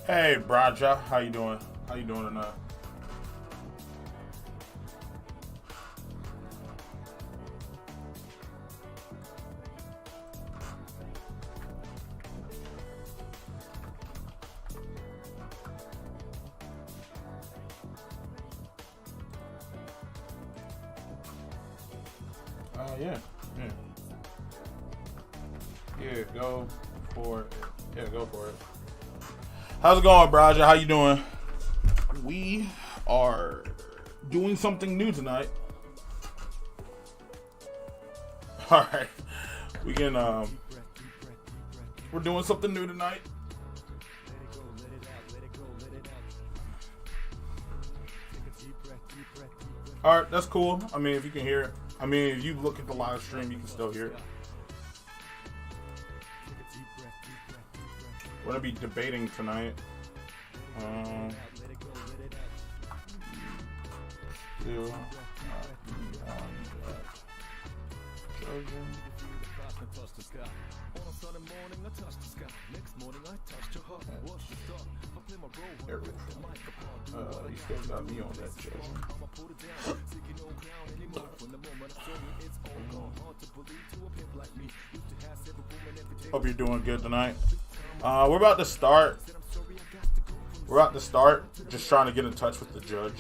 Hey, Braja, how you doing? How you doing tonight? Yeah, go for it. Yeah, go for it. How's it going, Braja? How you doing? We are doing something new tonight. All right, we can. We're doing something new tonight. All right, that's cool. I mean, if you can hear it. I mean, if you look at the live stream, you can still hear it. We're gonna be debating tonight. You still got me on that, Joe. Hope you're doing good tonight. We're about to start. Just trying to get in touch with the judge.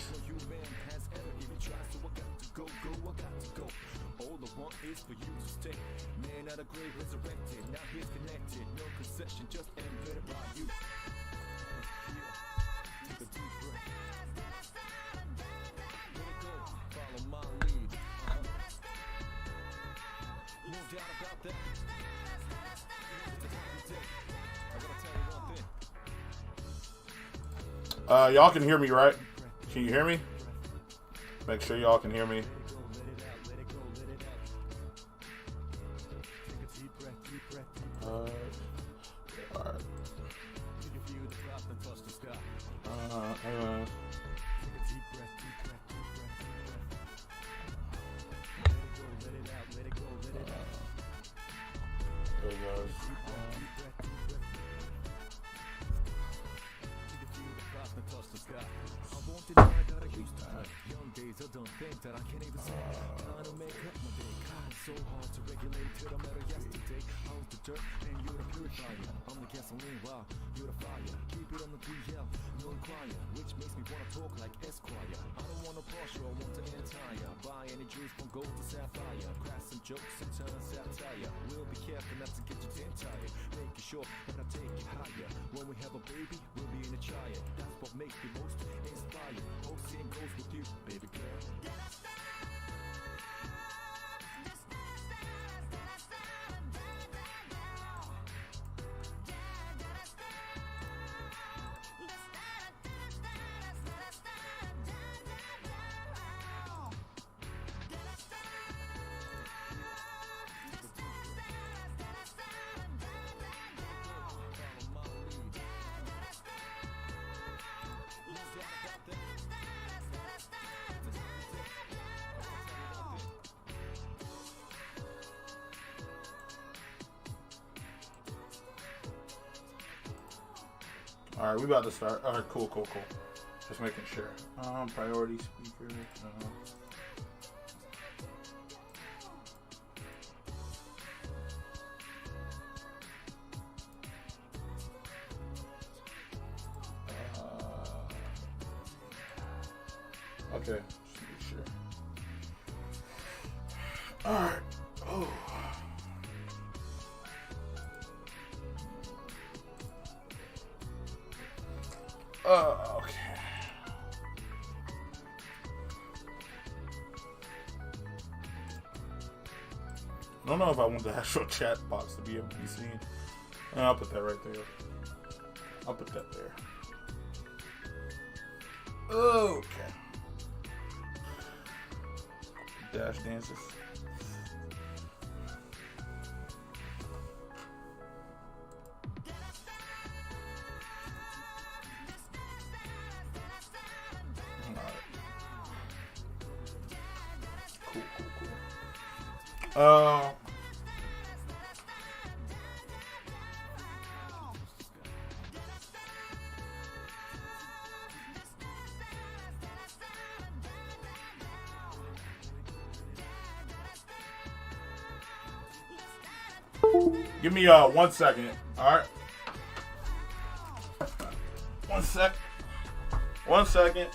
Y'all can hear me, right? Can you hear me? Make sure y'all can hear me. Alright. There it goes. So hard to regulate to the matter yesterday. How's the dirt and you're the purifier. I'm the gasoline, wow, you're the fire. Keep it on the DL, no inquire, which makes me wanna talk like Esquire. I don't want a Porsche, I want an entire. Buy any juice from gold to sapphire. Crack some jokes and turn satire. We'll be careful not to get you too tired. Making sure that I take you higher. When we have a baby, we'll be in a child. That's what makes me most inspired. Hope seeing goes with you, baby girl. All right, we about to start. All right, cool. Just making sure. Priority speaker. Okay, just make sure. All right. Oh. Okay. I don't know if I want the actual chat box to be able to be seen. I'll put that right there. I'll put that there. Okay. Dash dances. Cool. Give me 1 second. All right. 1 sec. 1 second.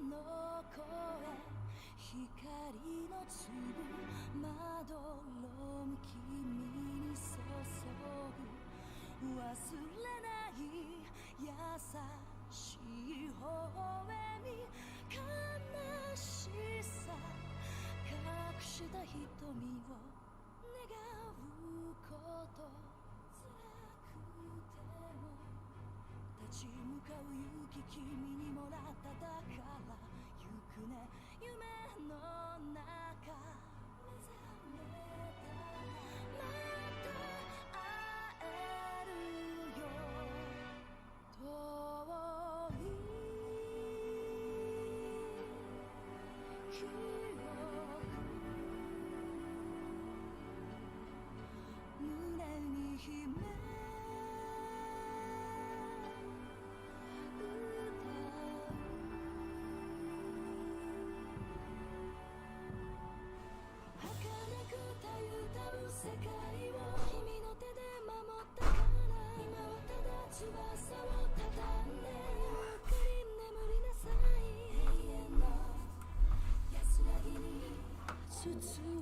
の声光の粒まどろむ君に注ぐ忘れない優しい微笑み悲しさ隠した瞳を願うこと辛くても立ち向かう勇気君にもらっただから行くね夢の中目覚めたまた会えるよ遠い記憶胸に秘め世界を君の手で守ったから今はただ翼を畳んでゆっくり眠りなさい永遠の安らぎに包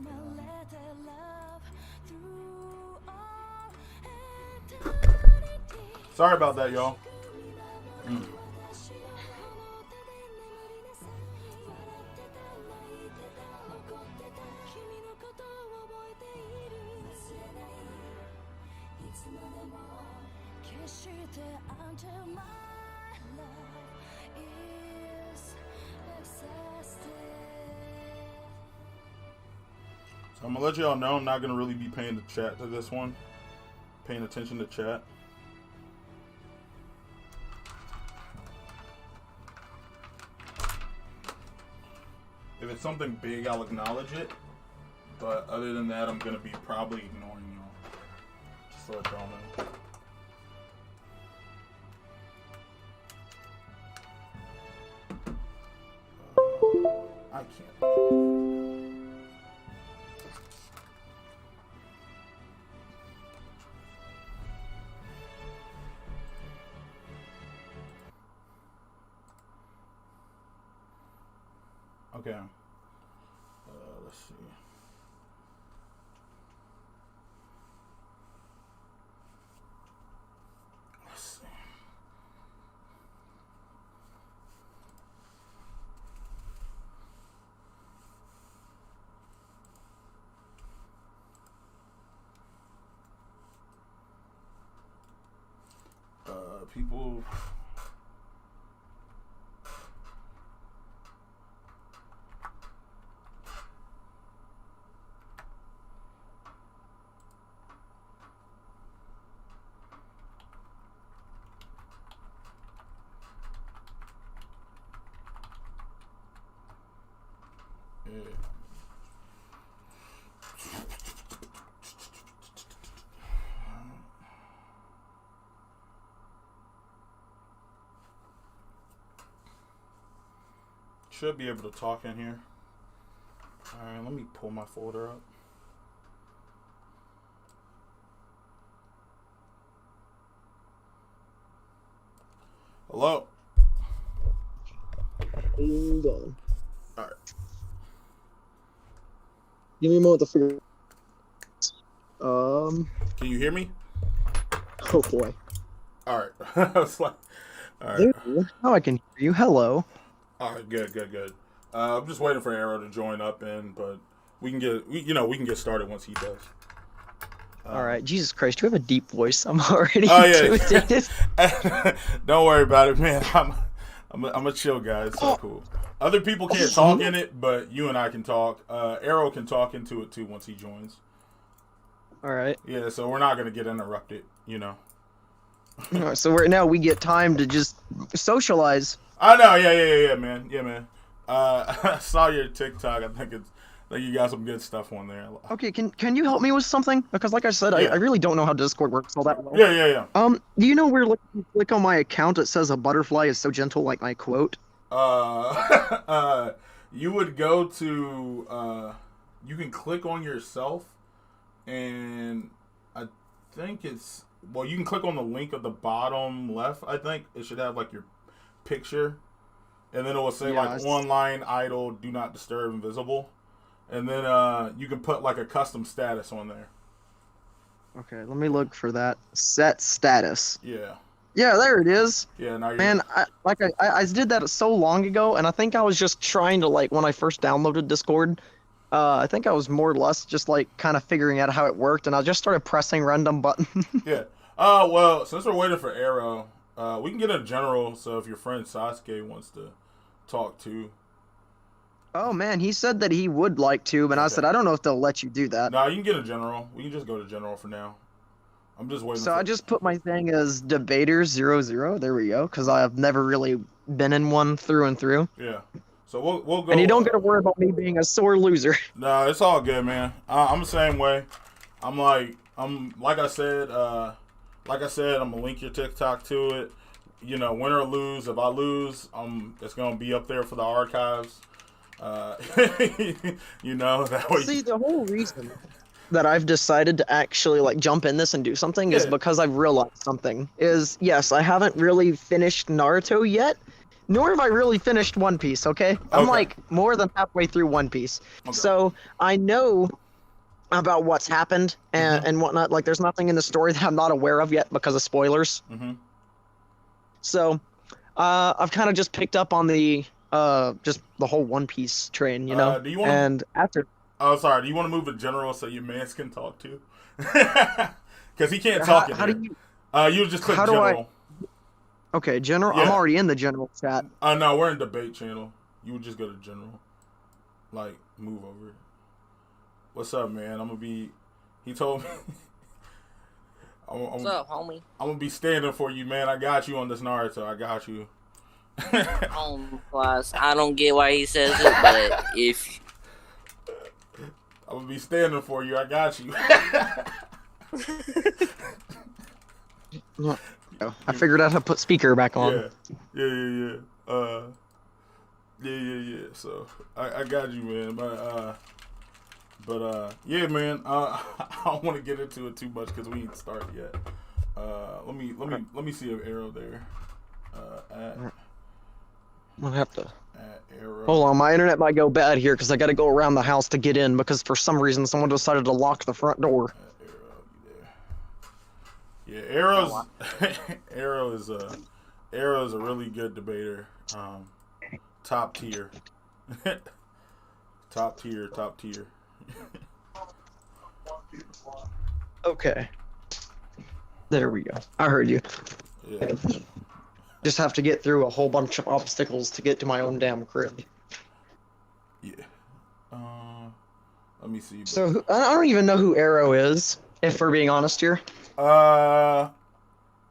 まれて Love through all eternity Sorry about that, y'all. Until my love is exhausted. So I'm gonna let y'all know I'm not gonna really be paying the chat to this one. Paying attention to chat. If it's something big, I'll acknowledge it. But other than that, I'm gonna be probably ignoring y'all. Just so let y'all know. I can't. Okay. Let's see. Let's see. People. Yeah. Should be able to talk in here. Alright, let me pull my folder up. Hello? Hold on. Alright. Give me a moment to figure. Can you hear me? Oh boy. Alright. I was like, alright. There, now I can hear you. Hello. Alright, good. I'm just waiting for Arrow to join up but we can get started once he does. All right. Jesus Christ, you have a deep voice. I'm already Oh yeah. intimidated. Don't worry about it, man. I'm a chill guy. It's so cool. Other people can't talk in it, but you and I can talk. Arrow can talk into it too once he joins. All right. Yeah, so we're not gonna get interrupted, So we get time to just socialize. I know, yeah, man. I saw your TikTok. I think you got some good stuff on there. Okay, can you help me with something? Because like I said, Yeah. I really don't know how Discord works all that well. Yeah. Do you know where like you click on my account it says a butterfly is so gentle like my quote? You would go to you can click on yourself, and I think you can click on the link at the bottom left. I think it should have like your picture, and then it will say Yeah, like online idle, do not disturb, invisible, and then you can put like a custom status on there. Okay, let me look for that. Set status. Yeah. Yeah, there it is. Yeah. Now you're. Man, I did that so long ago, and I think I was just trying to like when I first downloaded Discord. I think I was more or less just like kind of figuring out how it worked, and I just started pressing random buttons. Yeah. Well, since we're waiting for Arrow, we can get a general. So if your friend Sasuke wants to talk too. Oh man, he said that he would like to, but I said I don't know if they'll let you do that. Nah, you can get a general. We can just go to general for now. I'm just waiting. So I just put my thing as debater 00. There we go, because I've never really been in one through and through. Yeah. So we'll go. And you don't get to worry about me being a sore loser. Nah, it's all good, man. I'm the same way. I'm like I said, I'm gonna link your TikTok to it. You know, win or lose. If I lose, it's gonna be up there for the archives. You know, that way. See, the whole reason that I've decided to actually like jump in this and do something is because I've realized something. Is yes, I haven't really finished Naruto yet, nor have I really finished One Piece. Okay, I'm like more than halfway through One Piece, so I know about what's happened and whatnot. Like, there's nothing in the story that I'm not aware of yet because of spoilers. So, I've kind of just picked up on the just the whole One Piece train, you know. Do you want after? Oh, sorry. Do you want to move a general so your mans can talk too? Because he can't talk. How do you? You just click general. Okay, general. Yeah. I'm already in the general chat. No, we're in debate channel. You would just go to general. Like, move over. What's up, man? I'm gonna be. He told me. What's up, homie? I'm gonna be standing for you, man. I got you on this Naruto. I got you. Plus, I don't get why he says it, but if I'm gonna be standing for you, I got you. I figured out how to put speaker back on. Yeah. So I got you, man. But yeah, man. I don't want to get into it too much because we ain't started yet. Let me see if Arrow there. I'm gonna have to. At Arrow. Hold on, my internet might go bad here because I got to go around the house to get in because for some reason someone decided to lock the front door. Yeah, Arrow is a really good debater. Top tier. top tier. Okay. There we go. I heard you. Yeah. Just have to get through a whole bunch of obstacles to get to my own damn crib. Yeah. Let me see. So I don't even know who Arrow is, if we're being honest here.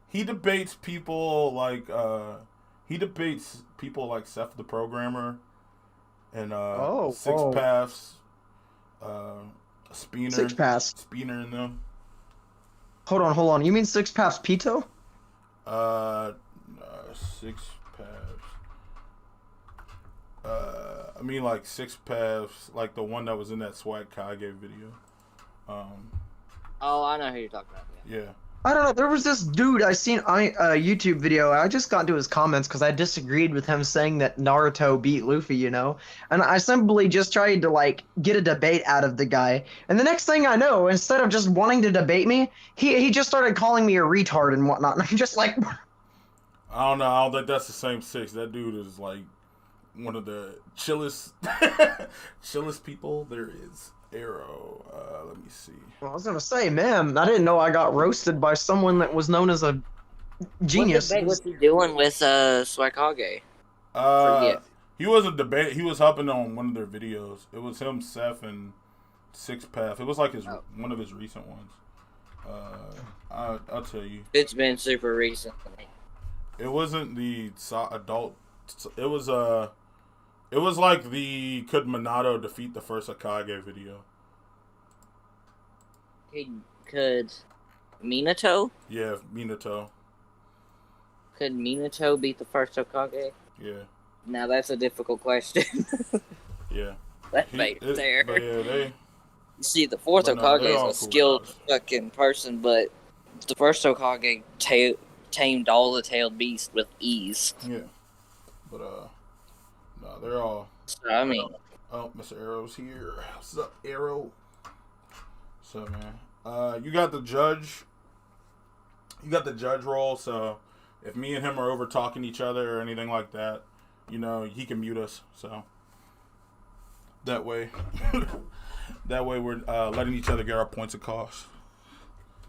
He debates people like Seth the Programmer and Six Paths, Speener. Six Paths. Speener and them. Hold on. You mean Six Paths Pito? Six Paths. I mean like Six Paths, like the one that was in that Swag Kage video. Oh, I know who you're talking about. Yeah. I don't know. There was this dude I seen on a YouTube video. I just got into his comments because I disagreed with him saying that Naruto beat Luffy, you know? And I simply just tried to, like, get a debate out of the guy. And the next thing I know, instead of just wanting to debate me, he just started calling me a retard and whatnot. And I'm just like... I don't know. I don't think that's the same Six. That dude is, like, one of the chillest people there is. Arrow. Let me see. Well, I was gonna say, man, I didn't know I got roasted by someone that was known as a genius. What debate was he doing with Swakage? He wasn't debating. He was helping on one of their videos. It was him, Seth, and Six Path. It was like one of his recent ones. I'll tell you. It's been super recent. It wasn't the adult. It was like the could Minato defeat the first Hokage video. Could Minato? Yeah, Minato. Could Minato beat the first Hokage? Yeah. Now that's a difficult question. Yeah. That debate there. But yeah, You see, the fourth Hokage is a skilled fucking person, but the first Hokage tamed all the tailed beasts with ease. Yeah. But they're all. So, I mean, Oh, Mr. Arrow's here. What's up, Arrow? So man, you got the judge. You got the judge role. So if me and him are over talking to each other or anything like that, you know, he can mute us. So that way, we're letting each other get our points across.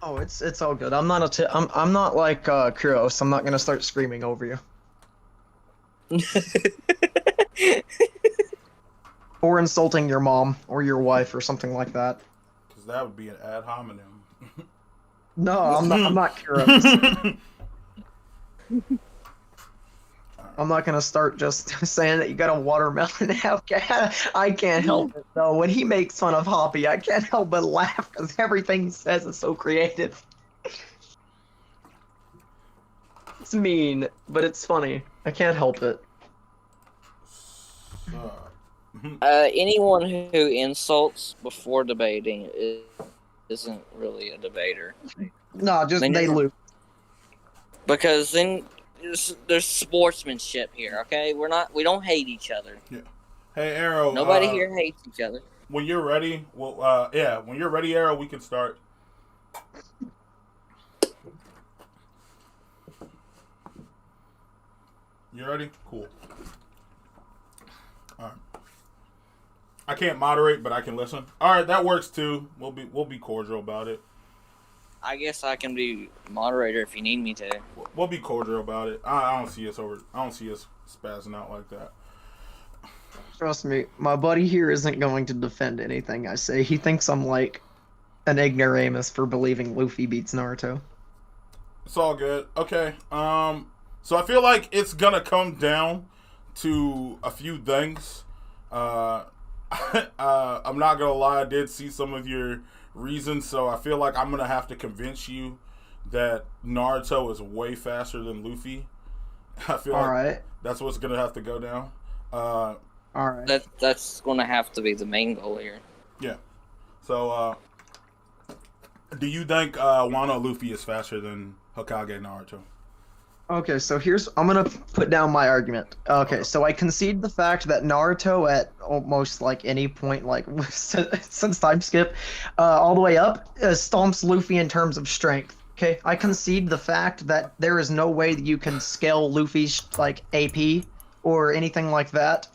Oh, it's all good. I'm not I'm not like Kuros. I'm not gonna start screaming over you. Or insulting your mom or your wife or something like that. Because that would be an ad hominem. No, I'm not Kuros. I'm not gonna start just saying that you got a watermelon now. I can't help it though. When he makes fun of Hoppy, I can't help but laugh because everything he says is so creative. It's mean, but it's funny. I can't help it. anyone who insults before debating isn't really a debater. No, just they lose. Because then there's sportsmanship here, okay? We don't hate each other. Yeah. Hey, Arrow. Nobody here hates each other. When you're ready, well, when you're ready, Arrow, we can start. You ready? Cool. All right. I can't moderate, but I can listen. All right, that works too. We'll be cordial about it. I guess I can be moderator if you need me to. We'll be cordial about it. I don't see us spazzing out like that. Trust me, my buddy here isn't going to defend anything I say. He thinks I'm like an ignoramus for believing Luffy beats Naruto. It's all good. Okay. So I feel like it's gonna come down to a few things. I'm not gonna lie, I did see some of your reasons, so I feel like I'm gonna have to convince you that Naruto is way faster than Luffy. I feel like that's what's gonna have to go down. All right. That's gonna have to be the main goal here. Yeah. So, do you think Wano Luffy is faster than Hokage Naruto? Okay, so I'm gonna put down my argument. Okay, so I concede the fact that Naruto at almost like any point, like since time skip, all the way up, stomps Luffy in terms of strength. Okay, I concede the fact that there is no way that you can scale Luffy's like AP or anything like that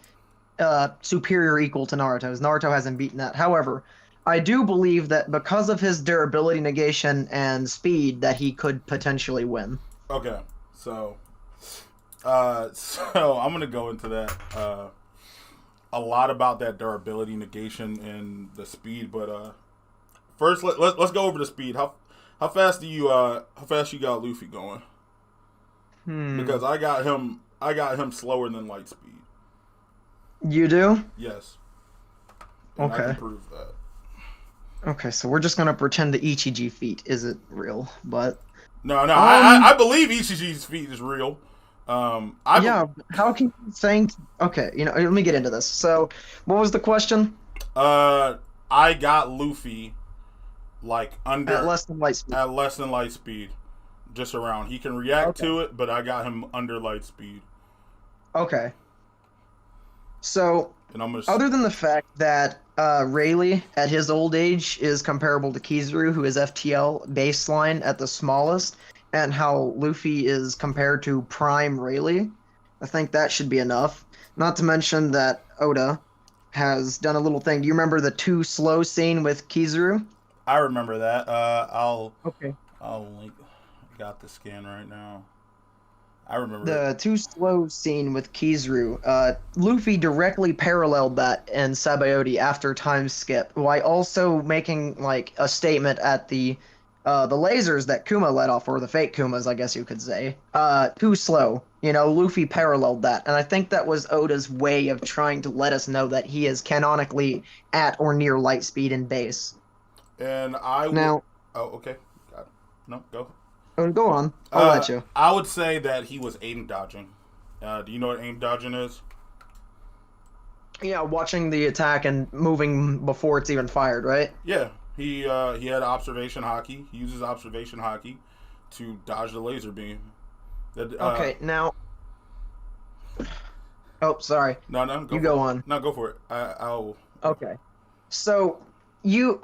superior or equal to Naruto's. Naruto hasn't beaten that. However, I do believe that because of his durability negation and speed, that he could potentially win. Okay. So I'm gonna go into that a lot about that durability negation and the speed, but first let's go over the speed. How fast you got Luffy going? Because I got him slower than light speed. You do? Yes. And okay. I can prove that. Okay, so we're just gonna pretend the Ichiji feat isn't real, but. No, I believe Ichiji's feat is real. How can you saying? Okay, let me get into this. So, what was the question? I got Luffy like under at less than light speed. At less than light speed, just around. He can react to it, but I got him under light speed. Okay. So, and I'm other than the fact that Rayleigh, at his old age, is comparable to Kizaru, who is FTL baseline at the smallest, and how Luffy is compared to Prime Rayleigh, I think that should be enough. Not to mention that Oda has done a little thing. Do you remember the too slow scene with Kizaru? I remember that. I'll link. Got the scan right now. I remember the too slow scene with Kizaru. Luffy directly paralleled that in Sabaody after time skip, while also making like a statement at the lasers that Kuma let off, or the fake Kumas, I guess you could say. Too slow. Luffy paralleled that, and I think that was Oda's way of trying to let us know that he is canonically at or near light speed in base. And now. Oh, okay. Got it. No, go. Go on. I'll let you. I would say that he was aim dodging. Do you know what aim dodging is? Yeah, watching the attack and moving before it's even fired, right? Yeah. He had observation hockey. He uses observation hockey to dodge the laser beam. Okay, now Oh, sorry. No, You go on. No, go for it. I'll. Okay. So you,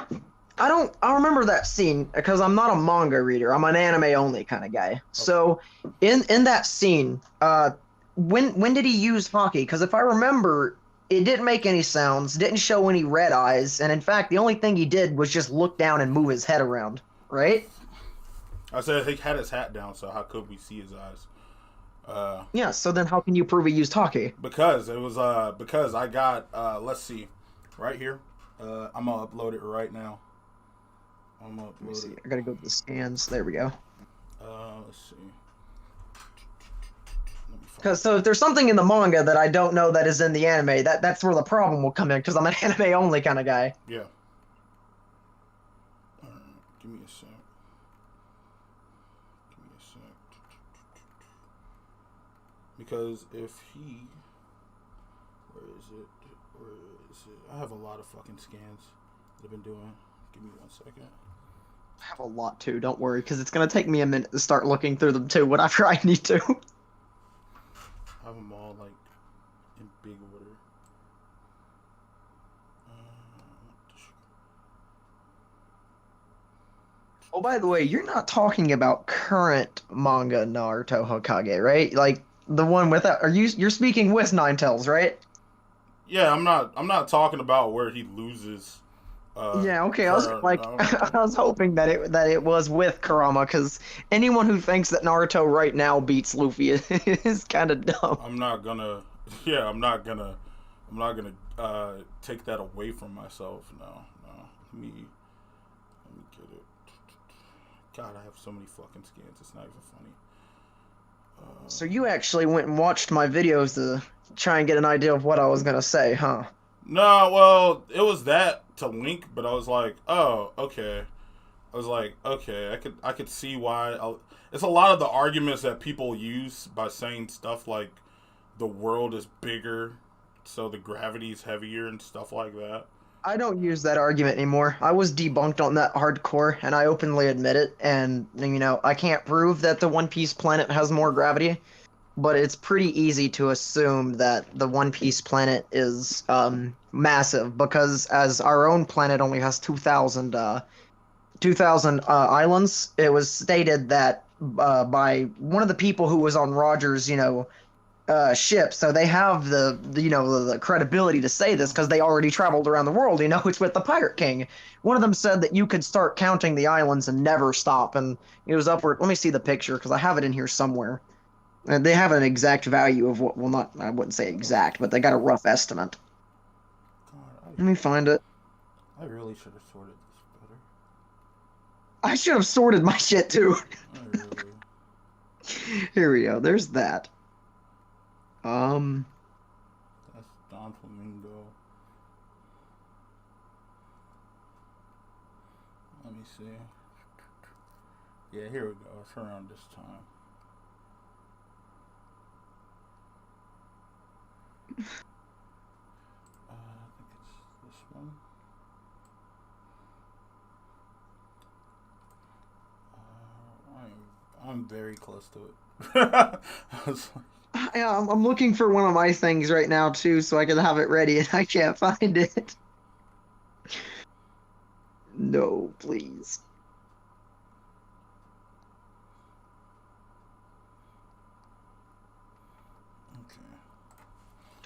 I remember that scene because I'm not a manga reader. I'm an anime only kind of guy. So in that scene, when did he use Haki? Because if I remember, it didn't make any sounds, didn't show any red eyes, and in fact, the only thing he did was just look down and move his head around. Right? I said he had his hat down, so how could we see his eyes? Yeah. So then, how can you prove he used Haki? Because it was because I got let's see, right here. I'm gonna upload it right now. I'm gonna Let me upload see. it. I gotta go to the scans. There we go. Let's see. Let me find Because so if there's something in the manga that I don't know that is in the anime, that's where the problem will come in. Because I'm an anime only kind of guy. Yeah. Alright, give me a sec. Give me a sec. Because if he... Where is it? Where is it? I have a lot of fucking scans that I've been doing. Give me 1 second. I have a lot too. Don't worry, because it's gonna take me a minute to start looking through them too. Whenever I need to. I have them all like in big order. Oh, by the way, you're not talking about current manga Naruto Hokage, right? Like the one without. You're speaking with Ninetales, right? Yeah, I'm not talking about where he loses. Yeah, okay. I was like, I was hoping that it was with Kurama, because anyone who thinks that Naruto right now beats Luffy is kind of dumb. I'm not gonna. Yeah, I'm not gonna take that away from myself. No. Let me get it. God, I have so many fucking skins. It's not even funny. So you actually went and watched my videos to try and get an idea of what I was gonna say, huh? No, well, it was that to link, but I was like, oh, okay. I was like, okay, I could see why. It's a lot of the arguments that people use by saying stuff like the world is bigger, so the gravity is heavier and stuff like that. I don't use that argument anymore. I was debunked on that hardcore, and I openly admit it. And I can't prove that the One Piece planet has more gravity, but it's pretty easy to assume that the One Piece planet is massive, because as our own planet only has 2,000 islands, it was stated that by one of the people who was on Roger's, ship, so they have the credibility to say this because they already traveled around the world. It's with the Pirate King. One of them said that you could start counting the islands and never stop, and it was upward. Let me see the picture because I have it in here somewhere. And they have an exact value of what, well, not, I wouldn't say exact, but they got a rough estimate. God, Let me find it. I really should have sorted this better. I should have sorted my shit too. I really. Here we go. There's that. That's Don Flamingo. Let me see. Yeah, here we go. It's around this time. I think it's this one. I'm very close to it. I was like, Yeah, I'm looking for one of my things right now too, so I can have it ready, and I can't find it. No, please. okay.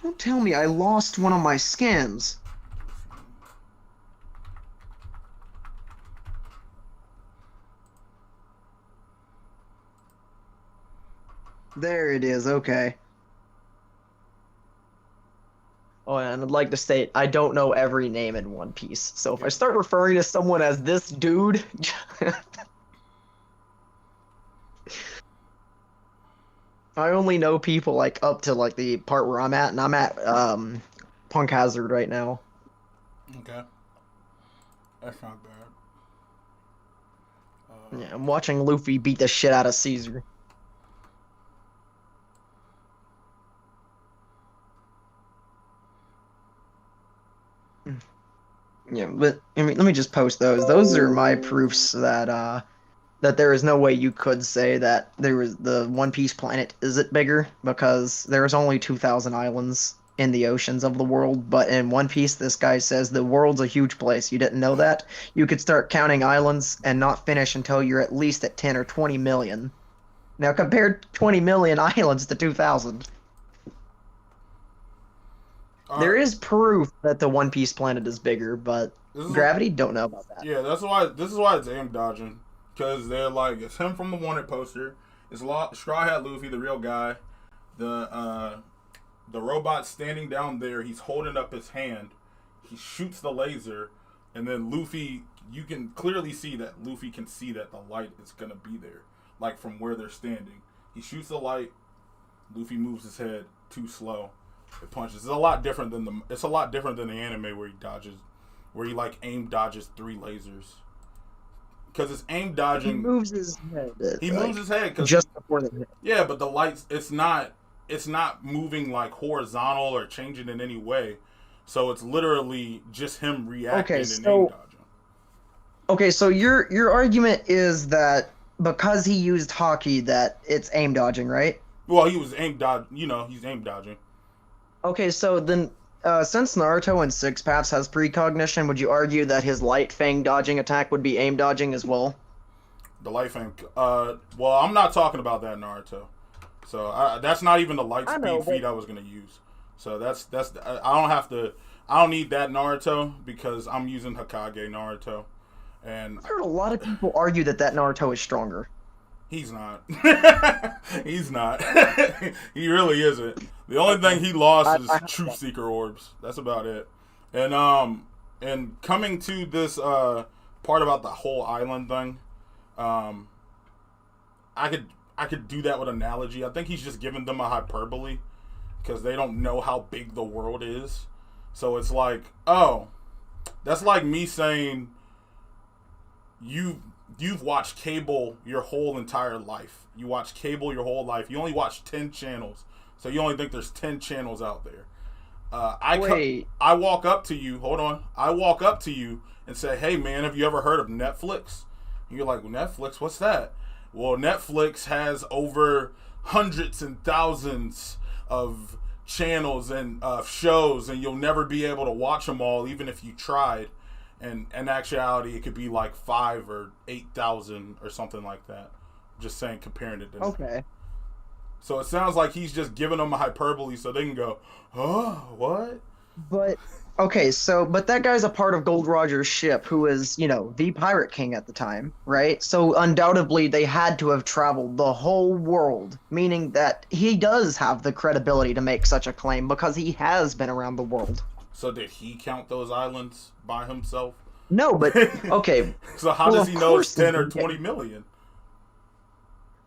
Don't tell me I lost one of my scans. There it is, okay. Oh, and I'd like to state, I don't know every name in One Piece, so if I start referring to someone as this dude... I only know people, up to, the part where I'm at, and I'm at, Punk Hazard right now. Okay. That's not bad. Yeah, I'm watching Luffy beat the shit out of Caesar. Yeah, but let me just post those. Those are my proofs that that there is no way you could say that the One Piece planet isn't bigger because there's only 2,000 islands in the oceans of the world. But in One Piece, this guy says the world's a huge place. You didn't know that? You could start counting islands and not finish until you're at least at 10 or 20 million. Now compare 20 million islands to 2,000. There is proof that the One Piece planet is bigger, but Gravity don't know about that. Yeah, that's why. This is why it's aim dodging, because they're like, it's him from the wanted poster. It's Straw Hat Luffy, the real guy. The robot standing down there. He's holding up his hand. He shoots the laser, and then Luffy. You can clearly see that Luffy can see that the light is gonna be there, like from where they're standing. He shoots the light. Luffy moves his head too slow. It punches. It's a lot different than the anime where he dodges, where he like aim dodges 3 lasers. Because it's aim dodging. He moves his head. He moves his head just before the hit. Yeah, but the lights. It's not moving like horizontal or changing in any way. So it's literally just him reacting and aim dodging. Okay, so your argument is that because he used Haki, that it's aim dodging, right? Well, he was aim dodge. He's aim dodging. Okay, so then, since Naruto in Six Paths has precognition, would you argue that his Light Fang dodging attack would be aim dodging as well? The Light Fang. Well, I'm not talking about that Naruto. So that's not even the light speed feat I was gonna use. So that's I don't need that Naruto because I'm using Hokage Naruto, and I've heard a lot of people argue that Naruto is stronger. He's not. He's not. He really isn't. The only thing he lost is Truth Seeker orbs. That's about it. And coming to this part about the whole island thing, I could do that with analogy. I think he's just giving them a hyperbole because they don't know how big the world is. So it's like, oh, that's like me saying you've watched cable your whole entire life. You watch cable your whole life. You only watch 10 channels. So you only think there's 10 channels out there. I walk up to you. Hold on. I walk up to you and say, hey, man, have you ever heard of Netflix? And you're like, Netflix? What's that? Well, Netflix has over hundreds and thousands of channels and shows, and you'll never be able to watch them all, even if you tried. And in actuality, it could be like 5 or 8,000 or something like that. Just saying, comparing it to Okay. So it sounds like he's just giving them a hyperbole so they can go, oh, what? But but that guy's a part of Gold Roger's ship, who is, the Pirate King at the time, right? So undoubtedly they had to have traveled the whole world, meaning that he does have the credibility to make such a claim because he has been around the world. So did he count those islands by himself? No, but okay. So how does he know it's 10 or 20 million?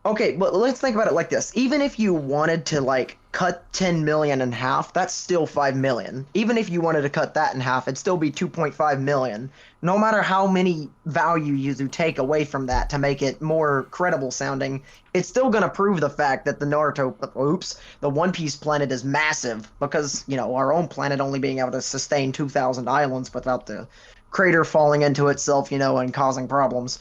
Okay, but let's think about it like this. Even if you wanted to, cut 10 million in half, that's still 5 million. Even if you wanted to cut that in half, it'd still be 2.5 million. No matter how many value you take away from that to make it more credible sounding, it's still going to prove the fact that the One Piece planet is massive because, our own planet only being able to sustain 2,000 islands without the crater falling into itself, and causing problems.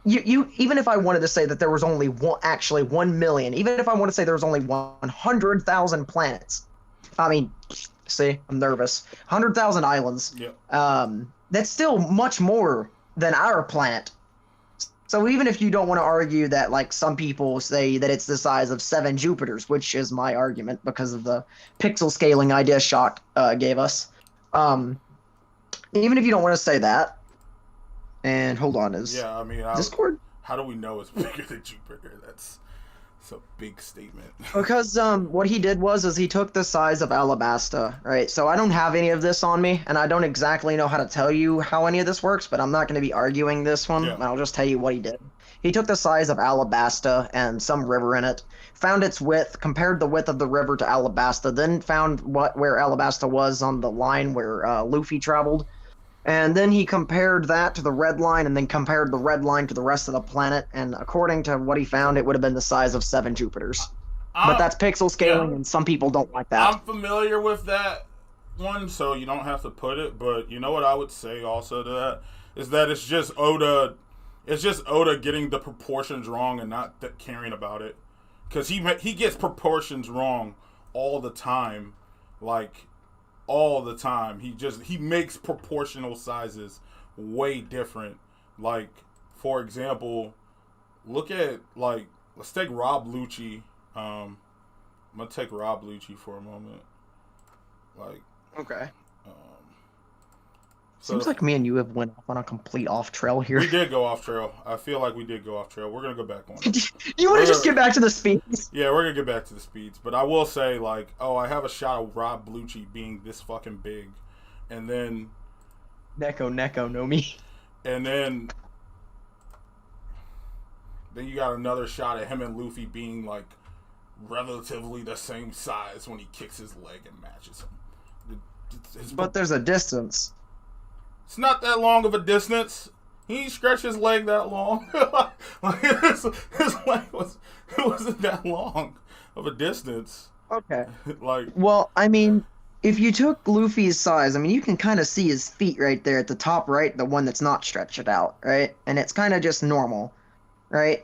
You even if I wanted to say that there was only 1 million, even if I want to say there was only 100,000 planets, I mean, see, I'm nervous. 100,000 islands. Yep. That's still much more than our planet. So even if you don't want to argue that, some people say that it's the size of 7 Jupiters, which is my argument because of the pixel scaling idea Shock gave us, even if you don't want to say that. And hold on, Discord? How do we know it's bigger than Jupiter? That's a big statement. Because what he did was he took the size of Alabasta, right? So I don't have any of this on me, and I don't exactly know how to tell you how any of this works, but I'm not going to be arguing this one. Yeah. I'll just tell you what he did. He took the size of Alabasta and some river in it, found its width, compared the width of the river to Alabasta, then found where Alabasta was on the line where Luffy traveled. And then he compared that to the red line and then compared the red line to the rest of the planet. And according to what he found, it would have been the size of 7 Jupiters. But that's pixel scaling, and some people don't like that. I'm familiar with that one, so you don't have to put it. But you know what I would say also to that? Is that it's just Oda It's just Oda getting the proportions wrong and not caring about it. Because he gets proportions wrong all the time. Like, all the time. He makes proportional sizes way different. Like, for example, look at, like, let's take Rob Lucci. I'm going to take Rob Lucci for a moment. Like, Okay. So Seems like me and you have went off on a complete off trail here. we did go off trail. I feel like we did go off trail. We're going to go back on it. You want to just get back to the speeds? Yeah, we're going to get back to the speeds. But I will say, like, I have a shot of Rob Lucci being this fucking big. And then... Neko, no me. And then you got another shot of him and Luffy being, like, relatively the same size when he kicks his leg and matches him. But there's a distance. It's not that long of a distance. He didn't stretch his leg that long. Like, his leg wasn't that long of a distance. Okay. Like, Well, I mean, if you took Luffy's size, I mean, you can kind of see his feet right there at the top right, the one that's not stretched out, right? And it's kind of just normal, right?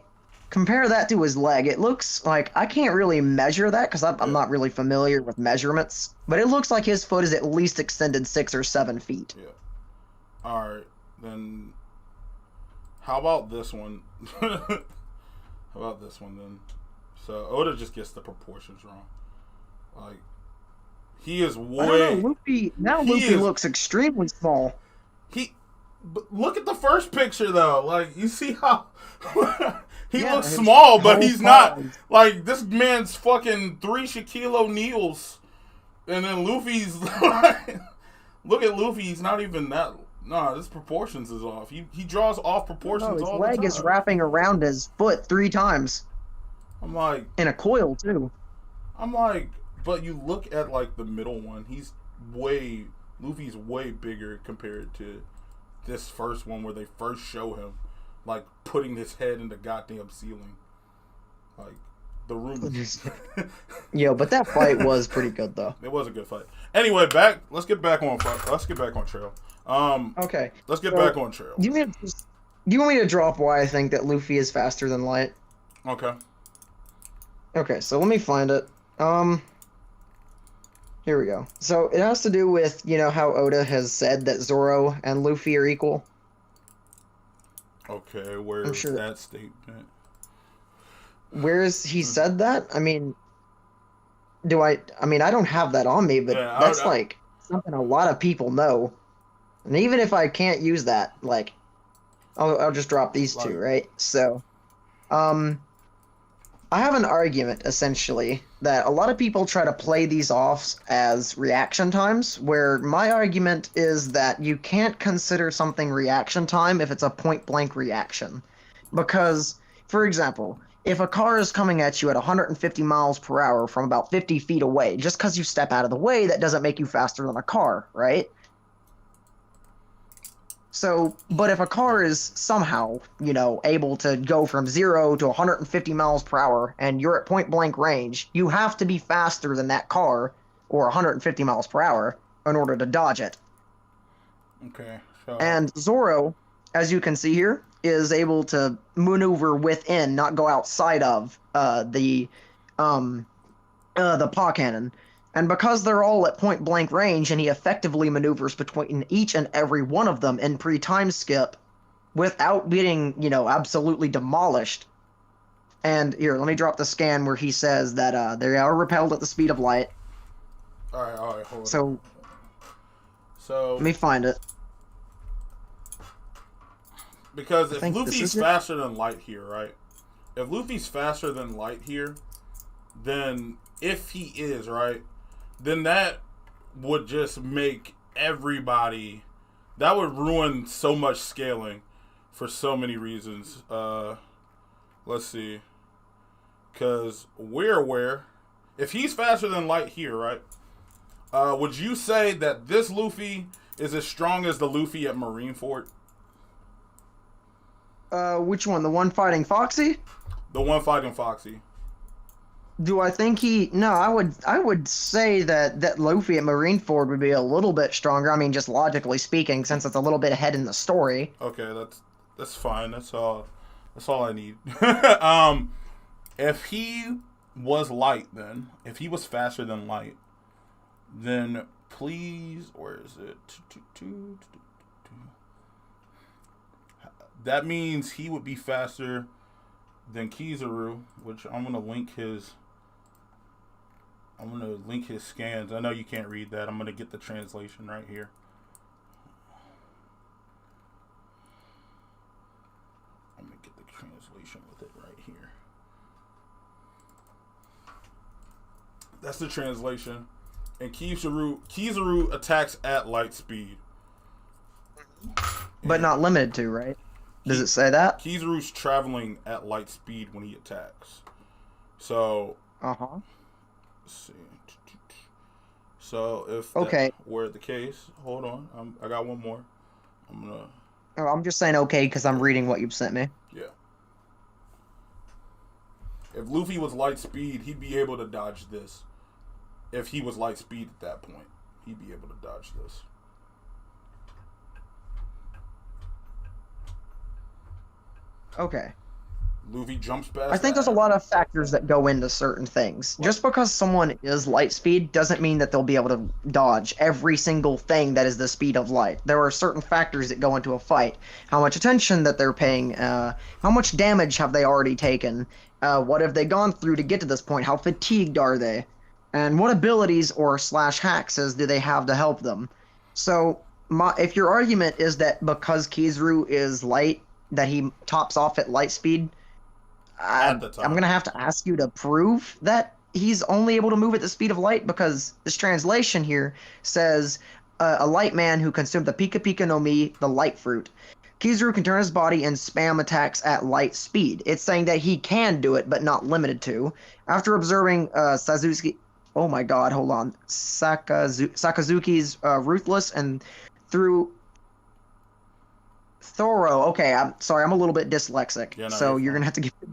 Compare that to his leg. It looks like, I can't really measure that because I'm not really familiar with measurements, but it looks like his foot is at least extended 6 or 7 feet. yeah. All right, then. How about this one? How about this one then? So Oda just gets the proportions wrong. Like, he is way. I don't know, Luffy looks extremely small. But look at the first picture though. Like, you see how he looks his small, but he's not. size. Like, this man's fucking 3 Shaquille O'Neals, and then Luffy's. Look at Luffy. He's not even that. Nah, his proportions is off. He draws off proportions His all the time. leg is wrapping around his foot 3 times. I'm like, In a coil, too. but you look at, like, the middle one. Luffy's way bigger compared to this first one where they first show him, like, putting his head in the goddamn ceiling. Like, the room. Yo, but that fight was pretty good, though. It was a good fight. Anyway, let's get back on trail. Okay. Let's get back on trail. Do you want me to drop why I think that Luffy is faster than Light? Okay. Okay, so let me find it. Here we go. So it has to do with, how Oda has said that Zoro and Luffy are equal. Okay, where's sure that statement? Where's he said that? I mean, I don't have that on me, but Yeah, that's like something a lot of people know. And even if I can't use that, like, I'll just drop these two, right? So, I have an argument, essentially, that a lot of people try to play these off as reaction times, where my argument is that you can't consider something reaction time if it's a point-blank reaction. Because, for example, if a car is coming at you at 150 miles per hour from about 50 feet away, just because you step out of the way, that doesn't make you faster than a car, right? So, but if a car is somehow, able to go from 0 to 150 miles per hour and you're at point blank range, you have to be faster than that car, or 150 miles per hour, in order to dodge it. Okay. So. And Zoro, as you can see here, is able to maneuver within, not go outside of, the paw cannon. And because they're all at point-blank range, and he effectively maneuvers between each and every one of them in pre-time skip without getting, absolutely demolished. And here, let me drop the scan where he says that they are repelled at the speed of light. All right, hold on. So let me find it. Because if Luffy's faster than Light here, right? If Luffy's faster than Light here, then if he is, right, then that would just make everybody... That would ruin so much scaling for so many reasons. Let's see. Because we're aware... If he's faster than Light here, right, would you say that this Luffy is as strong as the Luffy at Marineford? Which one? The one fighting Foxy? The one fighting Foxy. Do I think he... No, I would say that Luffy at Marineford would be a little bit stronger. I mean, just logically speaking, since it's a little bit ahead in the story. Okay, That's fine. That's all. That's all I need. If he was light, then if he was faster than light, then please, where is it? That means he would be faster than Kizaru, which I'm gonna link his. I'm gonna link his scans. I know you can't read that. I'm gonna get the translation right here. I'm gonna get the translation with it right here. That's the translation. And Kizaru attacks at light speed. But not limited to, right? Does it say that? Kizaru's traveling at light speed when he attacks. So. Uh-huh. Let's see. So if okay, that were the case, hold on. I got one more. I'm just saying okay because I'm reading what you've sent me. Yeah. If Luffy was light speed, he'd be able to dodge this. If he was light speed at that point, he'd be able to dodge this. Okay. Luffy jumps past. I think there's a lot of factors that go into certain things. What? Just because someone is light speed doesn't mean that they'll be able to dodge every single thing that is the speed of light. There are certain factors that go into a fight. How much attention that they're paying, how much damage have they already taken, what have they gone through to get to this point, how fatigued are they, and what abilities or slash hacks do they have to help them. So if your argument is that because Kizaru is light, that he tops off at light speed, I'm going to have to ask you to prove that he's only able to move at the speed of light, because this translation here says a light man who consumed the Pika Pika no Mi, the light fruit. Kizaru can turn his body and spam attacks at light speed. It's saying that he can do it, but not limited to. After observing Sakazuki's Ruthless and through Thorough. Okay, I'm sorry, I'm a little bit dyslexic, so you're gonna have to give me a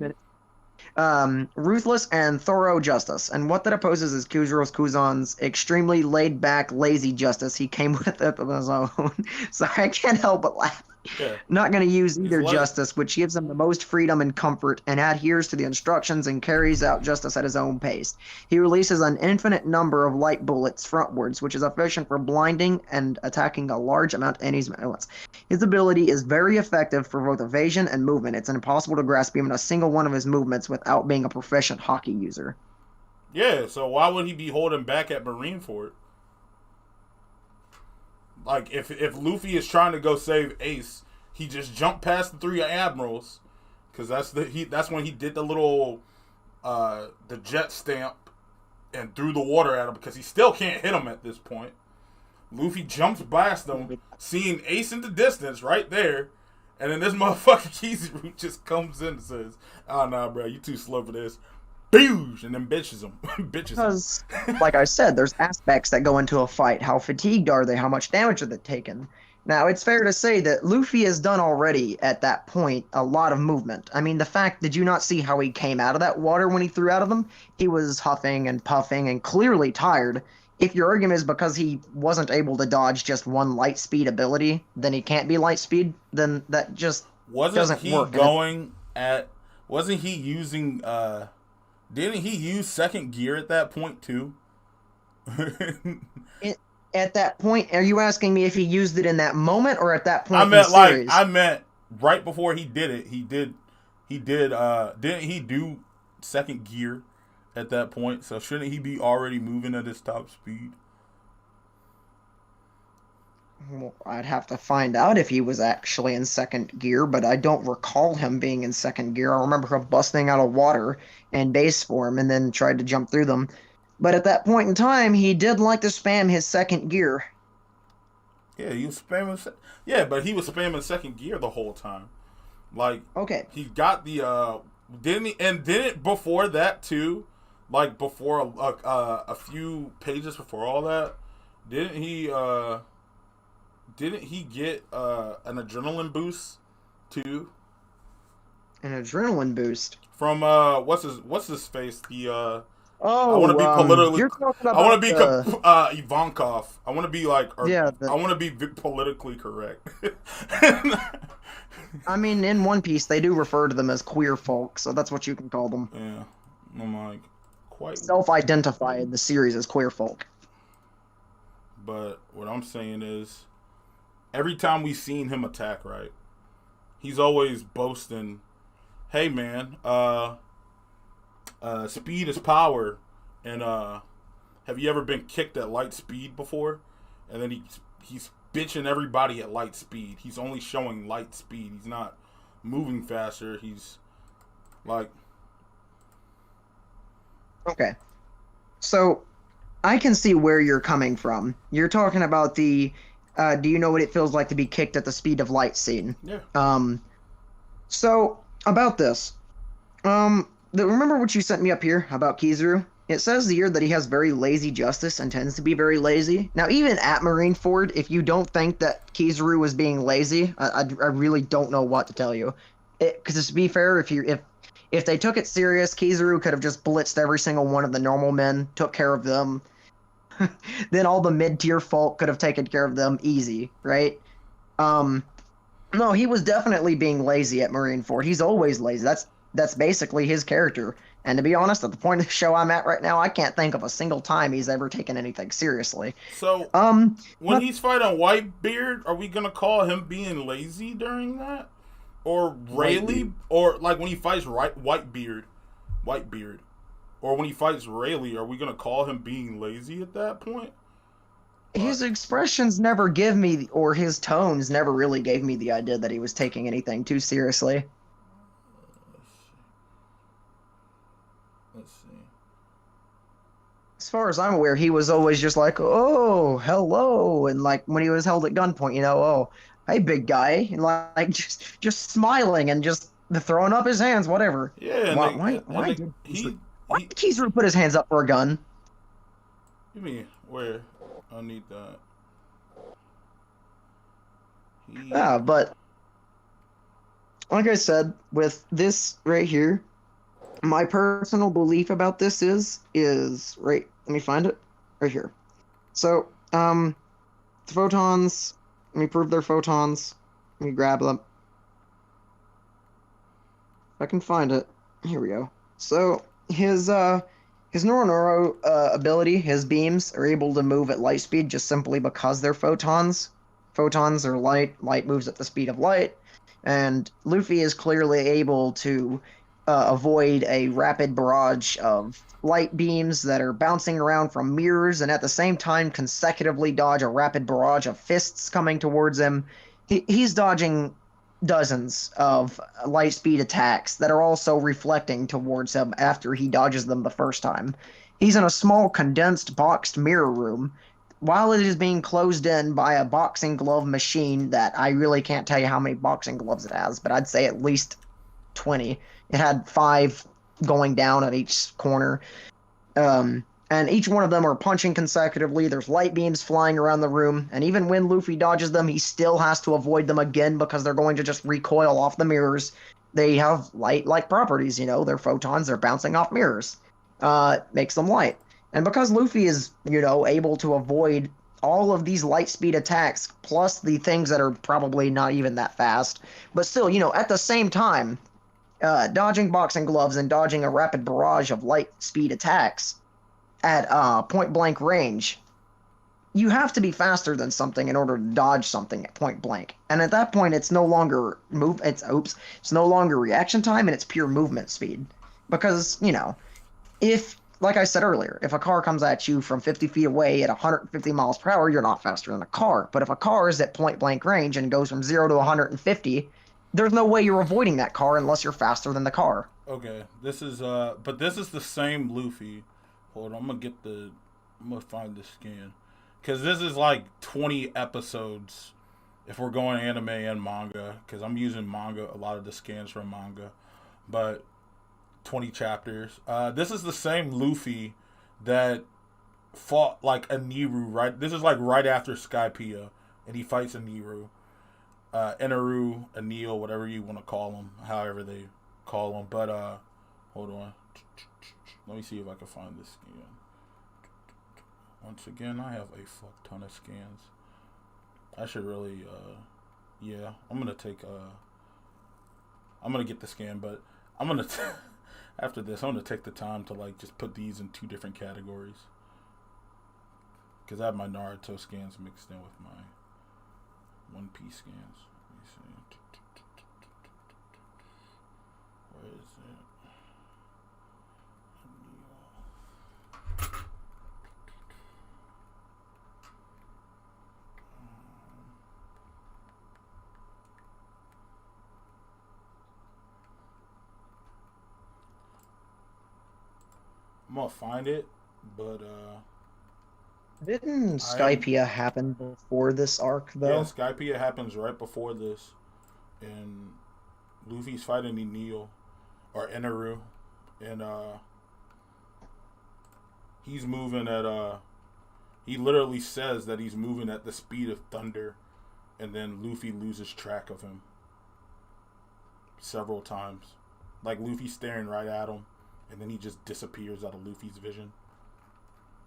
minute. Ruthless and thorough justice, and what that opposes is Kuzan's extremely laid-back, lazy justice he came with it of his own. Sorry, I can't help but laugh. Yeah. Not going to use either justice, which gives him the most freedom and comfort, and adheres to the instructions and carries out justice at his own pace. He releases an infinite number of light bullets frontwards, which is efficient for blinding and attacking a large amount of enemies at once. His ability is very effective for both evasion and movement. It's impossible to grasp even a single one of his movements without being a proficient hockey user. Yeah, so why would he be holding back at Marineford? Like, if Luffy is trying to go save Ace, he just jumped past the three admirals, because that's when he did the little the jet stamp and threw the water at him, because he still can't hit him at this point. Luffy jumps past them, seeing Ace in the distance right there, and then this motherfucker Kizaru just comes in and says, "Oh nah, bro, you too slow for this." Boosh, and then bitches him. Because, like I said, there's aspects that go into a fight. How fatigued are they? How much damage are they taken? Now, it's fair to say that Luffy has done already, at that point, a lot of movement. I mean, did you not see how he came out of that water when he threw out of them? He was huffing and puffing and clearly tired. If your argument is because he wasn't able to dodge just one light speed ability, then he can't be light speed, then that just doesn't work. Wasn't he using... Didn't he use second gear at that point too? At that point, are you asking me if he used it in that moment or at that point in the series? I meant right before he did it. Didn't he do second gear at that point? So shouldn't he be already moving at his top speed? Well, I'd have to find out if he was actually in second gear, but I don't recall him being in second gear. I remember him busting out of water in base form and then tried to jump through them. But at that point in time, he did like to spam his second gear. Yeah, he was spamming. Yeah, but he was spamming second gear the whole time. Like, okay, he got the didn't before that too, like before a few pages before all that, didn't he get an adrenaline boost too? An adrenaline boost from what's his face, I want to be politically. You're talking I want about to be the Ivankov. I want to be like. yeah. I want to be politically correct. I mean, in One Piece, they do refer to them as queer folk, so that's what you can call them. Yeah, I'm like quite. Self-identify in the series as queer folk. But what I'm saying is, every time we've seen him attack, right, he's always boasting, "Hey man, speed is power," and have you ever been kicked at light speed before? And then he's bitching everybody at light speed. He's only showing light speed. He's not moving faster. He's like, Okay, so I can see where you're coming from. You're talking about the do you know what it feels like to be kicked at the speed of light scene? yeah, So about this, remember what you sent me up here about Kizaru? It says here that he has very lazy justice and tends to be very lazy. Now, even at Marineford, if you don't think that Kizaru was being lazy, I really don't know what to tell you. Because to be fair, if they took it serious, Kizaru could have just blitzed every single one of the normal men, took care of them. Then all the mid-tier folk could have taken care of them easy, right? No, he was definitely being lazy at Marineford. He's always lazy. That's basically his character. And to be honest, at the point of the show I'm at right now, I can't think of a single time he's ever taken anything seriously. So when he's fighting Whitebeard, are we gonna call him being lazy during that, or Rayleigh, or like when he fights Whitebeard, or when he fights Rayleigh, are we gonna call him being lazy at that point? His expressions never give me, or his tones never really gave me the idea that he was taking anything too seriously. Let's see. As far as I'm aware, he was always just like, "Oh, hello," and like when he was held at gunpoint, "Oh, hey, big guy," and like just smiling and just throwing up his hands, whatever. Yeah. Why did Kizaru put his hands up for a gun? You mean where? I need that. But like I said, with this right here, my personal belief about this is right. Let me find it right here. So, the photons. Let me prove they're photons. Let me grab them. If I can find it. Here we go. So his Noro ability, his beams are able to move at light speed just simply because they're photons. Photons are light. Light moves at the speed of light, and Luffy is clearly able to avoid a rapid barrage of light beams that are bouncing around from mirrors, and at the same time consecutively dodge a rapid barrage of fists coming towards him. He's dodging dozens of light speed attacks that are also reflecting towards him after he dodges them the first time. He's in a small condensed boxed mirror room while it is being closed in by a boxing glove machine that I really can't tell you how many boxing gloves it has, but I'd say at least 20. It had 5 going down at each corner. And each one of them are punching consecutively. There's light beams flying around the room, and even when Luffy dodges them, he still has to avoid them again because they're going to just recoil off the mirrors. They have light-like properties, they're photons, they're bouncing off mirrors. Makes them light. And because Luffy is, able to avoid all of these light speed attacks, plus the things that are probably not even that fast, but still, at the same time, dodging boxing gloves and dodging a rapid barrage of light speed attacks at point blank range, you have to be faster than something in order to dodge something at point blank. And at that point, it's no longer it's no longer reaction time, and it's pure movement speed. Because, if, like I said earlier, if a car comes at you from 50 feet away at 150 miles per hour, you're not faster than a car. But if a car is at point blank range and goes from 0 to 150, there's no way you're avoiding that car unless you're faster than the car. Okay, this is the same Luffy. Hold on, I'm gonna find this scan, because this is like 20 episodes if we're going anime and manga, because I'm using manga, a lot of the scans from manga, but 20 chapters. This is the same Luffy that fought like Eniru, right? This is like right after Skypiea, and he fights Eniru. Eneru, Anil, whatever you want to call him, however they call him. But hold on. Let me see if I can find this scan. Once again, I have a fuck ton of scans. I should really, yeah, I'm gonna get the scan, but after this, I'm gonna take the time to like just put these in 2 different categories. Because I have my Naruto scans mixed in with my One Piece scans. Let me see. Where is it? I'm gonna find it, but Didn't Skypia happen before this arc, though? yeah, Skypia happens right before this, and Luffy's fighting Enel or Eneru, and he's moving at he literally says that he's moving at the speed of thunder, and then Luffy loses track of him several times, like Luffy's staring right at him, and then he just disappears out of Luffy's vision.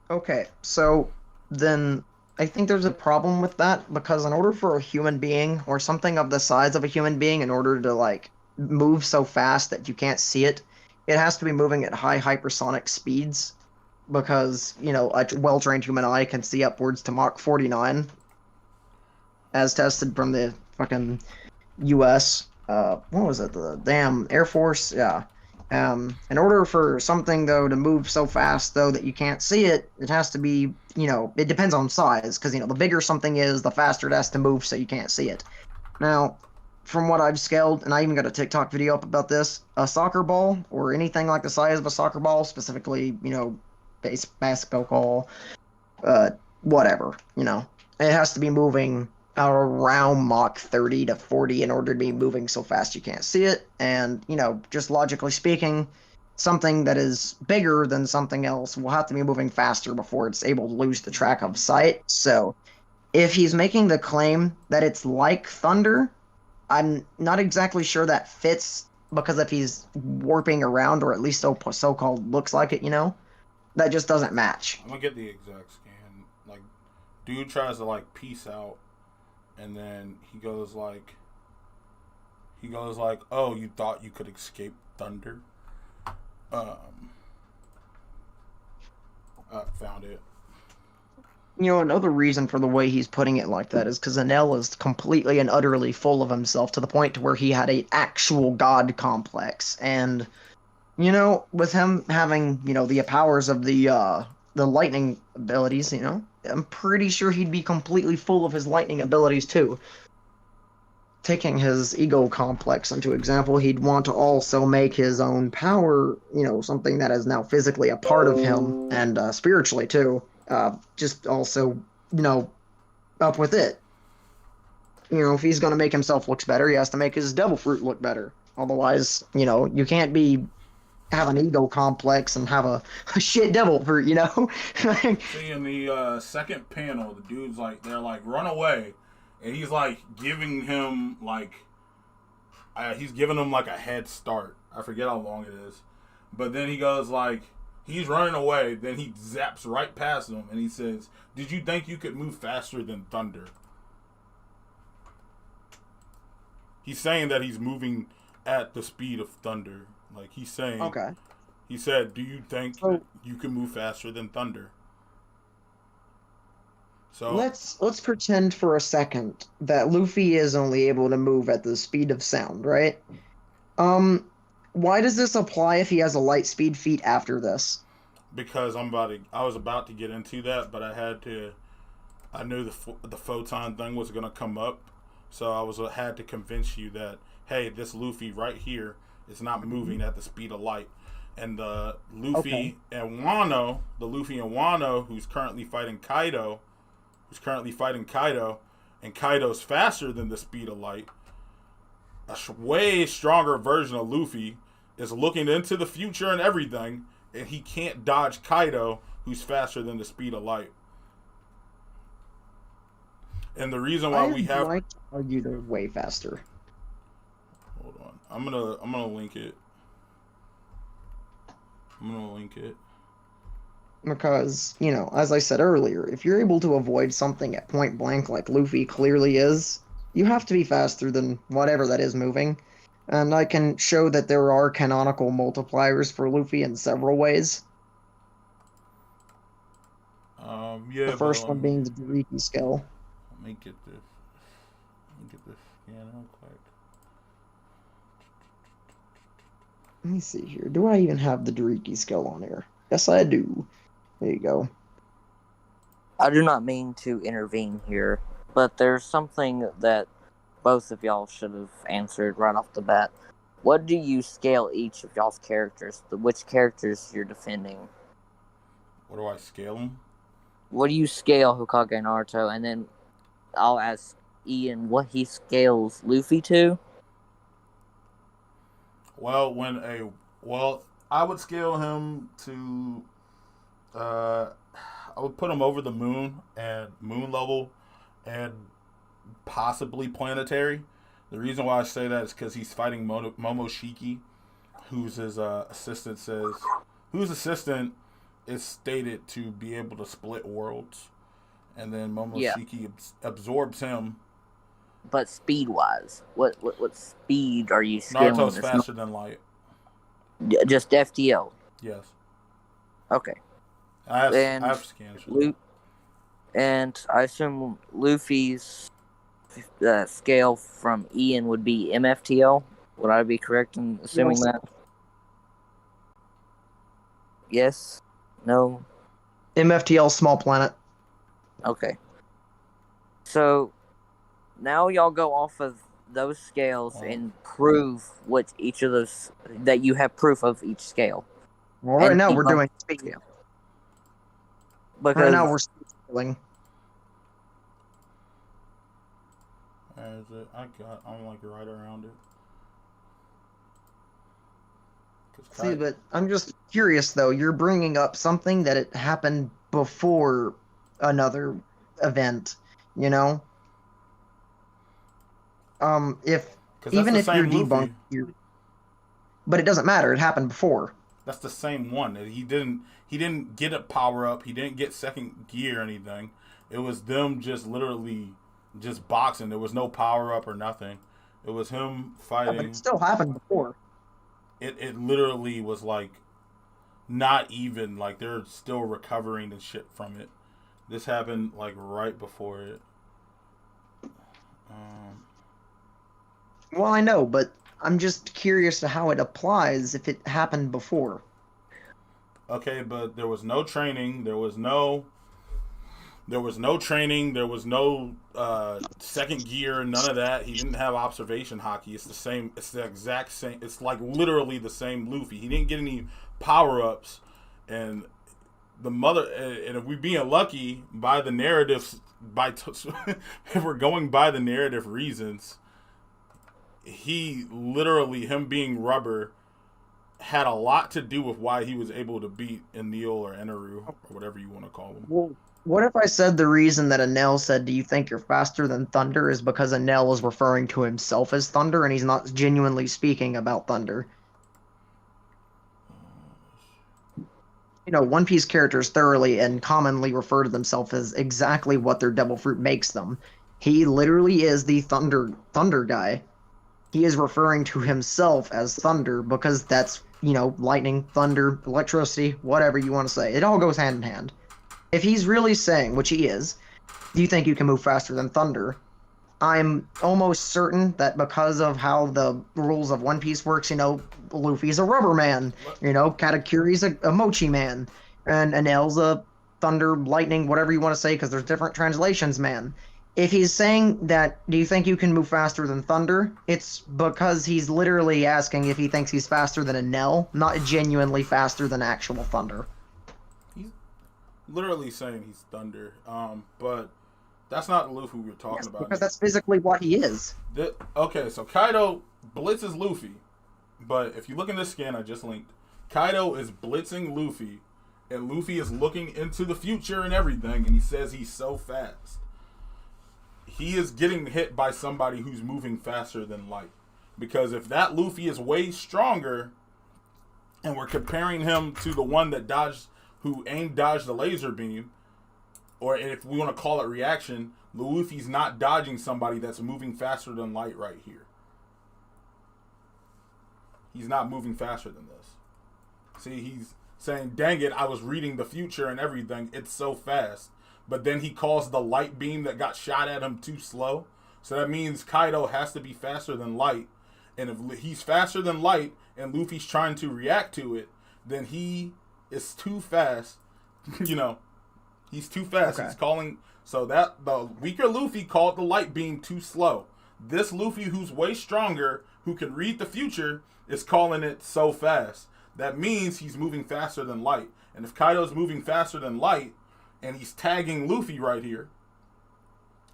Okay, so then I think there's a problem with that because in order for a human being or something of the size of a human being, in order to like move so fast that you can't see it, it has to be moving at high hypersonic speeds because, you know, a well-trained human eye can see upwards to Mach 49 as tested from the fucking US. What was it? The damn Air Force? Yeah. In order for something, though, to move so fast, though, that you can't see it, it has to be, you know, it depends on size, because, you know, the bigger something is, the faster it has to move so you can't see it. Now, from what I've scaled, and I even got a TikTok video up about this, a soccer ball, or anything like the size of a soccer ball, specifically, you know, basketball, whatever, you know, it has to be moving around Mach 30 to 40 in order to be moving so fast you can't see it. And, you know, just logically speaking, something that is bigger than something else will have to be moving faster before it's able to lose the track of sight. So if he's making the claim that it's like thunder, I'm not exactly sure that fits, because if he's warping around, or at least so-called looks like it, you know, that just doesn't match. I'm gonna get the exact scan. Like, dude tries to like peace out, and then he goes like, "Oh, you thought you could escape thunder?" I found it. You know, another reason for the way he's putting it like that is because Enel is completely and utterly full of himself to the point to where he had an actual god complex. And, you know, with him having, you know, the powers of the lightning abilities, you know, I'm pretty sure he'd be completely full of his lightning abilities too. Taking his ego complex into example, he'd want to also make his own power, you know, something that is now physically a part of him, and spiritually too. Just also, you know, up with it. You know, if he's going to make himself look better, he has to make his devil fruit look better. Otherwise, you know, you can't have an ego complex and have a shit devil fruit, you know? See, in the second panel, the dude's like, they're like, run away. And he's like giving him like, he's giving him like a head start. I forget how long it is. But then he goes like, he's running away. Then he zaps right past him and he says, "Did you think you could move faster than thunder?" He's saying that he's moving at the speed of thunder. Like he's saying, okay. He said, "Do you think you can move faster than thunder?" So let's pretend for a second that Luffy is only able to move at the speed of sound, right? Why does this apply if he has a light speed feat after this? Because I was about to get into that, but I knew the photon thing was gonna come up, so I had to convince you that, hey, this Luffy right here is not moving at the speed of light, and the Luffy and Wano, who's currently fighting Kaido, and Kaido's faster than the speed of light. A way stronger version of Luffy is looking into the future and everything, and he can't dodge Kaido, who's faster than the speed of light. And the reason why we have, like to argue they're way faster. Hold on, I'm gonna link it. I'm gonna link it. Because, you know, as I said earlier, if you're able to avoid something at point blank like Luffy clearly is, you have to be faster than whatever that is moving. And I can show that there are canonical multipliers for Luffy in several ways. Yeah, The but first one being the Doriki scale. let me get this. Let me get this scan real quick. Let me see here. Do I even have the Doriki scale on here? Yes, I do. There you go. I do not mean to intervene here, but there's something that both of y'all should have answered right off the bat. What do you scale each of y'all's characters? Which characters you're defending? What do I scale them? What do you scale Hokage Naruto? And then I'll ask Ian what he scales Luffy to. Well, I would scale him to. I would put him over the moon and moon level, and possibly planetary. The reason why I say that is because he's fighting Momoshiki, whose assistant is stated to be able to split worlds, and then Momoshiki absorbs him. But speed wise, what speed are you scaling? Naruto's faster than light. Just FTL. Yes. Okay. I have scans. And I assume Luffy's scale from Ian would be MFTL. Would I be correct in assuming that? Yes? No? MFTL small planet. Okay. So now y'all go off of those scales and prove what each of those that you have proof of each scale. Well, right now we're doing speed. Because right now we're scaling. Where is it? I'm like right around it. See, but I'm just curious though. You're bringing up something that it happened before another event, you know. If even if you're debunked, but it doesn't matter. It happened before. That's the same one. He didn't get a power up. He didn't get second gear or anything. It was them just literally just boxing. There was no power up or nothing. It was him fighting. Yeah, but it still happened before. It literally was like not even like they're still recovering and shit from it. This happened like right before it. Well, I know, but I'm just curious to how it applies if it happened before. Okay, but there was no training. There was no training. There was no second gear. None of that. He didn't have observation hockey. It's the same. It's the exact same. It's like literally the same Luffy. He didn't get any power ups, and the mother. And if we're being lucky by the narratives, if we're going by the narrative reasons, he literally him being rubber had a lot to do with why he was able to beat Enel or Eneru or whatever you want to call him. Well, what if I said the reason that Enel said, "Do you think you're faster than Thunder?" is because Enel was referring to himself as Thunder, and he's not genuinely speaking about Thunder. You know, One Piece characters thoroughly and commonly refer to themselves as exactly what their devil fruit makes them. He literally is the Thunder guy. He is referring to himself as Thunder because that's, you know, lightning, thunder, electricity, whatever you want to say. It all goes hand in hand. If he's really saying, which he is, do you think you can move faster than Thunder? I'm almost certain that because of how the rules of One Piece works, you know, Luffy's a rubber man, you know, Katakuri's a mochi man, and Enel's a thunder, lightning, whatever you want to say, because there's different translations, man. If he's saying that, do you think you can move faster than Thunder? It's because he's literally asking if he thinks he's faster than Enel, not genuinely faster than actual Thunder. He's literally saying he's Thunder, but that's not the Luffy we were talking about. Because that's physically what he is. Okay, so Kaido blitzes Luffy, but if you look in this scan I just linked, Kaido is blitzing Luffy, and Luffy is looking into the future and everything, and he says he's so fast. He is getting hit by somebody who's moving faster than light. Because if that Luffy is way stronger, and we're comparing him to the one that who dodged the laser beam, or if we want to call it reaction, Luffy's not dodging somebody that's moving faster than light right here. He's not moving faster than this. See, he's saying, dang it, I was reading the future and everything. It's so fast. But then he calls the light beam that got shot at him too slow. So that means Kaido has to be faster than light. And if he's faster than light and Luffy's trying to react to it, then he is too fast. You know, he's too fast. Okay. He's calling. So that the weaker Luffy called the light beam too slow. This Luffy, who's way stronger, who can read the future, is calling it so fast. That means he's moving faster than light. And if Kaido's moving faster than light, and he's tagging Luffy right here,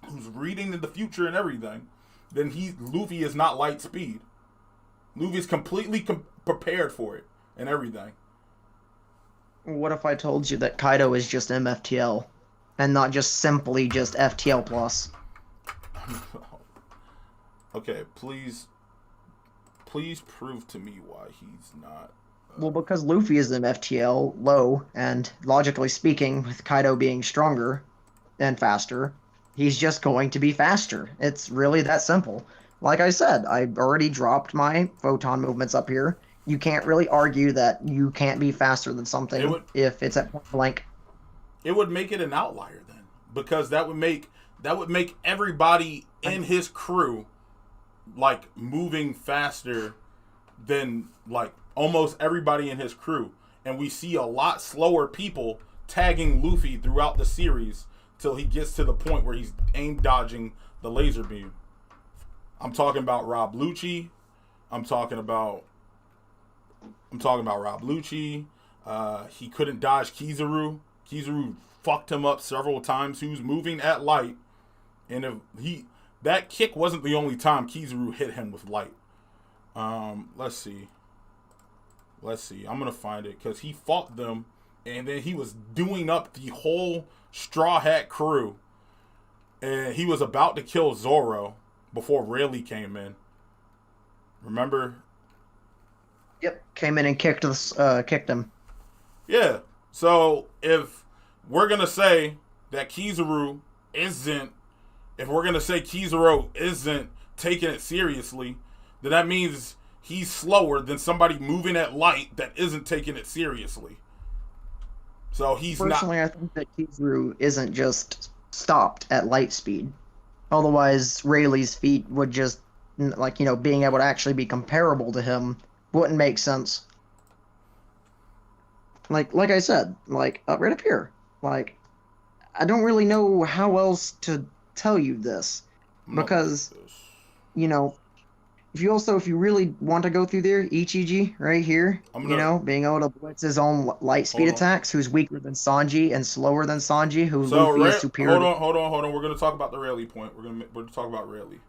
who's reading in the future and everything, then Luffy is not light speed. Luffy's completely prepared for it and everything. What if I told you that Kaido is just MFTL and not just simply just FTL plus? Okay, please prove to me why he's not. Well, because Luffy is MFTL low, and logically speaking, with Kaido being stronger and faster, he's just going to be faster. It's really that simple. Like I said, I already dropped my photon movements up here. You can't really argue that you can't be faster than something if it's at point blank. It would make it an outlier then, because that would make everybody in his crew like moving faster than like almost everybody in his crew. And we see a lot slower people tagging Luffy throughout the series till he gets to the point where he's aim dodging the laser beam. I'm talking about Rob Lucci. I'm talking about Rob Lucci. He couldn't dodge Kizaru. Kizaru fucked him up several times. He was moving at light. And that kick wasn't the only time Kizaru hit him with light. Let's see. I'm going to find it because he fought them and then he was doing up the whole Straw Hat crew. And he was about to kill Zoro before Rayleigh came in. Remember? Yep, came in and kicked him. Yeah. So if we're going to say that Kizaru isn't taking it seriously, then that means he's slower than somebody moving at light that isn't taking it seriously. So he's Personally, I think that Kizaru isn't just stopped at light speed. Otherwise, Rayleigh's feat would just, being able to actually be comparable to him wouldn't make sense. Like I said, right up here. I don't really know how else to tell you this. Because, if you really want to go through there, Ichiji, right here, being able to blitz his own light speed attacks, who's weaker than Sanji and slower than Sanji, Luffy is superior. Hold on. We're going to talk about the Rayleigh point. We're going to talk about Rayleigh.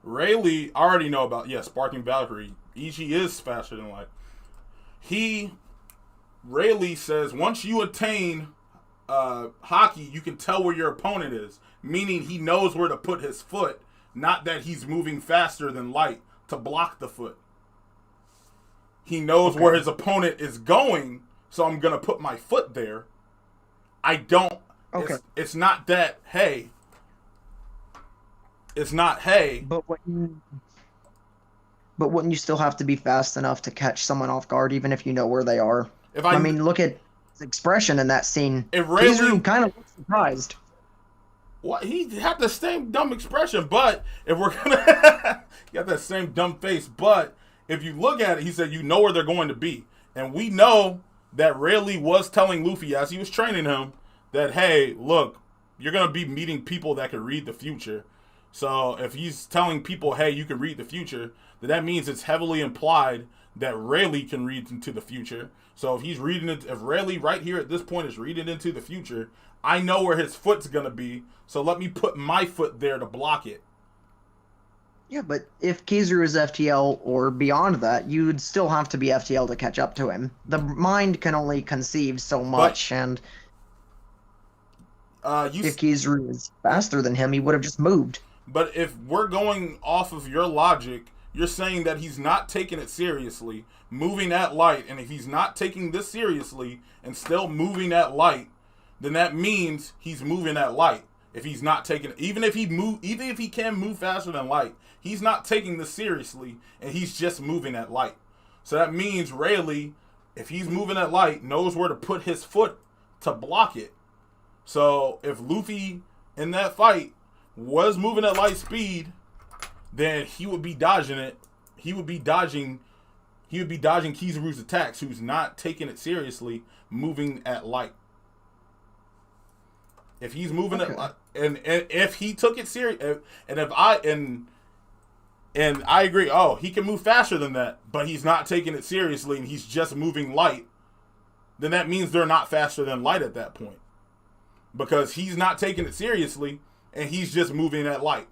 Rayleigh, I already know about, Sparking Valkyrie. Ichi is faster than light. Rayleigh says, once you attain Haki, you can tell where your opponent is. Meaning he knows where to put his foot, not that he's moving faster than light to block the foot. He knows where his opponent is going, so I'm going to put my foot there. I don't... Okay. It's not that, hey... It's not, hey... But wouldn't you still have to be fast enough to catch someone off guard, even if you know where they are? I mean, look at his expression in that scene. Kizaru kind of looks surprised. What? He had the same dumb expression, but if we're gonna... he got that same dumb face, but if you look at it, he said, you know where they're going to be. And we know that Rayleigh was telling Luffy as he was training him that, hey, look, you're going to be meeting people that can read the future. So if he's telling people, hey, you can read the future, then that means it's heavily implied that Rayleigh can read into the future. So if if Rayleigh right here at this point is reading into the future, I know where his foot's going to be, so let me put my foot there to block it. Yeah, but if Kizaru is FTL or beyond that, you'd still have to be FTL to catch up to him. The mind can only conceive so much, and if Kizaru is faster than him, he would have just moved. But if we're going off of your logic, you're saying that he's not taking it seriously, moving at light, and if he's not taking this seriously and still moving at light, then that means he's moving at light. If he's not taking, even if he can move faster than light, he's not taking this seriously, and he's just moving at light. So that means Rayleigh, if he's moving at light, knows where to put his foot to block it. So if Luffy in that fight was moving at light speed, then he would be dodging it. He would be dodging Kizaru's attacks, who's not taking it seriously, moving at light. If he's moving at light, and if he took it serious, and I agree, oh, he can move faster than that, but he's not taking it seriously and he's just moving light, then that means they're not faster than light at that point. Because he's not taking it seriously and he's just moving at light.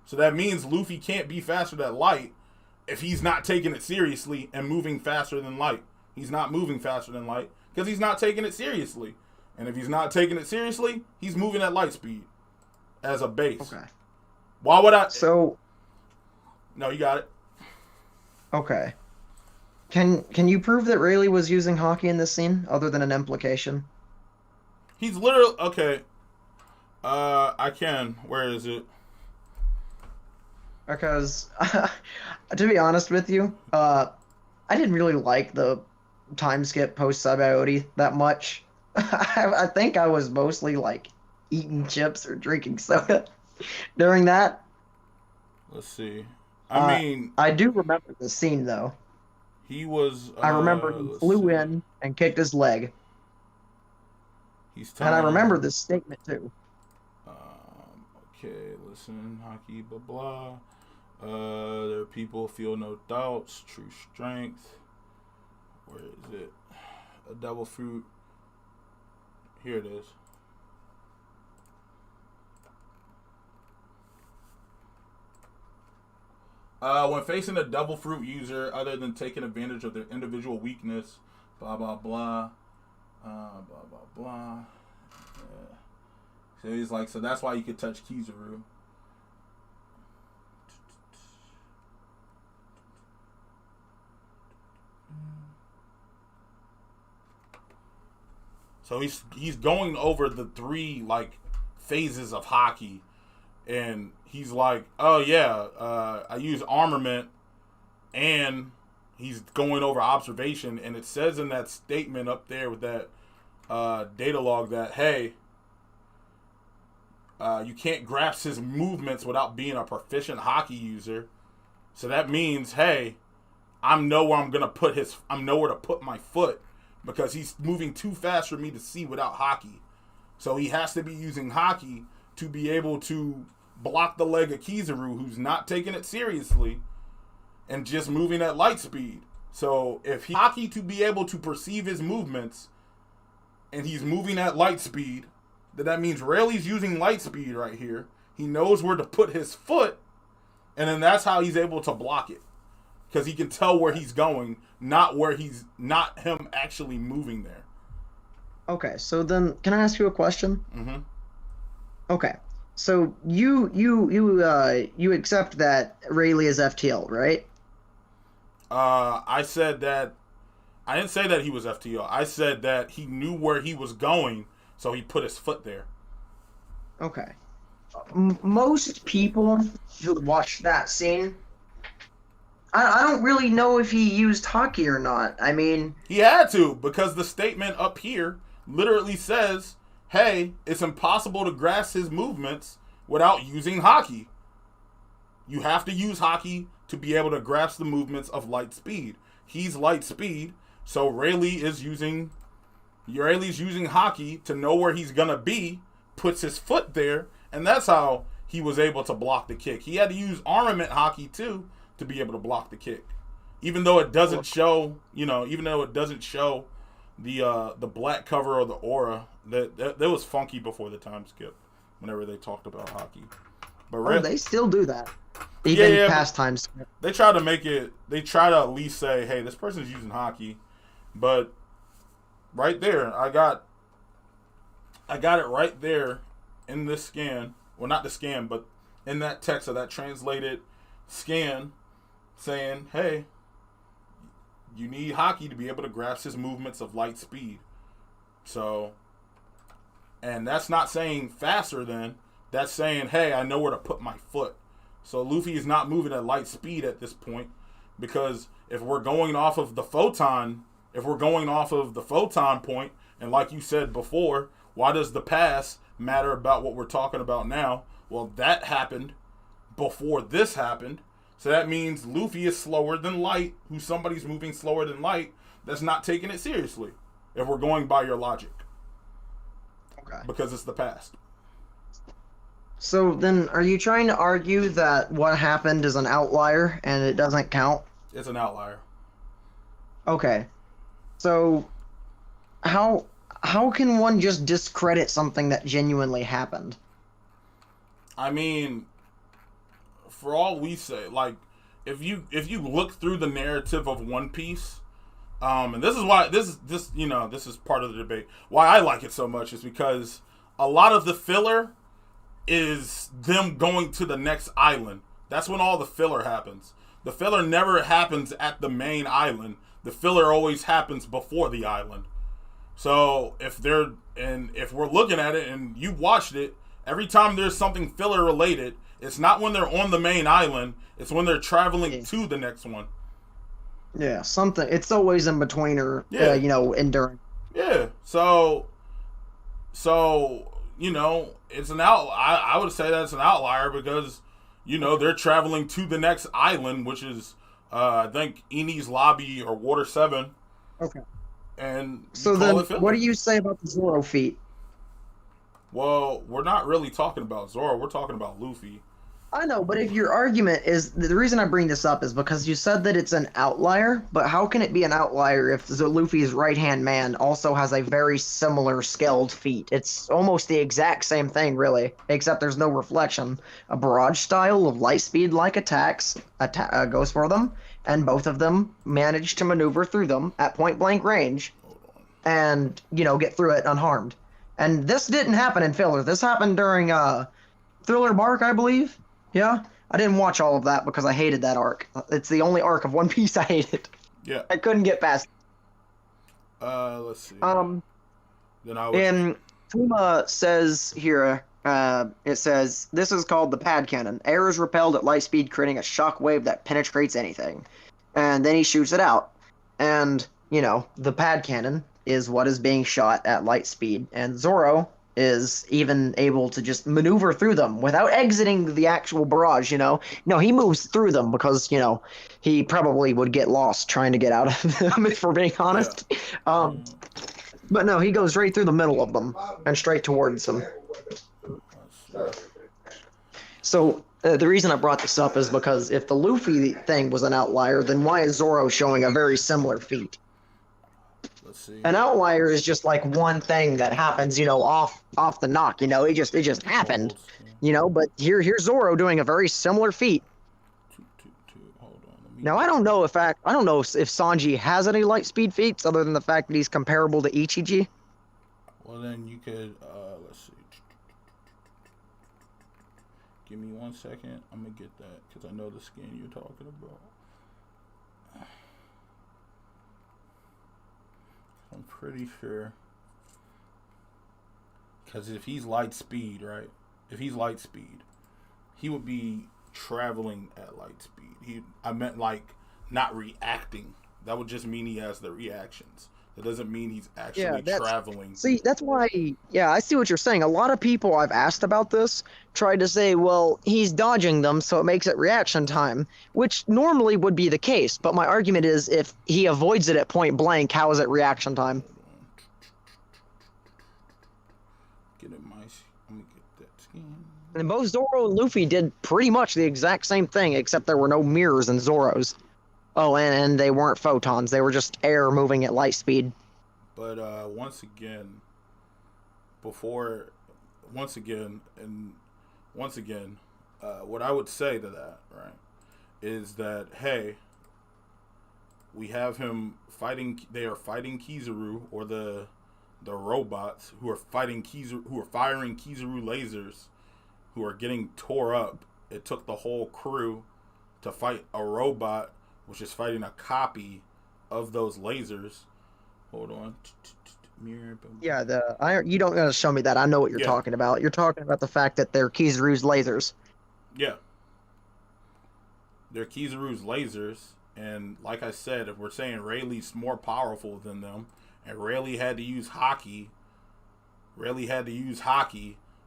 So that means Luffy can't be faster than light if he's not taking it seriously and moving faster than light. He's not moving faster than light because he's not taking it seriously. And if he's not taking it seriously, he's moving at light speed as a base. Okay. Why would I? So. No, you got it. Okay. Can you prove that Rayleigh was using Haki in this scene, other than an implication? He's literally okay. I can. Where is it? Because, to be honest with you, I didn't really like the time skip post Sabaody that much. I think I was mostly like eating chips or drinking soda during that. Let's see. I mean, I do remember the scene though. He was. I remember he flew in and kicked his leg. He's and I remember this statement too. Okay, listen, Haki, blah blah. There are people feel no doubts, true strength. Where is it? A devil fruit. Here it is. When facing a devil fruit user, other than taking advantage of their individual weakness, blah blah blah, blah blah blah. Yeah. So he's like, so that's why you could touch Kizaru. So he's going over the three like phases of Haki, and he's like, oh yeah, I use armament, and he's going over observation, and it says in that statement up there with that data log that hey, you can't grasp his movements without being a proficient Haki user. So that means hey, I know where to put my foot. Because he's moving too fast for me to see without Haki. So he has to be using Haki to be able to block the leg of Kizaru, who's not taking it seriously and just moving at light speed. So if Haki to be able to perceive his movements and he's moving at light speed, then that means Rayleigh's using light speed right here. He knows where to put his foot, and then that's how he's able to block it. Because he can tell where he's going, not him actually moving there. Okay, so then can I ask you a question? Mm-hmm. Okay, so you accept that Rayleigh is FTL, right? I said that. I didn't say that he was FTL. I said that he knew where he was going, so he put his foot there. Okay. Most people who watch that scene, I don't really know if he used Haki or not. I mean... He had to, because the statement up here literally says, hey, it's impossible to grasp his movements without using Haki. You have to use Haki to be able to grasp the movements of light speed. He's light speed, so Rayleigh is using Haki to know where he's going to be, puts his foot there, and that's how he was able to block the kick. He had to use armament Haki too, to be able to block the kick, even though it doesn't show, the black cover or the aura. That was funky before the time skip, whenever they talked about Haki. But they still do that, even past time skip. They try to make it. They try to at least say, "Hey, this person's using Haki," but right there, I got it right there in this scan. Well, not the scan, but in that text of that translated scan saying, hey, you need Haki to be able to grasp his movements of light speed. So, and that's not saying faster than, that's saying, hey, I know where to put my foot. So Luffy is not moving at light speed at this point, because if we're going off of the photon point, and like you said before, why does the past matter about what we're talking about now? Well, that happened before this happened. So that means Luffy is slower than light, who's somebody's moving slower than light, that's not taking it seriously, if we're going by your logic. Okay. Because it's the past. So then, are you trying to argue that what happened is an outlier and it doesn't count? It's an outlier. Okay. So, how can one just discredit something that genuinely happened? I mean, for all we say, like, if you look through the narrative of One Piece, and this is why this is part of the debate. Why I like it so much is because a lot of the filler is them going to the next island. That's when all the filler happens. The filler never happens at the main island. The filler always happens before the island. So if we're looking at it and you watched it, every time there's something filler related, it's not when they're on the main island, it's when they're traveling to the next one. Yeah, something. It's always in between or, enduring. Yeah, so, it's an I would say that's an outlier because, they're traveling to the next island, which is, I think, Eni's Lobby or Water 7. Okay. And so then, what do you say about the Zoro feat? Well, we're not really talking about Zoro. We're talking about Luffy. I know, but if your argument is... The reason I bring this up is because you said that it's an outlier, but how can it be an outlier if Luffy's right-hand man also has a very similar scaled feat? It's almost the exact same thing, really, except there's no reflection. A barrage style of light speed-like attacks goes for them, and both of them manage to maneuver through them at point-blank range and, get through it unharmed. And this didn't happen in filler. This happened during Thriller Bark, I believe. Yeah, I didn't watch all of that because I hated that arc. It's the only arc of One Piece I hated. Yeah. I couldn't get past. Let's see. Then and Kuma says here, it says, this is called the pad cannon. Air is repelled at light speed, creating a shock wave that penetrates anything. And then he shoots it out. And, the pad cannon is what is being shot at light speed. And Zoro is even able to just maneuver through them without exiting the actual barrage, No, he moves through them because, he probably would get lost trying to get out of them, if we're being honest. Yeah. But no, he goes right through the middle of them and straight towards them. So the reason I brought this up is because if the Luffy thing was an outlier, then why is Zoro showing a very similar feat? Let's see. An outlier is just like one thing that happens, off the knock. It just happened, But here's Zoro doing a very similar feat. Hold on. Now I don't know if Sanji has any light speed feats other than the fact that he's comparable to Ichiji. Well, then you could let's see. Give me 1 second. I'm gonna get that because I know the skin you're talking about. I'm pretty sure. Because if he's light speed, right? If he's light speed, he would be traveling at light speed. I meant like not reacting. That would just mean he has the reactions. That doesn't mean he's actually traveling. See, that's why, I see what you're saying. A lot of people I've asked about this tried to say, well, he's dodging them, so it makes it reaction time, which normally would be the case. But my argument is if he avoids it at point blank, how is it reaction time? I'm gonna get that skin. And both Zoro and Luffy did pretty much the exact same thing, except there were no mirrors in Zoro's. Oh, and they weren't photons. They were just air moving at light speed. But once again, what I would say to that, right, is that, hey, we have him fighting. They are fighting Kizaru, or the robots who are fighting Kizaru, who are firing Kizaru lasers, who are getting tore up. It took the whole crew to fight a robot, which is fighting a copy of those lasers. Hold on. Mirror. Yeah, you don't gotta show me that. I know what you're talking about. You're talking about the fact that they're Kizaru's lasers. Yeah. They're Kizaru's lasers, and like I said, if we're saying Rayleigh's more powerful than them, and Rayleigh had to use Haki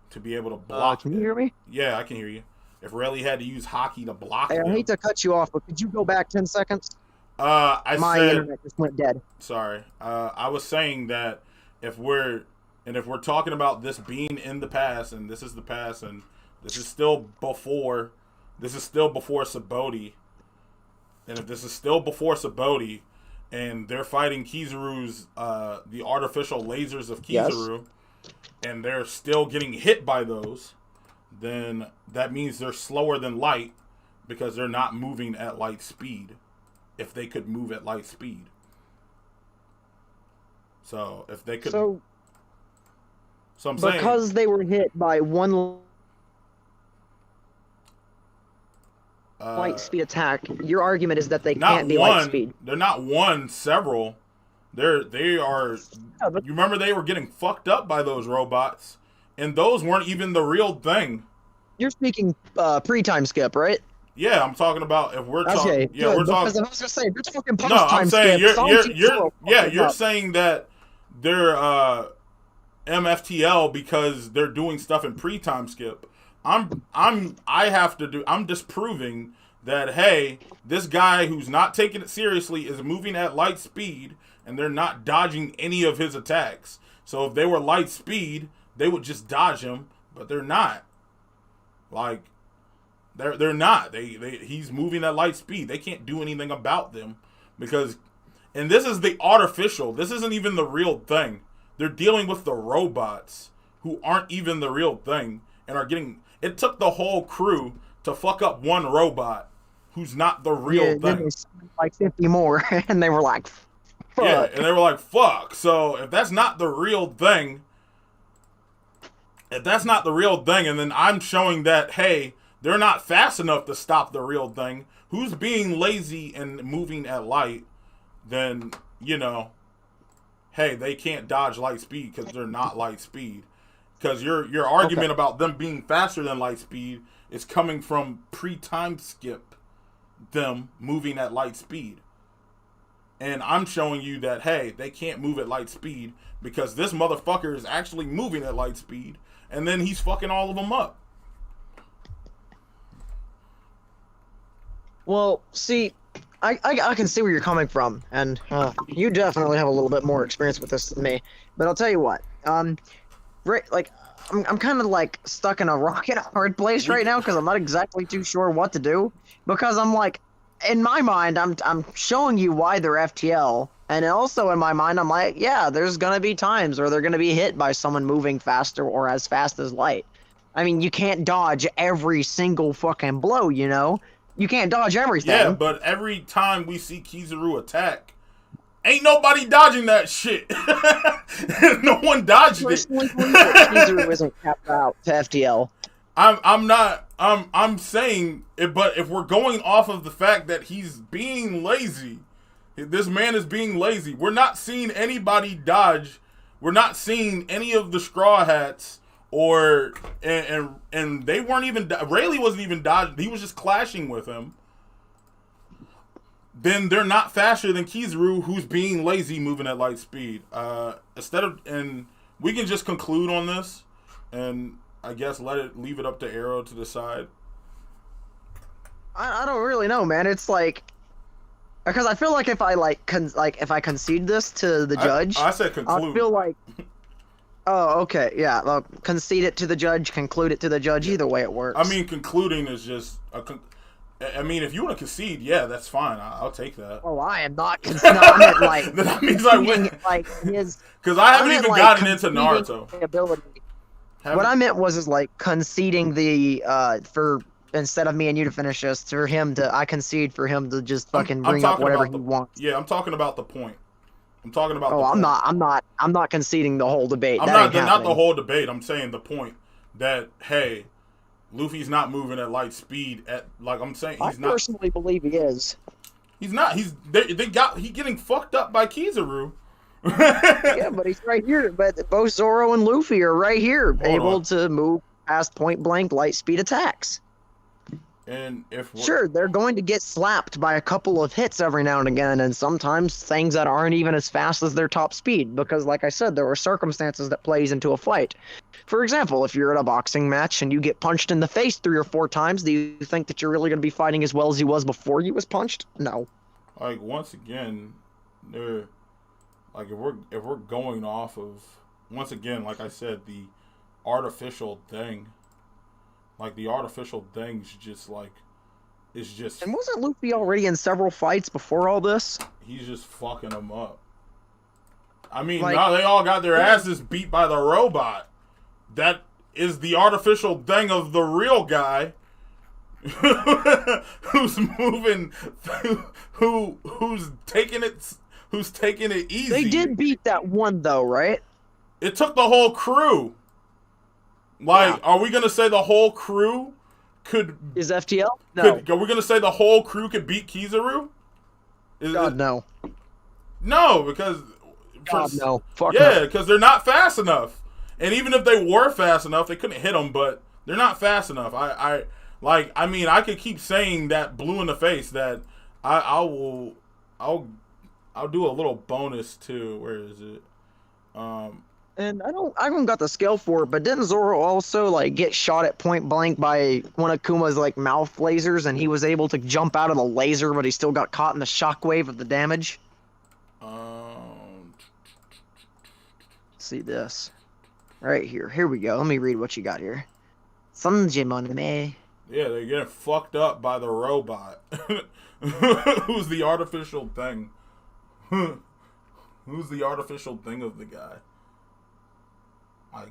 to be able to block. Can you hear me? Yeah, I can hear you. If Rayleigh had to use Haki to block Hey, I hate to cut you off, but could you go back 10 seconds? My internet just went dead. Sorry. I was saying that if we're talking about this being in the past, and this is the past, and this is still before Sabaody, and if this is still before Sabaody, and they're fighting Kizaru's the artificial lasers of Kizaru, and they're still getting hit by those, then that means they're slower than light because they're not moving at light speed. If they could move at light speed. So if they could, so I'm saying because they were hit by one light speed attack, your argument is that they can't be light speed. They're not one, several. They are. Yeah, you remember they were getting fucked up by those robots, and those weren't even the real thing. You're speaking pre-time skip, right? Yeah, I'm talking about if we're talking. Okay, yeah, we're talking. Because I was gonna say you're talking post No, time I'm saying skip. you're saying that they're MFTL because they're doing stuff in pre-time skip. I'm disproving that, hey, this guy who's not taking it seriously is moving at light speed and they're not dodging any of his attacks. So if they were light speed, they would just dodge him, but they're not. Like, they're not. He's moving at light speed. They can't do anything about them because, and this is the artificial. This isn't even the real thing. They're dealing with the robots who aren't even the real thing and are getting. It took the whole crew to fuck up one robot who's not the real thing. Like 50 more, and they were like, fuck. Yeah, and they were like, fuck. So if that's not the real thing, and then I'm showing that, hey, they're not fast enough to stop the real thing, who's being lazy and moving at light, then, hey, they can't dodge light speed because they're not light speed. Because your argument about them being faster than light speed is coming from pre-time skip them moving at light speed. And I'm showing you that, hey, they can't move at light speed because this motherfucker is actually moving at light speed, and then he's fucking all of them up. Well, see, I can see where you're coming from, and you definitely have a little bit more experience with this than me. But I'll tell you what, right, like, I'm kind of like stuck in a rock and a hard place right now because I'm not exactly too sure what to do. Because I'm like, in my mind, I'm showing you why they're FTL, and also in my mind, I'm like, yeah, there's gonna be times where they're gonna be hit by someone moving faster or as fast as light. I mean, you can't dodge every single fucking blow, You can't dodge everything. Yeah, but every time we see Kizaru attack, ain't nobody dodging that shit. No one dodged it. Kizaru isn't capped out to FTL. I'm saying it, but if we're going off of the fact that he's being lazy, this man is being lazy. We're not seeing anybody dodge. We're not seeing any of the Straw Hats and they weren't even. Rayleigh wasn't even dodging. He was just clashing with him. Then they're not faster than Kizaru, who's being lazy, moving at light speed. And we can just conclude on this, and I guess leave it up to Arrow to decide. I don't really know, man. It's like, because I feel like if I if I concede this to the judge, I said conclude. I feel like. Oh, okay, yeah. Well, concede it to the judge, conclude it to the judge. Either way, it works. I mean, concluding is just I mean, if you want to concede, yeah, that's fine. I'll take that. Oh, I am not conceding. I meant like that means I win. Like his, because I haven't even gotten into Naruto. Ability. What I meant was like conceding the for instead of me and you to finish this, for him to I concede for him to just fucking bring up whatever he wants. Yeah, I'm talking about the point. I'm talking about. Oh, I'm not conceding the whole debate. Not the whole debate. I'm saying the point that, hey, Luffy's not moving at light speed. At like I'm saying, I he's not. personally believe he is. He's not. He getting fucked up by Kizaru. Yeah, but he's right here. But both Zoro and Luffy are right here, able to move past point blank light speed attacks. And if sure, they're going to get slapped by a couple of hits every now and again, and sometimes things that aren't even as fast as their top speed, because like I said, there are circumstances that plays into a fight. For example, if you're at a boxing match and you get punched in the face 3 or 4 times, do you think that you're really going to be fighting as well as you was before you was punched? No. Like once again, they're like if we're going off of once again, like I said, the artificial thing. Like, the artificial thing's just, like, it's just... And wasn't Luffy already in several fights before all this? He's just fucking them up. I mean, like, now they all got their asses beat by the robot. That is the artificial thing of the real guy. Who's moving... Who's taking it easy. They did beat that one, though, right? It took the whole crew. Like, are we going to say the whole crew could... Is FTL? No. Are we going to say the whole crew could beat Kizaru? God, no. No, because... God, no. Fuck yeah, no. because they're not fast enough. And even if they were fast enough, they couldn't hit them, but they're not fast enough. I mean, I could keep saying that blue in the face that I'll do a little bonus too. Where is it? And I don't got the scale for it, but didn't Zoro also like get shot at point blank by one of Kuma's like mouth lasers, and he was able to jump out of the laser, but he still got caught in the shockwave of the damage? Let's see this right here. Here we go. Let me read what you got here. Sanjimonime. Yeah, they're getting fucked up by the robot. Who's the artificial thing? Who's the artificial thing of the guy? Like,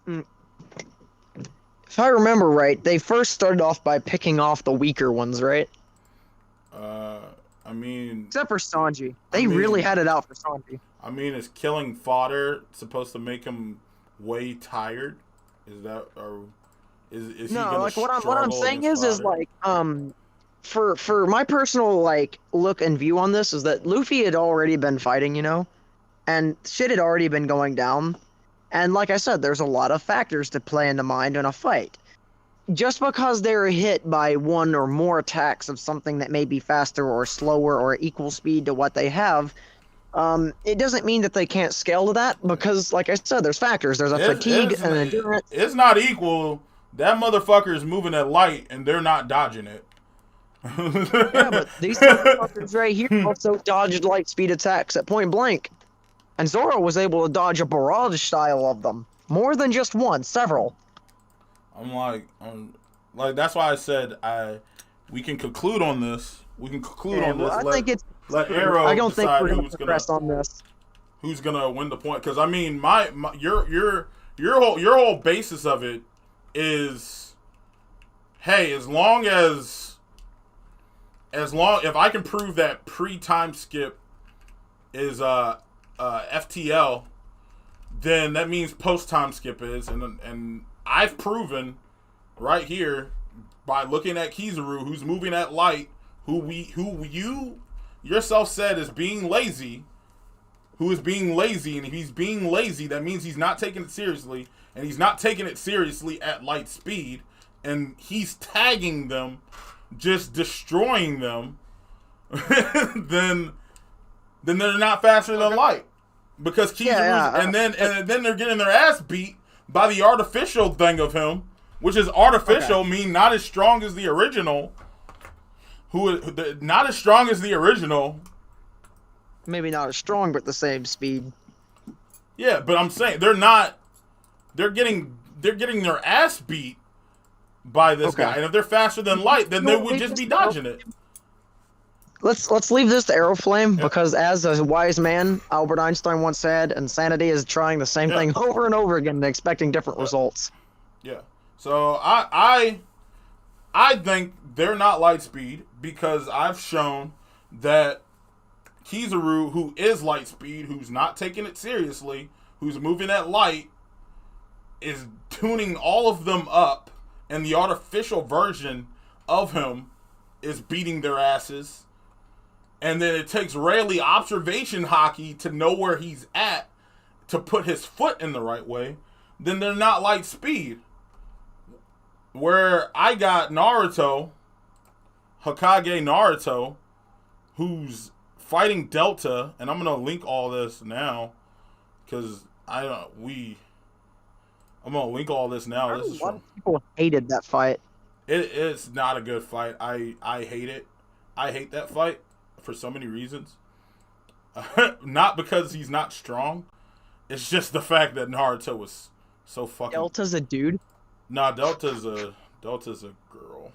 if I remember right, they first started off by picking off the weaker ones, right? I mean, except for Sanji, they really had it out for Sanji. I mean, is killing fodder supposed to make him way tired? Is that or is no? He like what I'm saying is like for my personal like look and view on this is that Luffy had already been fighting, you know. And shit had already been going down. And like I said, there's a lot of factors to play into mind in a fight. Just because they're hit by one or more attacks of something that may be faster or slower or equal speed to what they have, it doesn't mean that they can't scale to that, because like I said, there's factors. There's a fatigue and an endurance. It's not equal. That motherfucker is moving at light and they're not dodging it. Yeah, but these motherfuckers right here also dodged light speed attacks at point blank. And Zoro was able to dodge a barrage style of them. More than just one, several. I'm like that's why I said we can conclude on this. We can conclude on this. I think it's let Arrow I don't think decide we're going to progress on this. Who's gonna win the point? Because I mean, your whole basis of it is, hey, as long if I can prove that pre-time skip is FTL, then that means post-time skip is, and I've proven right here by looking at Kizaru, who's moving at light, who you yourself said is being lazy, who is being lazy, and if he's being lazy, that means he's not taking it seriously, and he's not taking it seriously at light speed, and he's tagging them, just destroying them, then they're not faster than light. Because Kizaru's, and then they're getting their ass beat by the artificial thing of him, which is artificial, mean not as strong as the original. Not as strong as the original. Maybe not as strong, but the same speed. Yeah, but I'm saying they're getting their ass beat by this guy, and if they're faster than light, then they would just be dodging it. Let's leave this to Aeroflame, because as a wise man, Albert Einstein once said, insanity is trying the same thing over and over again and expecting different results. Yeah. So I think they're not light speed, because I've shown that Kizaru, who is light speed, who's not taking it seriously, who's moving at light, is tuning all of them up, and the artificial version of him is beating their asses. And then it takes Rayleigh observation hockey to know where he's at to put his foot in the right way. Then they're not light speed. Where I got Naruto, Hokage Naruto, who's fighting Delta, and I'm gonna link all this now, because I'm gonna link all this now. This is a lot of people hated that fight. It's not a good fight. I hate it. I hate that fight for so many reasons. Not because he's not strong. It's just the fact that Naruto was so fucking. Delta's a dude. Nah, Delta's a girl.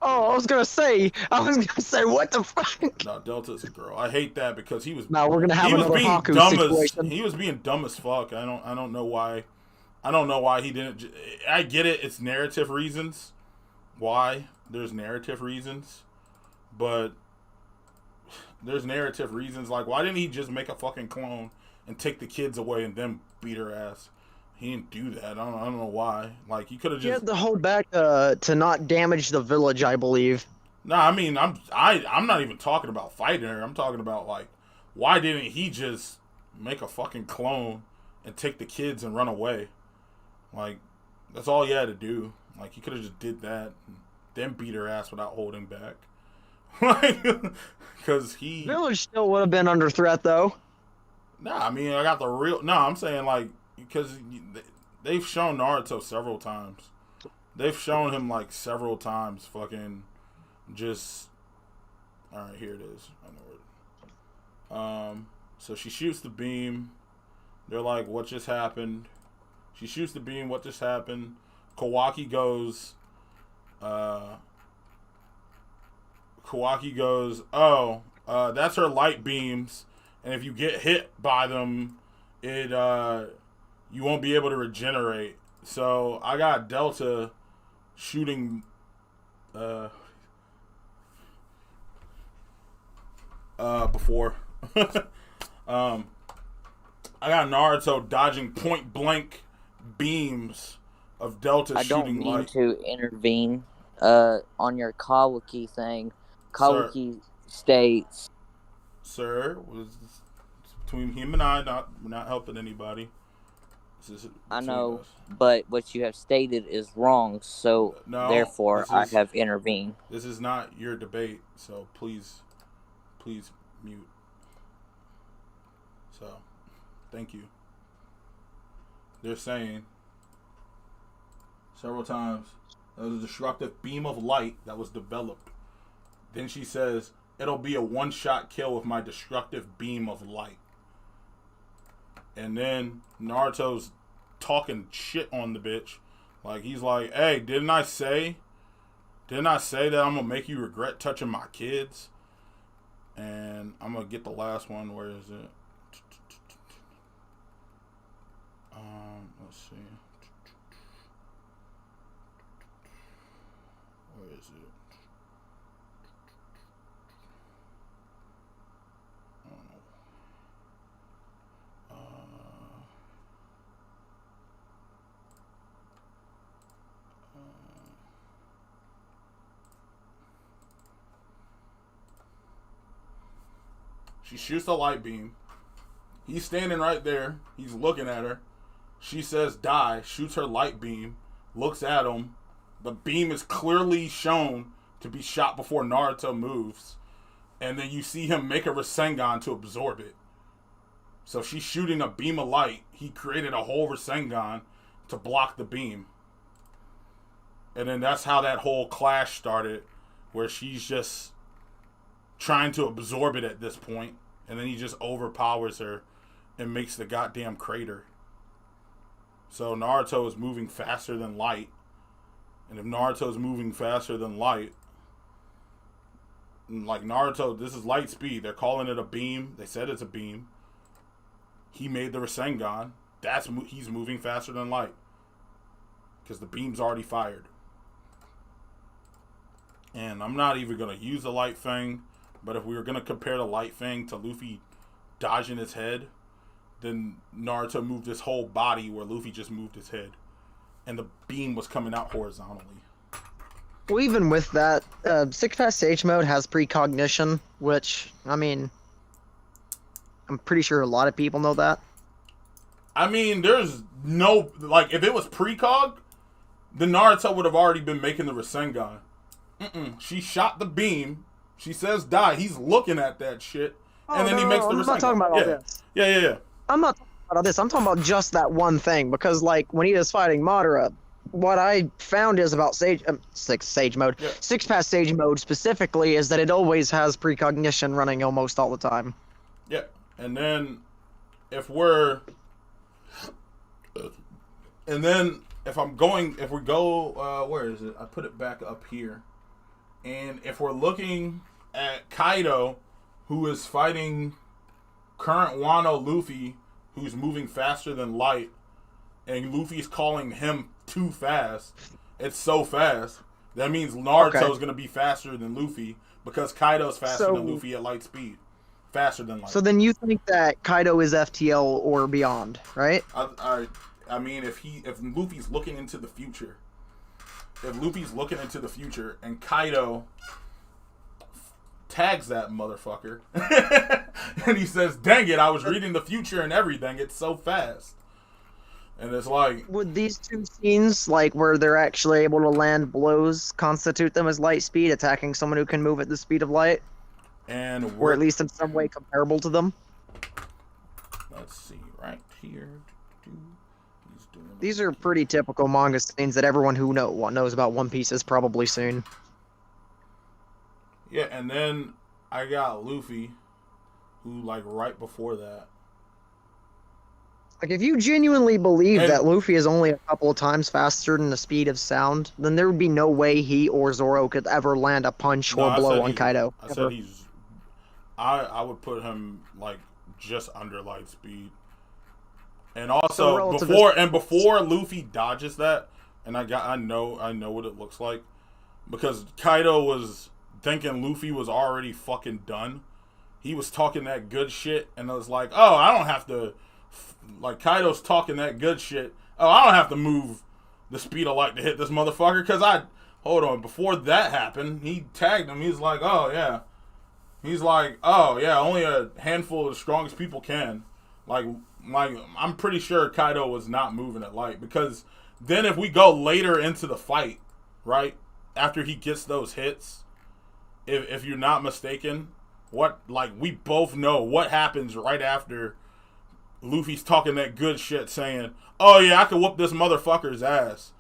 Oh, I was gonna say, what the fuck? No, Delta's a girl. I hate that because he was. Now we're gonna have he was another being Haku dumb situation. as he was being dumb as fuck. I don't know why. I don't know why he didn't. I get it. It's narrative reasons. Why? There's narrative reasons, but there's narrative reasons. Like, why didn't he just make a fucking clone and take the kids away and then beat her ass? He didn't do that. I don't know why. Like, he could have just. He had to hold back to not damage the village, I believe. Nah, I mean, I'm not even talking about fighting her. I'm talking about, like, why didn't he just make a fucking clone and take the kids and run away? Like, that's all he had to do. Like, he could have just did that and then beat her ass without holding back. Like, because he. Village still would have been under threat, though. Nah, I mean, I got the real. No, I'm saying, like, because they've shown Naruto several times. They've shown him, like, several times fucking just. Alright, here it is. I know it. So she shoots the beam. They're like, what just happened? She shoots the beam, what just happened? Kawaki goes, oh, that's her light beams, and if you get hit by them, you won't be able to regenerate. So I got Delta shooting, before. I got Naruto dodging point blank beams of Delta I don't shooting mean light. to intervene on your Kawaki thing. Kawaki states, Sir, it's between him and I. We're not helping anybody. This is I between know, us. but what you have stated is wrong, so No, therefore I have intervened. This is not your debate, so please mute. So, thank you. They're saying several times there was a destructive beam of light that was developed. Then she says, it'll be a one-shot kill with my destructive beam of light. And then Naruto's talking shit on the bitch. Like, he's like, hey, didn't I say that I'm gonna make you regret touching my kids? And I'm gonna get the last one. Where is it? Let's see. Where is it? I don't know. She shoots the light beam. He's standing right there. He's looking at her. She says die, shoots her light beam, looks at him. The beam is clearly shown to be shot before Naruto moves. And then you see him make a Rasengan to absorb it. So she's shooting a beam of light. He created a whole Rasengan to block the beam. And then that's how that whole clash started, where she's just trying to absorb it at this point. And then he just overpowers her and makes the goddamn crater. So Naruto is moving faster than light. And if Naruto is moving faster than light, like Naruto, this is light speed. They're calling it a beam. They said it's a beam. He made the Rasengan. He's moving faster than light. Because the beam's already fired. And I'm not even going to use the light thing. But if we were going to compare the light thing to Luffy dodging his head, then Naruto moved his whole body where Luffy just moved his head. And the beam was coming out horizontally. Well, even with that, Six Pass Sage Mode has precognition, which, I mean, I'm pretty sure a lot of people know that. I mean, there's no... Like, if it was precog, then Naruto would have already been making the Rasengan. She shot the beam. She says die. He's looking at that shit. And then he makes the Rasengan. I'm not talking about all this. Yeah. I'm not talking about all this. I'm talking about just that one thing. Because, like, when he was fighting Madara, what I found is about Sage Mode. Yeah. Six Pass Sage Mode specifically is that it always has precognition running almost all the time. Yeah. And then if we go, where is it? I put it back up here. And if we're looking at Kaido, who is fighting current Wano Luffy, who's moving faster than light, and Luffy's calling him too fast. It's so fast. That means Naruto's going to be faster than Luffy because Kaido's faster than Luffy at light speed. Faster than light. So then you think that Kaido is FTL or beyond, right? I mean, if Luffy's looking into the future, and Kaido tags that motherfucker, and he says, "Dang it, I was reading the future and everything. It's so fast." And it's like, would these two scenes, like where they're actually able to land blows, constitute them as light speed, attacking someone who can move at the speed of light? Or at least in some way comparable to them? Let's see, right here. These are pretty typical manga scenes that everyone who knows about One Piece has probably seen. Yeah, and then I got Luffy, who, like, right before that. Like, if you genuinely believe that Luffy is only a couple of times faster than the speed of sound, then there would be no way he or Zoro could ever land a punch or blow on Kaido. I said he's... I would put him, like, just under light speed. And also, before Luffy dodges that, and I know what it looks like, because Kaido was thinking Luffy was already fucking done. He was talking that good shit, and I was like, oh, I don't have to... Like, Kaido's talking that good shit. Oh, I don't have to move the speed of light to hit this motherfucker, because hold on, before that happened, he tagged him. He's like, oh, yeah. He's like, oh, yeah, only a handful of the strongest people can. Like, I'm pretty sure Kaido was not moving at light, because then if we go later into the fight, right, after he gets those hits, if you're not mistaken, we both know what happens right after Luffy's talking that good shit, saying, oh yeah, I can whoop this motherfucker's ass.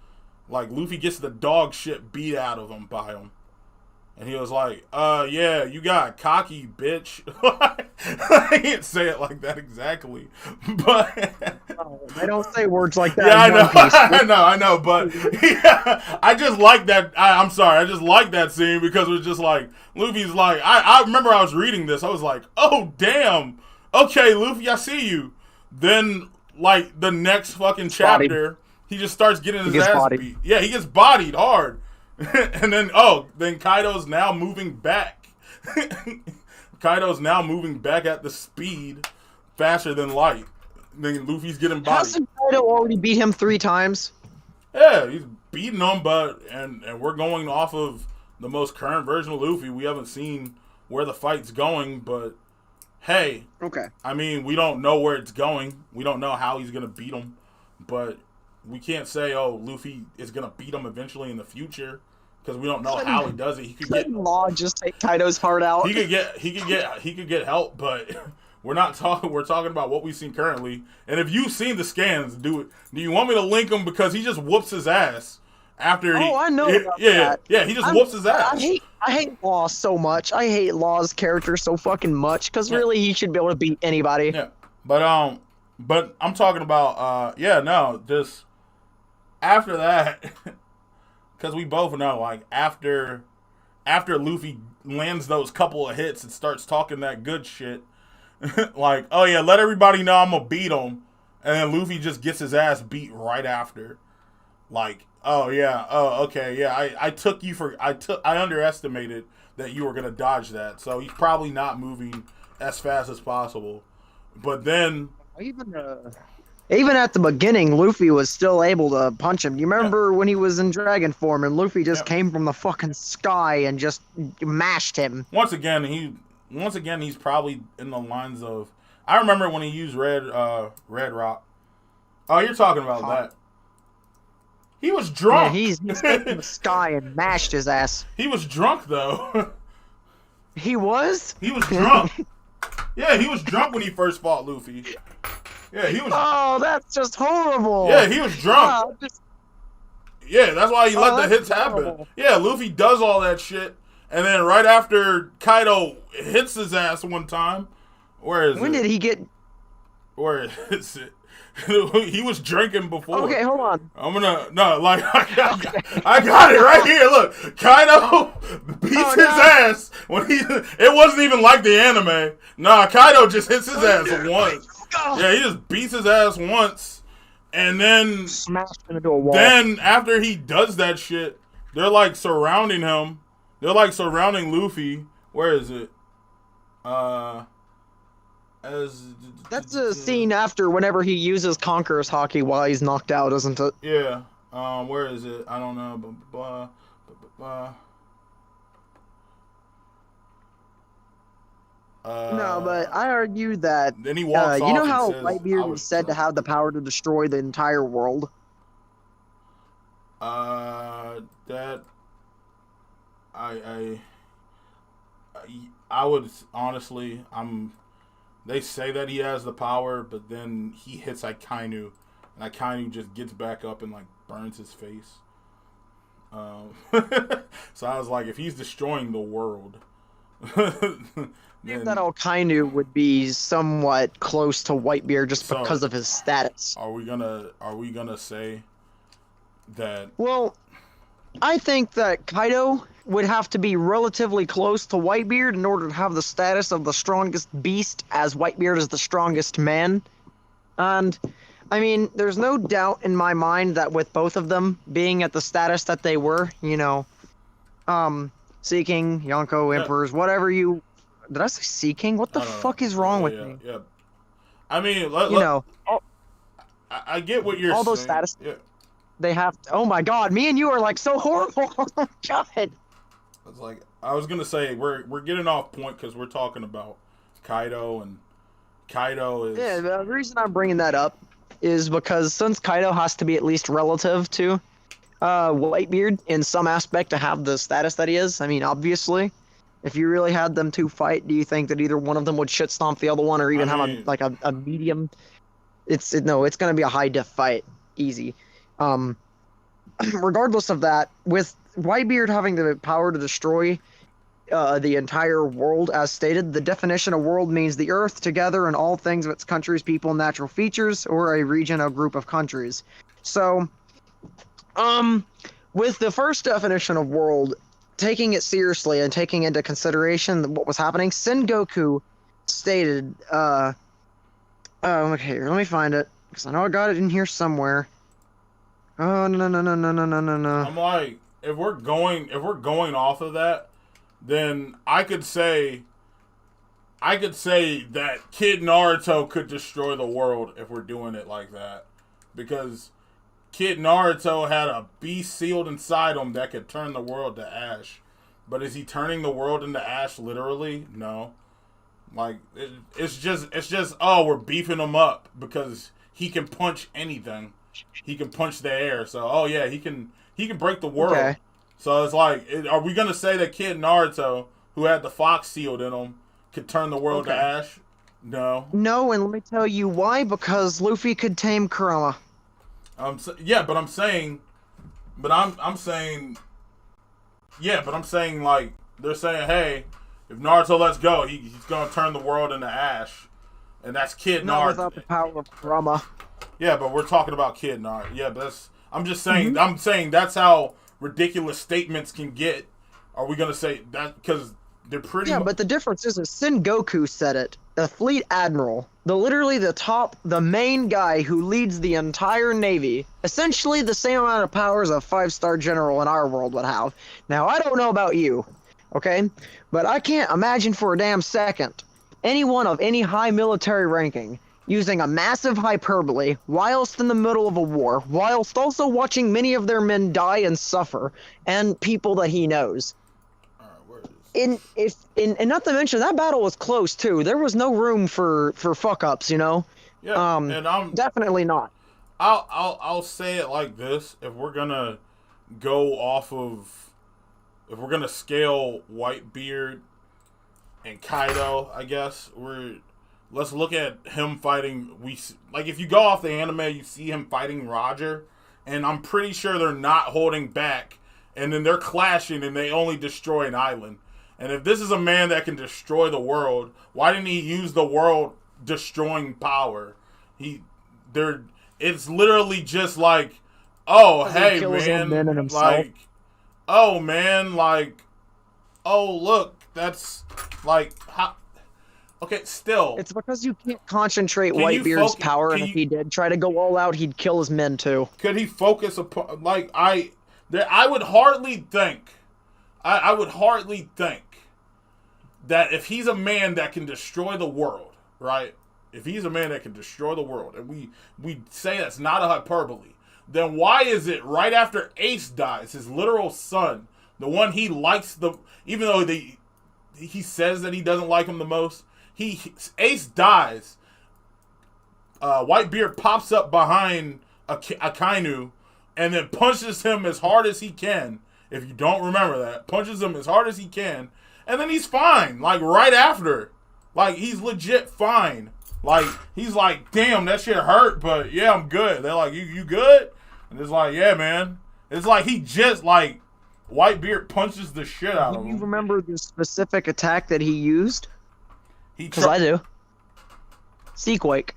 Like, Luffy gets the dog shit beat out of him by him. And he was like, yeah, you got cocky, bitch. I can't say it like that exactly. But they don't say words like that. Yeah, I know, but yeah, I just like that. I'm sorry, I just like that scene because it was just like, Luffy's like, I remember I was reading this, I was like, oh damn, okay, Luffy, I see you. Then, like, the next fucking chapter, he just starts getting his ass beat. Yeah, he gets bodied hard. And then, then Kaido's now moving back. Kaido's now moving back at the speed faster than light. Then Luffy's getting bodied. Hasn't Kaido already beat him 3 times? Yeah, he's beating him, and we're going off of the most current version of Luffy. We haven't seen where the fight's going, but hey. Okay. I mean, we don't know where it's going. We don't know how he's going to beat him. But we can't say, oh, Luffy is going to beat him eventually in the future. Because we don't know how he does it. He could get Law just take Kaido's heart out. He could get help, but we're not talking. We're talking about what we've seen currently. And if you've seen the scans, do you want me to link him because he just whoops his ass after? I know. Yeah, he just whoops his ass. I hate Law so much. I hate Law's character so fucking much because really he should be able to beat anybody. Yeah, but I'm talking about just after that. Because we both know, like, after Luffy lands those couple of hits and starts talking that good shit, like, oh yeah, let everybody know I'm gonna beat him, and then Luffy just gets his ass beat right after. Like, oh yeah, oh okay, yeah, I underestimated that you were gonna dodge that, so he's probably not moving as fast as possible. But then Even even at the beginning, Luffy was still able to punch him. You Yeah. remember when he was in dragon form and Luffy just Yep. came from the fucking sky and just mashed him? Once again, he's probably in the lines of. I remember when he used red rock. Oh, you're talking about that. He was Yeah, drunk. he's came from the sky and mashed his ass. He was drunk though. He was? He was drunk. Yeah, he was drunk when he first fought Luffy. Yeah, he was. Oh, that's just horrible. Yeah, he was drunk. Ah, just- Yeah, that's why he let the that's hits happen. horrible. Yeah, Luffy does all that shit, and then right after Kaido hits his ass one time, where is when it? did he get? Where is it? He was drinking before. Okay, hold on. I got it right here. Look, Kaido beats his ass when he. It wasn't even like the anime. Nah, Kaido just hits his ass once. Yeah, he just beats his ass once, and then Smashed him into a wall. then after he does that shit, they're like surrounding him. They're like surrounding Luffy. Where is it? That's a scene after whenever he uses Conqueror's Hockey while he's knocked out, isn't it? Yeah. Where is it? I don't know. Blah, blah, blah. No, but I argue that Then he walks off. you know and how says, Whitebeard "I was said to have the power to destroy the entire world? That I would honestly, they say that he has the power, but then he hits Akainu, and Akainu just gets back up and like burns his face. So I was like, if he's destroying the world, then That Alkainu would be somewhat close to Whitebeard just So- because of his status. are we gonna say that? Well, I think that Kaido would have to be relatively close to Whitebeard in order to have the status of the strongest beast, as Whitebeard is the strongest man. And, I mean, there's no doubt in my mind that with both of them being at the status that they were, you know, Seeking, Yonko, Yeah. Emperors, whatever you... Did I say Seeking? What the I don't know. fuck is wrong with Yeah, me? yeah. I mean, You know, I get what you're all those saying. status- Yeah. they have... Oh my god, me and you are like so horrible! God! It's like I was gonna say we're getting off point because we're talking about Kaido, and Kaido is Yeah, the reason I'm bringing that up is because since Kaido has to be at least relative to Whitebeard in some aspect to have the status that he is, I mean, obviously, if you really had them two fight, do you think that either one of them would shit stomp the other one or even I have mean- a medium? No, it's gonna be a high def fight, easy. Regardless of that, with Whitebeard having the power to destroy the entire world, as stated, the definition of world means the earth together and all things of its countries, people, and natural features, or a region, a group of countries. So, with the first definition of world, taking it seriously and taking into consideration what was happening, Sengoku stated, okay, let me find it, because I know I got it in here somewhere. Oh, no. I'm like, if we're going off of that, then I could say that Kid Naruto could destroy the world if we're doing it like that, because Kid Naruto had a beast sealed inside him that could turn the world to ash. But is he turning the world into ash literally? No. Like it's just oh, we're beefing him up because he can punch anything. He can punch the air. So oh yeah, he can break the world. Okay. So it's like, are we gonna say that Kid Naruto, who had the fox sealed in him, could turn the world to Okay. ash? No. No, and let me tell you why, because Luffy could tame Kurama. Yeah, but I'm saying like they're saying, hey, if Naruto lets go, he's gonna turn the world into ash, and that's Kid Not Naruto. without the power of Kurama. Yeah, but we're talking about Kid Naruto. Yeah, but I'm just saying. Mm-hmm. I'm saying that's how ridiculous statements can get. Are we gonna say that because they're pretty? Yeah, but the difference is Sengoku said it. The fleet admiral, the main guy who leads the entire navy, essentially the same amount of powers a 5-star general in our world would have. Now, I don't know about you, okay? But I can't imagine for a damn second anyone of any high military ranking using a massive hyperbole, whilst in the middle of a war, whilst also watching many of their men die and suffer, and people that he knows. And not to mention that battle was close too. There was no room for fuck ups, you know. Yeah, and I'm definitely not. I'll say it like this: if we're gonna go off of, if we're gonna scale Whitebeard and Kaido, I guess let's look at him fighting. Like if you go off the anime, you see him fighting Roger, and I'm pretty sure they're not holding back, and then they're clashing, and they only destroy an island. And if this is a man that can destroy the world, why didn't he use the world destroying power? It's literally just like, oh hey man, like, oh man, like, oh look, that's like how. Okay, still. It's because you can't concentrate Whitebeard's power, and if he did try to go all out, he'd kill his men too. Could he focus upon, like, I would hardly think, I would hardly think that if he's a man that can destroy the world, right? If he's a man that can destroy the world, and we say that's not a hyperbole, then why is it right after Ace dies, his literal son, the one he likes even though he says that he doesn't like him the most, Ace dies, Whitebeard pops up behind Akainu and then punches him as hard as he can. If you don't remember that, punches him as hard as he can, and then he's fine. Like right after, like he's legit fine. Like he's like, damn, that shit hurt, but yeah, I'm good. They're like, you good? And it's like, yeah, man. It's like he just like Whitebeard punches the shit out of him. Do you remember the specific attack that he used? Because I do. Seaquake.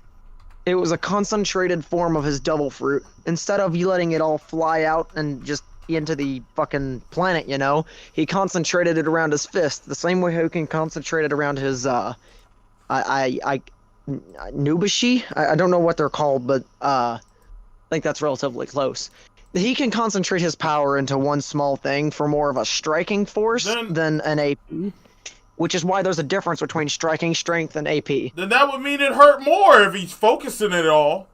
It was a concentrated form of his devil fruit. Instead of you letting it all fly out and just into the fucking planet, you know, he concentrated it around his fist, the same way he can concentrate it around his Nubashi. I don't know what they're called, but I think that's relatively close. He can concentrate his power into one small thing for more of a striking force than an AP, which is why there's a difference between striking strength and AP. Then that would mean it hurt more if he's focusing it all.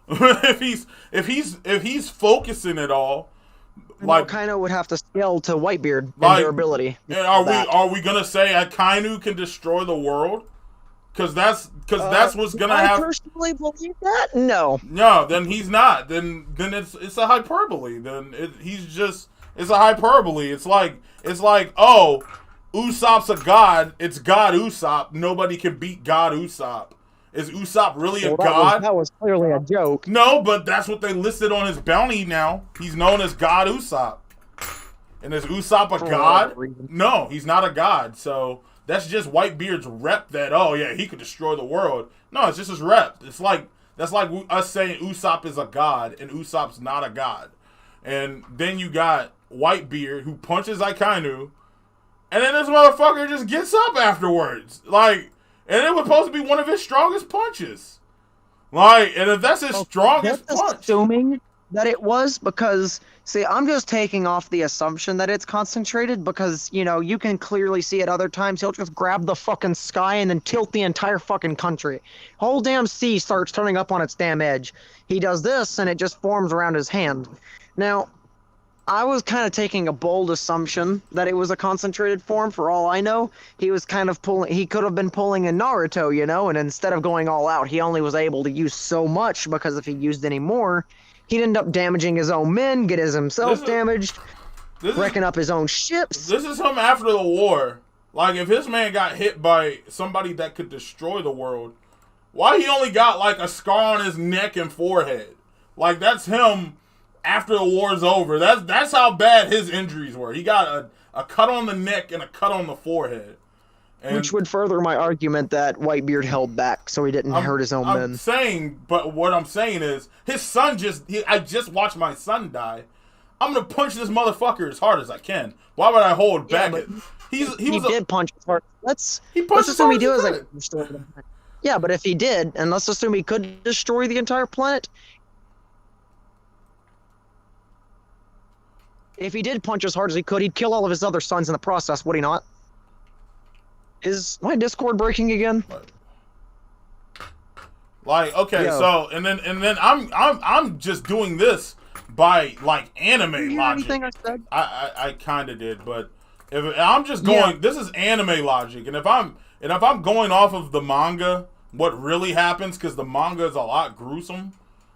if he's focusing it all. Like Akainu would have to scale to Whitebeard and durability. And are we gonna say Akainu can destroy the world? Because that's what's gonna happen. I personally believe that. No. No, then he's not. Then it's a hyperbole. Then it's a hyperbole. It's like oh, Usopp's a god. It's God Usopp. Nobody can beat God Usopp. Is Usopp really a god? That was clearly a joke. No, but that's what they listed on his bounty now. He's known as God Usopp. And is Usopp a god? No, he's not a god. So that's just Whitebeard's rep that, oh yeah, he could destroy the world. No, it's just his rep. That's like us saying Usopp is a god and Usopp's not a god. And then you got Whitebeard who punches Akainu, and then this motherfucker just gets up afterwards. Like, and it was supposed to be one of his strongest punches. Like, and if that's his strongest punch. Assuming that it was, because, see, I'm just taking off the assumption that it's concentrated because, you know, you can clearly see at other times he'll just grab the fucking sky and then tilt the entire fucking country. Whole damn sea starts turning up on its damn edge. He does this and it just forms around his hand. Now, I was kind of taking a bold assumption that it was a concentrated form. For all I know, he was kind of he could have been pulling a Naruto, you know, and instead of going all out, he only was able to use so much because if he used any more, he'd end up damaging his own men, get himself damaged, wrecking up his own ships. This is him after the war. Like, if his man got hit by somebody that could destroy the world, why he only got, like, a scar on his neck and forehead? Like, that's him after the war's over. That's how bad his injuries were. He got a cut on the neck and a cut on the forehead. And which would further my argument that Whitebeard held back so he didn't hurt his own men. What I'm saying is, his son I just watched my son die. I'm gonna punch this motherfucker as hard as I can. Why would I hold back? He did punch as hard. Let's assume he did. Yeah, but if he did, and let's assume he could destroy the entire planet. If he did punch as hard as he could, he'd kill all of his other sons in the process, would he not? Is my Discord breaking again? Like, okay, Yo. so and then I'm just doing this by like Did you anime hear logic. anything I said? I kind of did, but if I'm just going, this is anime logic, and if I'm going off of the manga, what really happens, because the manga is a lot gruesome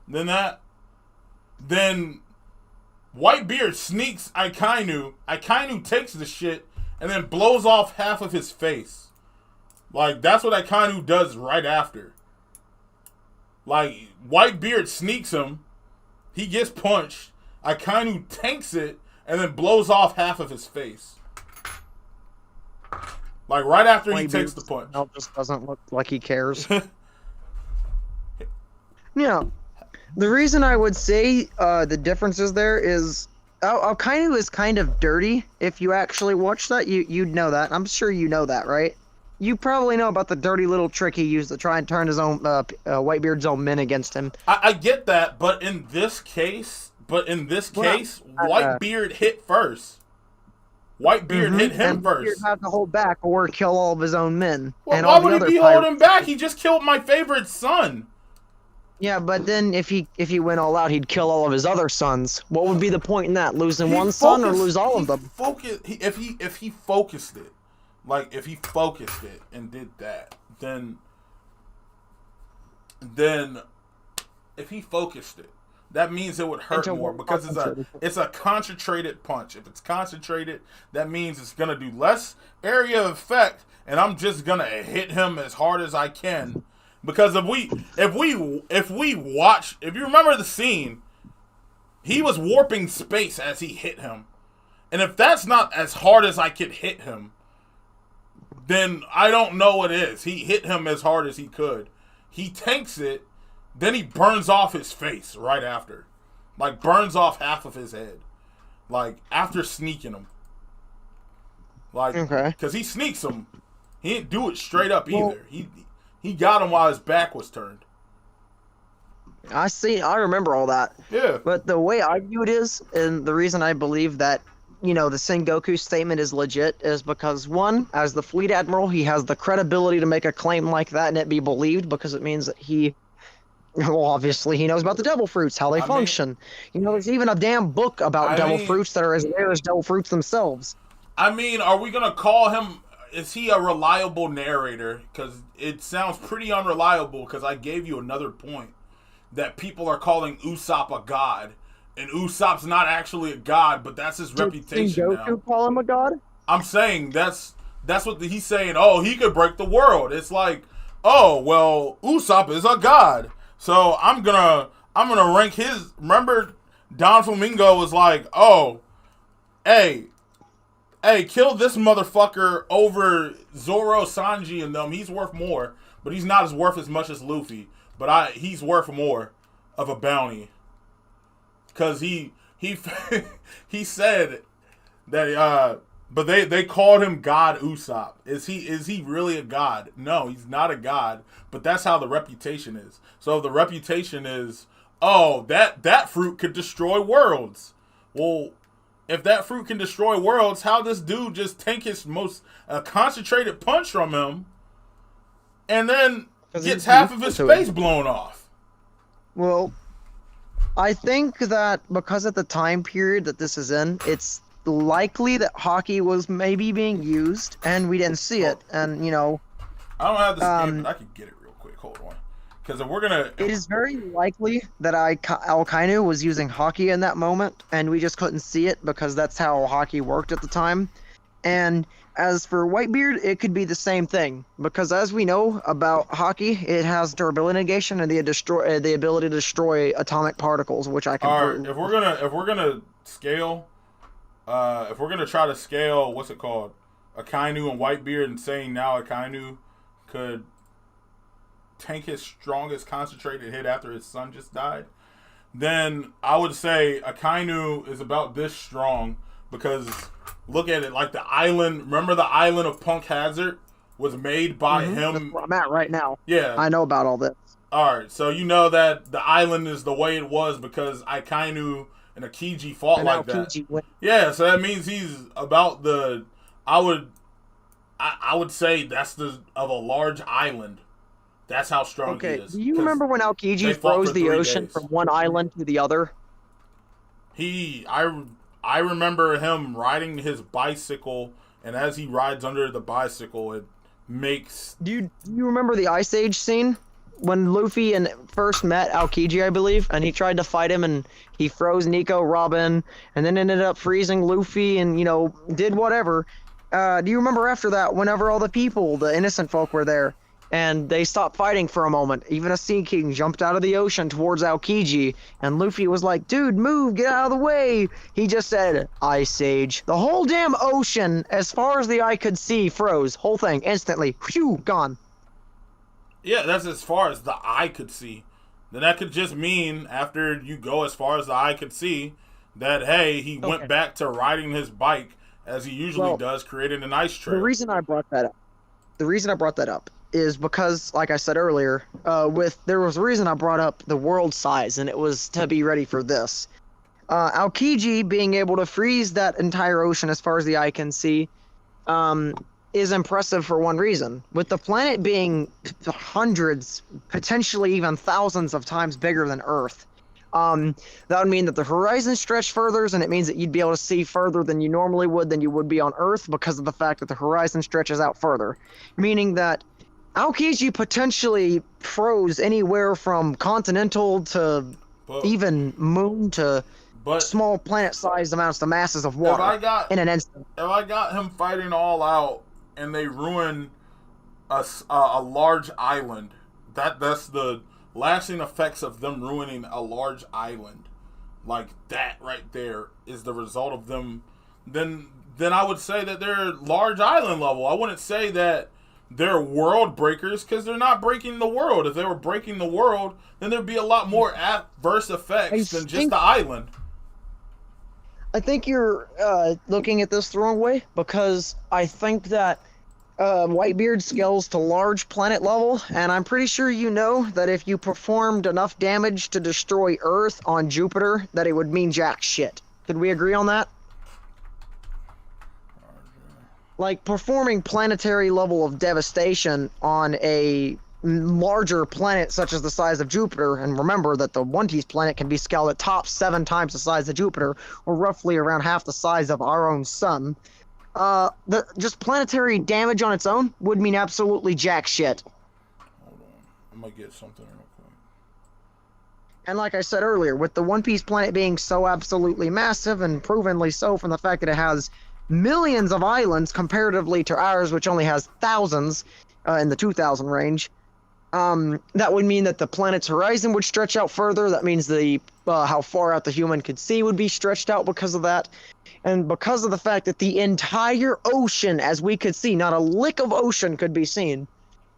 than that, then Whitebeard sneaks Akainu. Akainu takes the shit and then blows off half of his face. Like, that's what Akainu does right after. Like, Whitebeard sneaks him. He gets punched. Akainu tanks it and then blows off half of his face. Like, right after he takes the punch. No, just doesn't look like he cares. Yeah. The reason I would say the differences there is Akainu is kind of dirty. If you actually watch that, you'd know that. I'm sure you know that, right? You probably know about the dirty little trick he used to try and turn his own Whitebeard's own men against him. I get that, but in this case, Whitebeard hit first. Whitebeard hit him and first. Whitebeard had to hold back or kill all of his own men. Well, and why all the would other he be pirates. holding back? He just killed my favorite son. Yeah, but then if he went all out, he'd kill all of his other sons. What would be the point in that? Losing one son or lose all of them? If he focused it, like if he focused it and did that, then if he focused it, that means it would hurt more because it's a concentrated punch. If it's concentrated, that means it's gonna do less area of effect, and I'm just gonna hit him as hard as I can. Because if you remember the scene, he was warping space as he hit him. And if that's not as hard as I could hit him, then I don't know what is. He hit him as hard as he could. He tanks it, then he burns off his face right after. Like, burns off half of his head. Like, after sneaking him. Like, because he sneaks him. He didn't do it straight up either. He got him while his back was turned. I remember all that. Yeah. But the way I view it is, and the reason I believe that, the Sengoku statement is legit is because, one, as the fleet admiral, he has the credibility to make a claim like that and it be believed because it means that obviously he knows about the devil fruits, how they function. There's even a damn book about devil fruits that are as rare as devil fruits themselves. I mean, are we going to call him... Is he a reliable narrator? Because it sounds pretty unreliable because I gave you another point that people are calling Usopp a god. And Usopp's not actually a god, but that's his reputation now. Did Sengoku call him a god? I'm saying that's what he's saying. Oh, he could break the world. It's like, oh, well, Usopp is a god. So I'm gonna rank his... Remember, Don Flamingo was like, oh, hey, kill this motherfucker over Zoro, Sanji, and them. He's worth more, but he's not worth as much as Luffy. But he's worth more of a bounty. Because he said that, but they called him God Usopp. Is he really a god? No, he's not a god, but that's how the reputation is. So the reputation is, oh, that fruit could destroy worlds. Well, if that fruit can destroy worlds, how this dude just tank his most concentrated punch from him and then gets half of his face blown off? Well, I think that because of the time period that this is in, it's likely that hockey was maybe being used and we didn't see it. And, I don't have this game, but I can get it real quick. Hold on. Because if we're going to... It is very likely that ALLCAPS was using hockey in that moment, and we just couldn't see it because that's how hockey worked at the time. And as for Whitebeard, it could be the same thing. Because as we know about hockey, it has durability negation and the ability to destroy atomic particles, which I can prove. If we're gonna scale... if we're going to try to scale, what's it called? Akainu and Whitebeard, and saying now Akainu could... tank his strongest concentrated hit after his son just died, then I would say Akainu is about this strong because look at it, like the island, remember the island of Punk Hazard was made by him? That's where I'm at right now. Yeah. I know about all this. Alright, so you know that the island is the way it was because Akainu and Akiji fought like that. Yeah, so that means he's about the, I would say that's of a large island. That's how strong he Okay, is. do you 'Cause remember when they Aokiji fought froze for the 3 ocean days. from one island to the other? I remember him riding his bicycle, and as he rides under the bicycle, it makes. Do you remember the Ice Age scene? When Luffy and first met Aokiji, I believe, and he tried to fight him, and he froze Nico, Robin, and then ended up freezing Luffy, and did whatever. Do you remember after that, whenever all the people, the innocent folk, were there, and they stopped fighting for a moment, even a Sea King jumped out of the ocean towards Aokiji, and Luffy was like, "Dude, move, get out of the way." He just said, "Ice Age." The whole damn ocean, as far as the eye could see, froze. Whole thing, instantly. Phew, gone. Yeah, that's as far as the eye could see. Then that could just mean after you go as far as the eye could see that, hey, he went Okay. back to riding his bike as he usually Well, does, creating an ice trail. The reason I brought that up is because, like I said earlier, there was a reason I brought up the world size, and it was to be ready for this. Aokiji being able to freeze that entire ocean as far as the eye can see, is impressive for one reason. With the planet being hundreds, potentially even thousands of times bigger than Earth, that would mean that the horizon stretched further, and it means that you'd be able to see further than you normally would than you would be on Earth because of the fact that the horizon stretches out further. Meaning that Aokiji potentially froze anywhere from continental to But, even moon to but small planet-sized amounts of masses of if water I got in an instant. him fighting all out and they ruin a large island, that's the lasting effects of them ruining a large island. Like that right there is the result of them. Then I would say that they're large island level. I wouldn't say that they're world breakers because they're not breaking the world. If they were breaking the world, then there'd be a lot more adverse effects than just the island. I think you're looking at this the wrong way, because I think that Whitebeard scales to large planet level, and I'm pretty sure you know that if you performed enough damage to destroy Earth on Jupiter, that it would mean jack shit. Could we agree on that? Like, performing planetary level of devastation on a larger planet such as the size of Jupiter, and remember that the One Piece planet can be scaled at top 7 times the size of Jupiter, or roughly around half the size of our own sun. Just planetary damage on its own would mean absolutely jack shit. Hold on, I'm gonna get something real quick. And like I said earlier, with the One Piece planet being so absolutely massive, and provenly so from the fact that it has millions of islands comparatively to ours, which only has thousands in the 2,000 range, that would mean that the planet's horizon would stretch out further. That means the how far out the human could see would be stretched out because of that. And because of the fact that the entire ocean, as we could see, not a lick of ocean could be seen,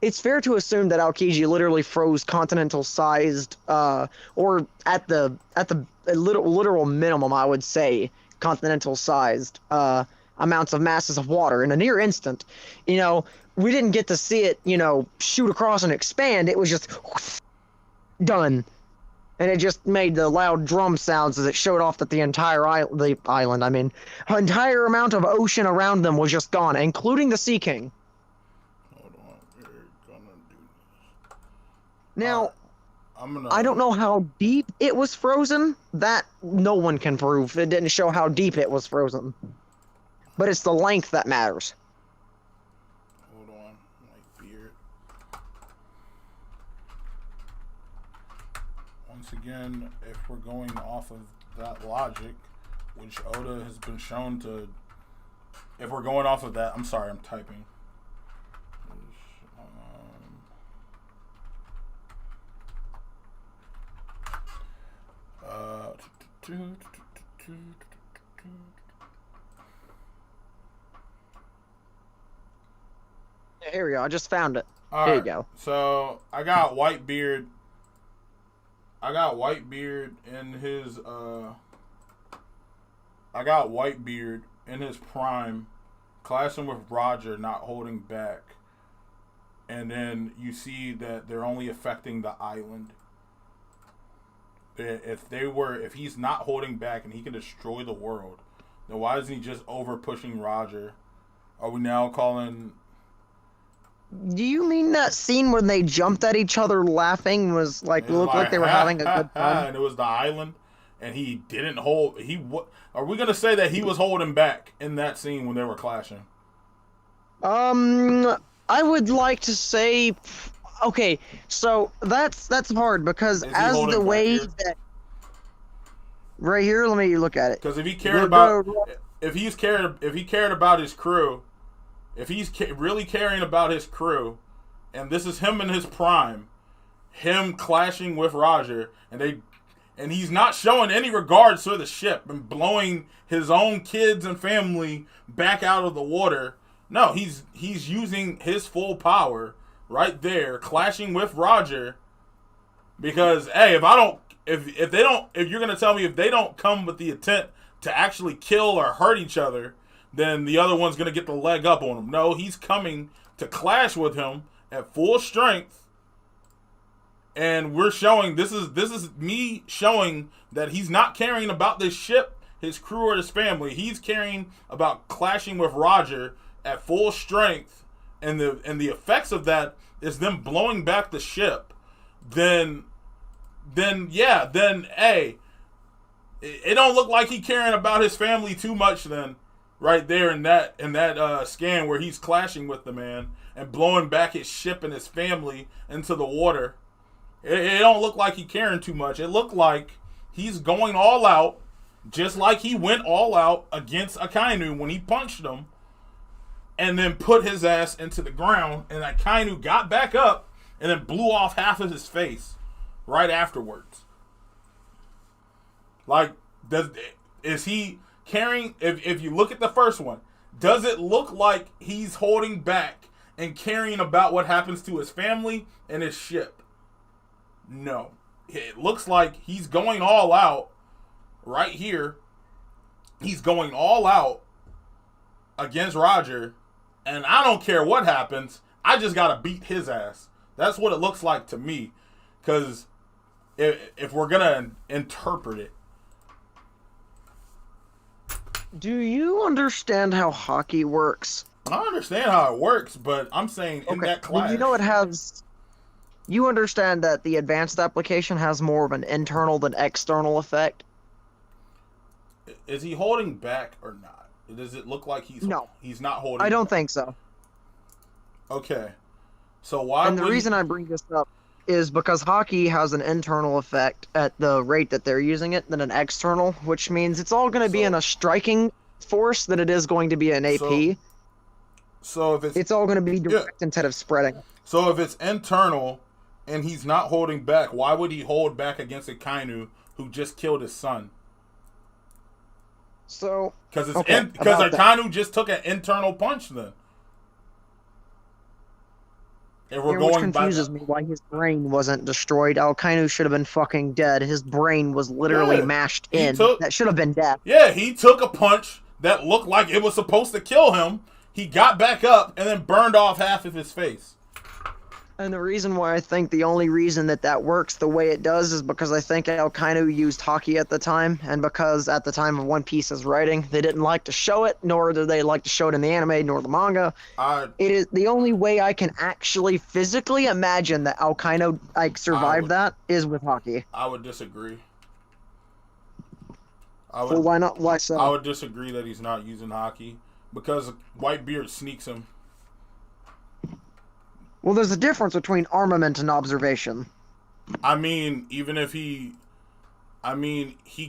it's fair to assume that Aokiji literally froze continental-sized, or at the literal minimum, I would say, continental-sized amounts of masses of water in a near instant. We didn't get to see it, shoot across and expand. It was just done. And it just made the loud drum sounds as it showed off that the entire entire amount of ocean around them was just gone, including the Sea King. Hold on, we're gonna do this. Now, I'm gonna. I don't know how deep it was frozen. That no one can prove. It didn't show how deep it was frozen. But it's the length that matters. Hold on, my beard. Once again, if we're going off of that logic, which Oda has been shown to, if we're going off of that, I'm sorry, I'm typing. Here we go. I just found it. All Here you right, go. So I got Whitebeard. I got Whitebeard in his I got Whitebeard in his prime, clashing with Roger, not holding back. And then you see that they're only affecting the island. If he's not holding back and he can destroy the world, then why isn't he just over pushing Roger? Are we now calling Do you mean that scene when they jumped at each other laughing was like And looked like they were having a good time? and it was the island, and he didn't hold. Are we gonna say that he was holding back in that scene when they were clashing? I would like to say, okay, so that's hard because Is he as holding the back way here? that right here, let me look at it. Because if he cared about, if he cared about his crew, if he's really caring about his crew, and this is him in his prime, him clashing with Roger, and he's not showing any regards for the ship and blowing his own kids and family back out of the water. No, he's using his full power right there, clashing with Roger. Because hey, if you're gonna tell me if they don't come with the intent to actually kill or hurt each other, then the other one's gonna get the leg up on him. No, he's coming to clash with him at full strength, and we're showing this is me showing that he's not caring about this ship, his crew, or his family. He's caring about clashing with Roger at full strength, and the effects of that is them blowing back the ship. Then hey, it don't look like he caring about his family too much then, right there in that scan where he's clashing with the man and blowing back his ship and his family into the water. It don't look like he caring too much. It looked like he's going all out, just like he went all out against Akainu when he punched him and then put his ass into the ground, and Akainu got back up and then blew off half of his face right afterwards. Like, is he carrying? If you look at the first one, does it look like he's holding back and caring about what happens to his family and his ship? No. It looks like he's going all out right here. He's going all out against Roger, and I don't care what happens. I just gotta beat his ass. That's what it looks like to me. Because if we're gonna interpret it. Do you understand how hockey works? I understand how it works, but I'm saying in that class. Well, you know it has. You understand that the advanced application has more of an internal than external effect? Is he holding back or not? Does it look like he's not holding I don't back? think so. Okay. So why And the reason I bring this up is because hockey has an internal effect at the rate that they're using it than an external, which means it's all going to be in a striking force than it is going to be an AP. So if it's all going to be direct instead of spreading. So if it's internal and he's not holding back, why would he hold back against Akainu who just killed his son? So because Akainu just took an internal punch then. And we're which confuses me why his brain wasn't destroyed. Akainu should have been fucking dead. His brain was literally mashed in. That should have been death. Yeah, he took a punch that looked like it was supposed to kill him. He got back up and then burned off half of his face. And the reason why I think the only reason that works the way it does is because I think Akainu used hockey at the time, and because at the time of One Piece's writing, they didn't like to show it, nor did they like to show it in the anime, nor the manga. It is the only way I can actually physically imagine that Akainu survived that is with hockey. I would disagree. Well, why not? Why so? I would disagree that he's not using hockey because Whitebeard sneaks him. Well, there's a difference between armament and observation. I mean, even if he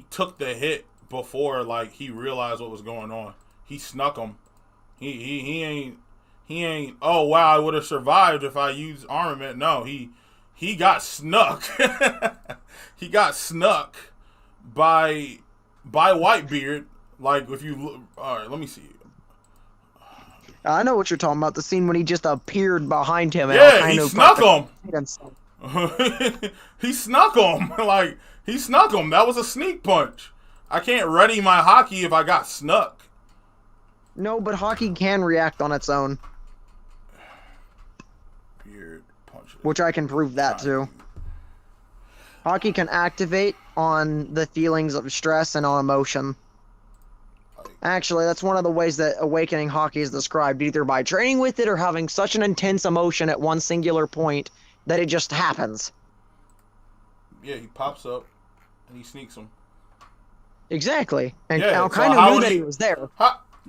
took the hit before, like, he realized what was going on. He snuck him. He ain't, oh, wow, I would have survived if I used armament. No, he got snuck. He got snuck by Whitebeard. Like, if you look, all right, let me see. I know what you're talking about. The scene when he just appeared behind him. Yeah, he snuck him. He snuck him. Like, he snuck him. That was a sneak punch. I can't ready my hockey if I got snuck. No, but hockey can react on its own. Beard punch. Which I can prove that too. Hockey can activate on the feelings of stress and on emotion. Actually, that's one of the ways that awakening Haki is described, either by training with it or having such an intense emotion at one singular point that it just happens. Yeah, he pops up and he sneaks him. Exactly. And Yeah, Al so kind how of knew would that he- he was there.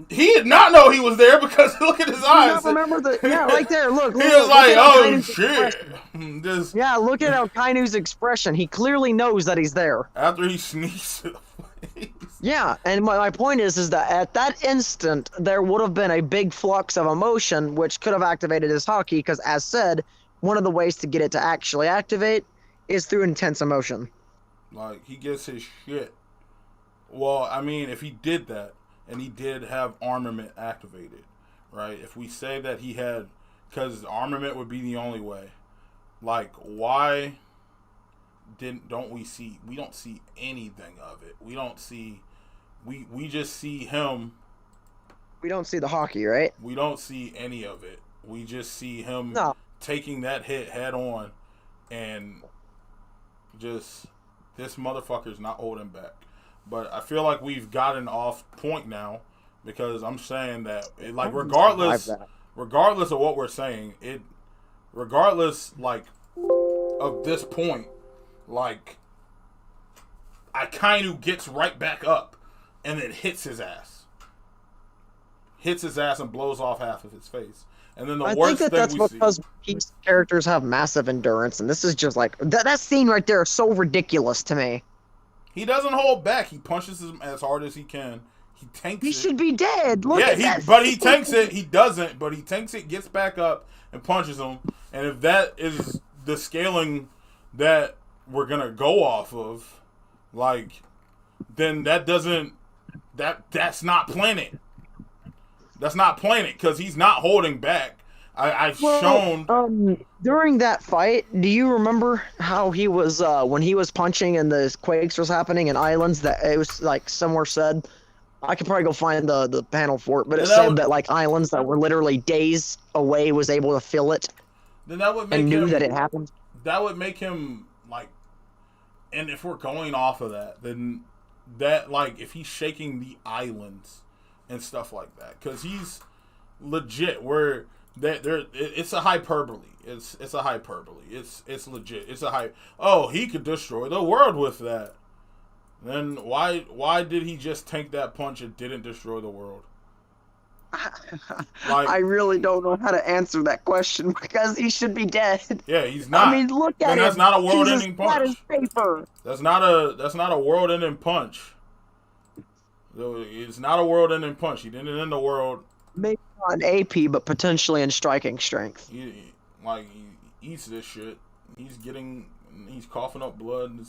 He did not know he was there because look at his You eyes. not remember the right there? Look, He look, was look like, at "Oh Alkainu's shit!" expression. Just Yeah, look at Alkainu's expression. He clearly knows that he's there. after he sneaks it. Yeah, and my point is that at that instant, there would have been a big flux of emotion, which could have activated his Haki, because as said, one of the ways to get it to actually activate is through intense emotion. Like, he gets his shit. Well, I mean, if he did that, and he did have armament activated, right? If we say that he had, because armament would be the only way. Like, why don't we see anything of it? We don't see, we just see him. We don't see the Haki, right? We don't see any of it. We just see him No. taking that hit head on, and just, this motherfucker's not holding back. But I feel like we've gotten off point now, because I'm saying that, like, regardless of what we're saying, regardless, like, of this point, like, Akainu gets right back up and then hits his ass and blows off half of his face. And then I think that's because Peace characters have massive endurance, and this is just like that scene right there is so ridiculous to me. He doesn't hold back. He punches him as hard as he can. He tanks it. He should be dead. Look at that but he scene. tanks it. He doesn't, but he tanks it, gets back up, and punches him. And if that is the scaling that we're gonna go off of, like, then that's not Planet. That's not Planet, because he's not holding back. I've shown. During that fight, do you remember how he was when he was punching and the quakes was happening in islands? That it was like somewhere said, I could probably go find the panel for it, but it said that like islands that were literally days away was able to feel it. Then that would make and knew him, that it happened. That would make him like, and if we're going off of that, then that, like, if he's shaking the islands and stuff like that, because he's legit. Where that there, it's a hyperbole. It's a hyperbole. It's legit. It's a hype. Oh, he could destroy the world with that. Then why did he just tank that punch and didn't destroy the world? Like, I really don't know how to answer that question because he should be dead. Yeah, he's not. I mean, look at him. That's not a world-ending That is punch. paper. That's not a world-ending punch. It's not a world-ending punch. He didn't end the world. Maybe not in AP, but potentially in striking strength. He eats this shit. He's coughing up blood,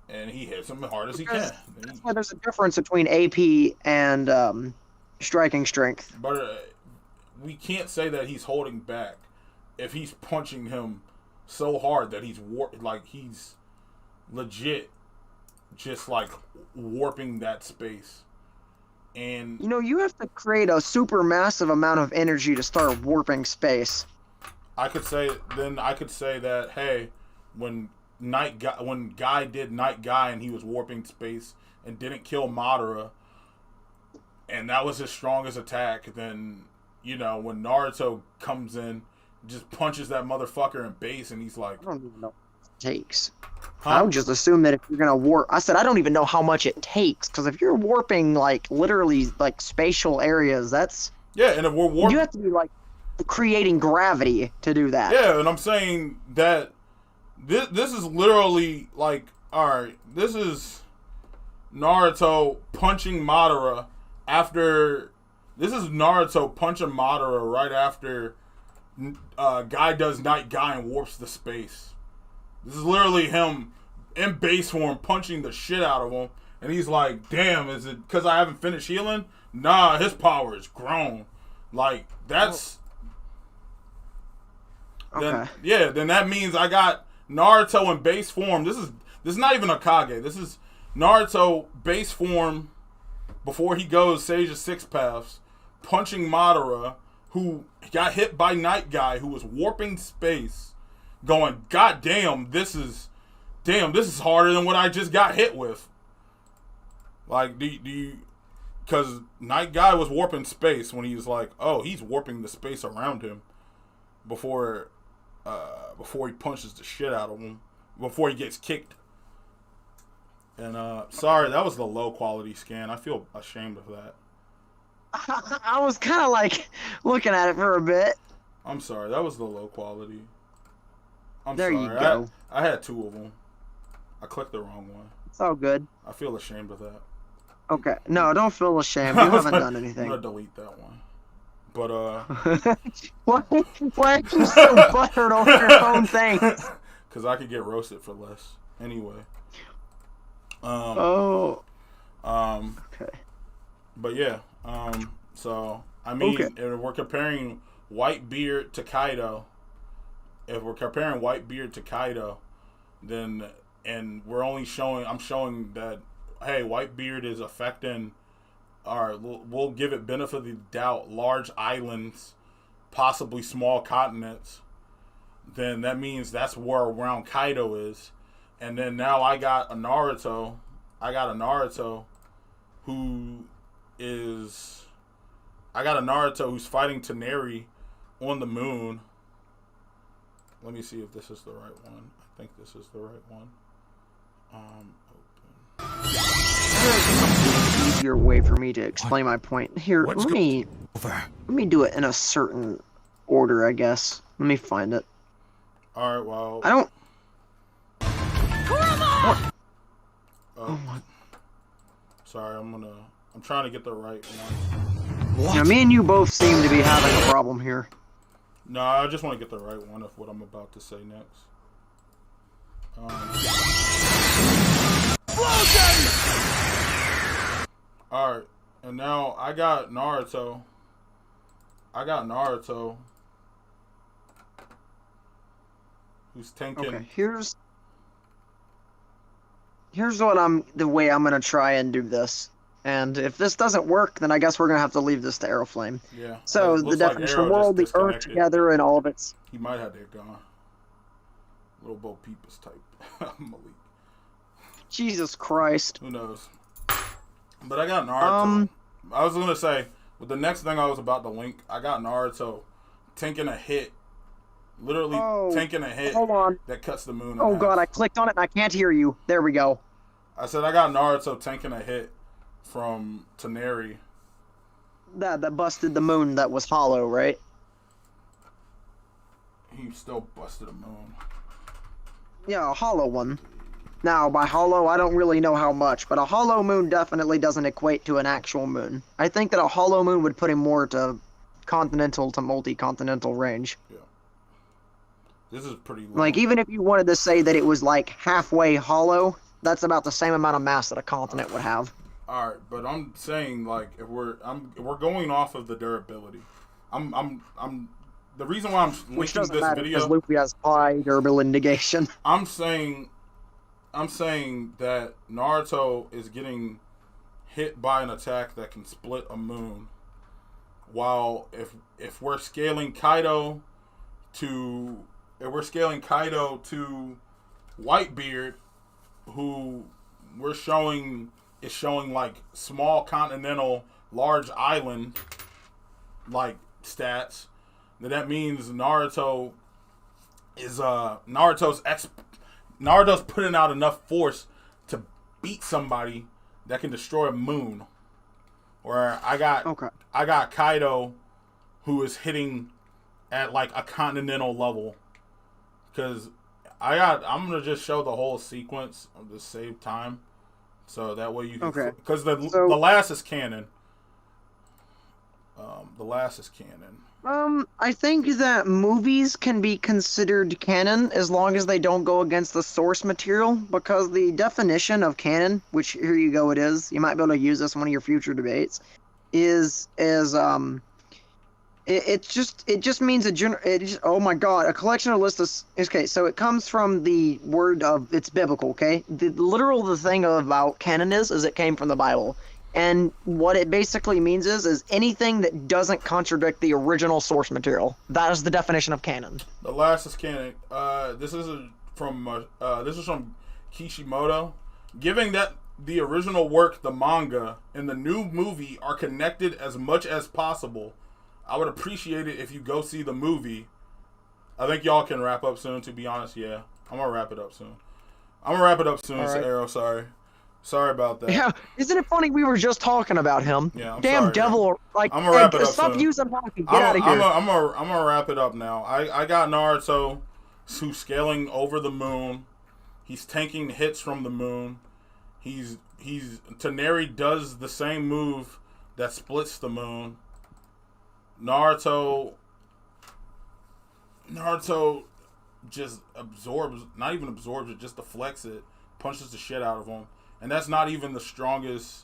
and he hits him as hard as he can. That's why there's a difference between AP and striking strength. But we can't say that he's holding back if he's punching him so hard that he's he's legit just like warping that space. And you have to create a super massive amount of energy to start warping space. I could say that, hey, when Guy did Night Guy and he was warping space and didn't kill Madara, and that was his strongest attack, then when Naruto comes in, just punches that motherfucker in base, and he's like, I don't even know what it takes. Huh? I would just assume that if you're gonna warp, I said I don't even know how much it takes, because if you're warping like literally like spatial areas, that's and if we're warping, you have to be like creating gravity to do that. Yeah, and I'm saying that this is literally like, alright, this is Naruto punching Madara this is Naruto punching Madara right after Guy does Night Guy and warps the space. This is literally him in base form punching the shit out of him, and he's like, damn, is it because I haven't finished healing? Nah, his power is grown. Like, that's... Okay. Then that means I got Naruto in base form. This is not even Hokage. This is Naruto base form before he goes Sage of Six Paths, punching Madara, who got hit by Night Guy, who was warping space, going, God damn, this is harder than what I just got hit with. Like, do you Because Night Guy was warping space when he was like, oh, he's warping the space around him before he punches the shit out of him, before he gets kicked. And sorry, that was the low quality scan. I feel ashamed of that. I was kind of like looking at it for a bit. I'm sorry, that was the low quality. I'm There sorry. you go. I had 2 of them. I clicked the wrong one. It's all good. I feel ashamed of that. Okay. No, don't feel ashamed. You haven't done anything. I'm gonna delete that one. But why are you so buttered over your own thing? Because I could get roasted for less. Anyway. Okay. But yeah. So I mean, Okay. if we're comparing Whitebeard to Kaido, then and I'm showing that hey, Whitebeard is affecting. We'll give it benefit of the doubt. Large islands, possibly small continents. Then that means that's where around Kaido is, and then now I got a Naruto who's fighting Taneri on the moon. Let me see if this is the right one. I think this is the right one. Open. Easier way for me to explain my point. Here, What's let me do it in a certain order, I guess. Let me find it. All right. Well. I don't. Oh my. Sorry, I'm trying to get the right one. Now, me and you both seem to be having a problem here. No, I just want to get the right one of what I'm about to say next. Alright, and now I got Naruto. Who's tanking. Okay, here's the way I'm gonna try and do this. And if this doesn't work, then I guess we're gonna have to leave this to Aeroflame. Yeah. So the definition of world, the Earth together, and all of its. He might have that gone. Little Bo Peep is type. Malik. Jesus Christ. Who knows? But I got Naruto. I was gonna say, with the next thing I was about to link, I got Naruto tanking a hit. Literally tanking a hit that cuts the moon. Oh god, I clicked on it and I can't hear you. There we go. I said I got Naruto tanking a hit from Taneri. That busted the moon that was hollow, right? He still busted a moon. Yeah, a hollow one. Now, by hollow, I don't really know how much, but a hollow moon definitely doesn't equate to an actual moon. I think that a hollow moon would put him more to continental to multi-continental range. Yeah. This is pretty low. Like, even if you wanted to say that it was, like, halfway hollow, that's about the same amount of mass that a continent would have. Alright, but I'm saying, like, if we're going off of the durability. The reason why I'm Which linking doesn't this matter, video. because Luffy has high durability negation. I'm saying that Naruto is getting hit by an attack that can split a moon. While if we're scaling Kaido to Whitebeard, who is showing like small continental, large island like stats, then that means Naruto's putting out enough force to beat somebody that can destroy a moon. Where I got Kaido, who is hitting at like a continental level. Because I'm gonna just show the whole sequence of the save time, so that way you can. Okay. Because the last is canon. I think that movies can be considered canon as long as they don't go against the source material, because the definition of canon, which here you go it is, you might be able to use this in one of your future debates, it just means oh my god, a collection of lists of, okay, so it comes from the word of, it's biblical, okay? The thing about canon is it came from the Bible. And what it basically means is anything that doesn't contradict the original source material. That is the definition of canon. The last is canon. This is from Kishimoto. Given that the original work, the manga, and the new movie are connected as much as possible, I would appreciate it if you go see the movie. I think y'all can wrap up soon, to be honest. Yeah, I'm going to wrap it up soon. Right. Arrow, sorry. Sorry about that. Yeah, isn't it funny? We were just talking about him. Yeah, I'm Damn sorry, devil! Like, I'm gonna wrap it up stop soon. using hockey. Get out of here. I'm gonna wrap it up now. I got Naruto, who's scaling over the moon. He's tanking hits from the moon. He's Taneri does the same move that splits the moon. Naruto just absorbs, not even absorbs it, just deflects it, punches the shit out of him. And that's not even the strongest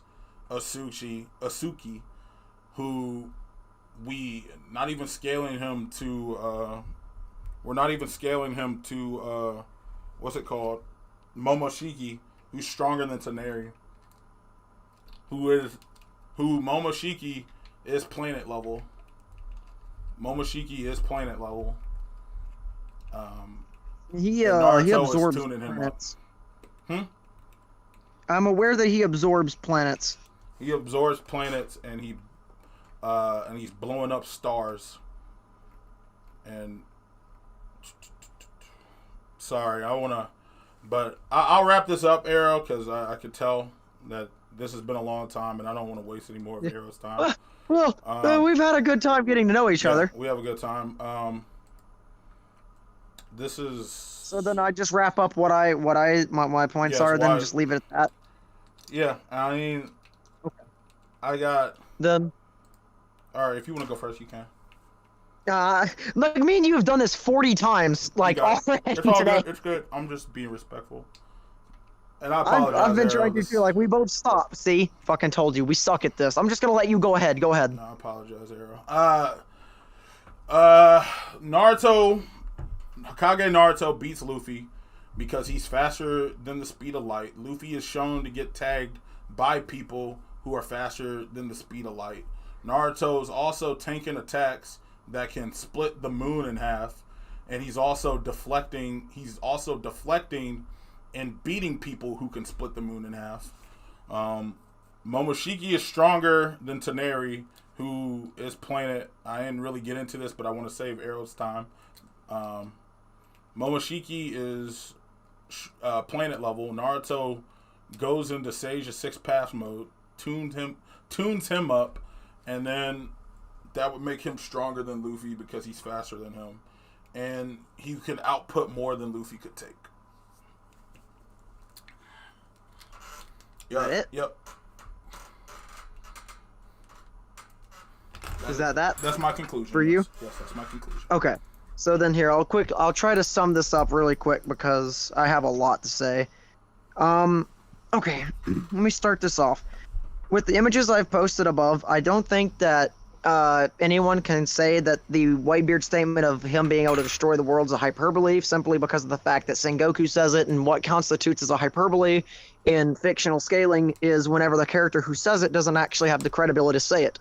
Asuki, who we're not even scaling him to what's it called? Momoshiki, who's stronger than Taneri. Who Momoshiki is planet level. He Naruto is absorbs tuning him planets. up. I'm aware that he absorbs planets. He absorbs planets, and he's blowing up stars. And sorry, I'll wrap this up, Arrow, because I could tell that this has been a long time, and I don't want to waste any more of Arrow's time. Well, we've had a good time getting to know each other. We have a good time. This is. So then I just wrap up my points are, then just leave it at that. Yeah, I mean, okay. I got. Then. All right, if you want to go first, you can. Like me and you have done this 40 times, like already it's all today. Good. It's good. I'm just being respectful. And I apologize. I've been trying to feel like we both stop. See, fucking told you, we suck at this. I'm just gonna let you go ahead. Go ahead. No, I apologize, Arrow. Naruto, Hokage Naruto beats Luffy because he's faster than the speed of light. Luffy is shown to get tagged by people who are faster than the speed of light. Naruto is also tanking attacks that can split the moon in half, and he's also deflecting and beating people who can split the moon in half. Momoshiki is stronger than Taneri, who is planet. I didn't really get into this, but I want to save Arrow's time. Momoshiki is planet level. Naruto goes into Sage of Six Paths mode, tunes him up, and then that would make him stronger than Luffy because he's faster than him, and he can output more than Luffy could take. Is that it? Yep. Is that? That's my conclusion. For you? Yes, that's my conclusion. Okay. So then here, I'll try to sum this up really quick because I have a lot to say. Okay, let me start this off. With the images I've posted above, I don't think that anyone can say that the Whitebeard statement of him being able to destroy the world is a hyperbole, simply because of the fact that Sengoku says it, and what constitutes as a hyperbole in fictional scaling is whenever the character who says it doesn't actually have the credibility to say it.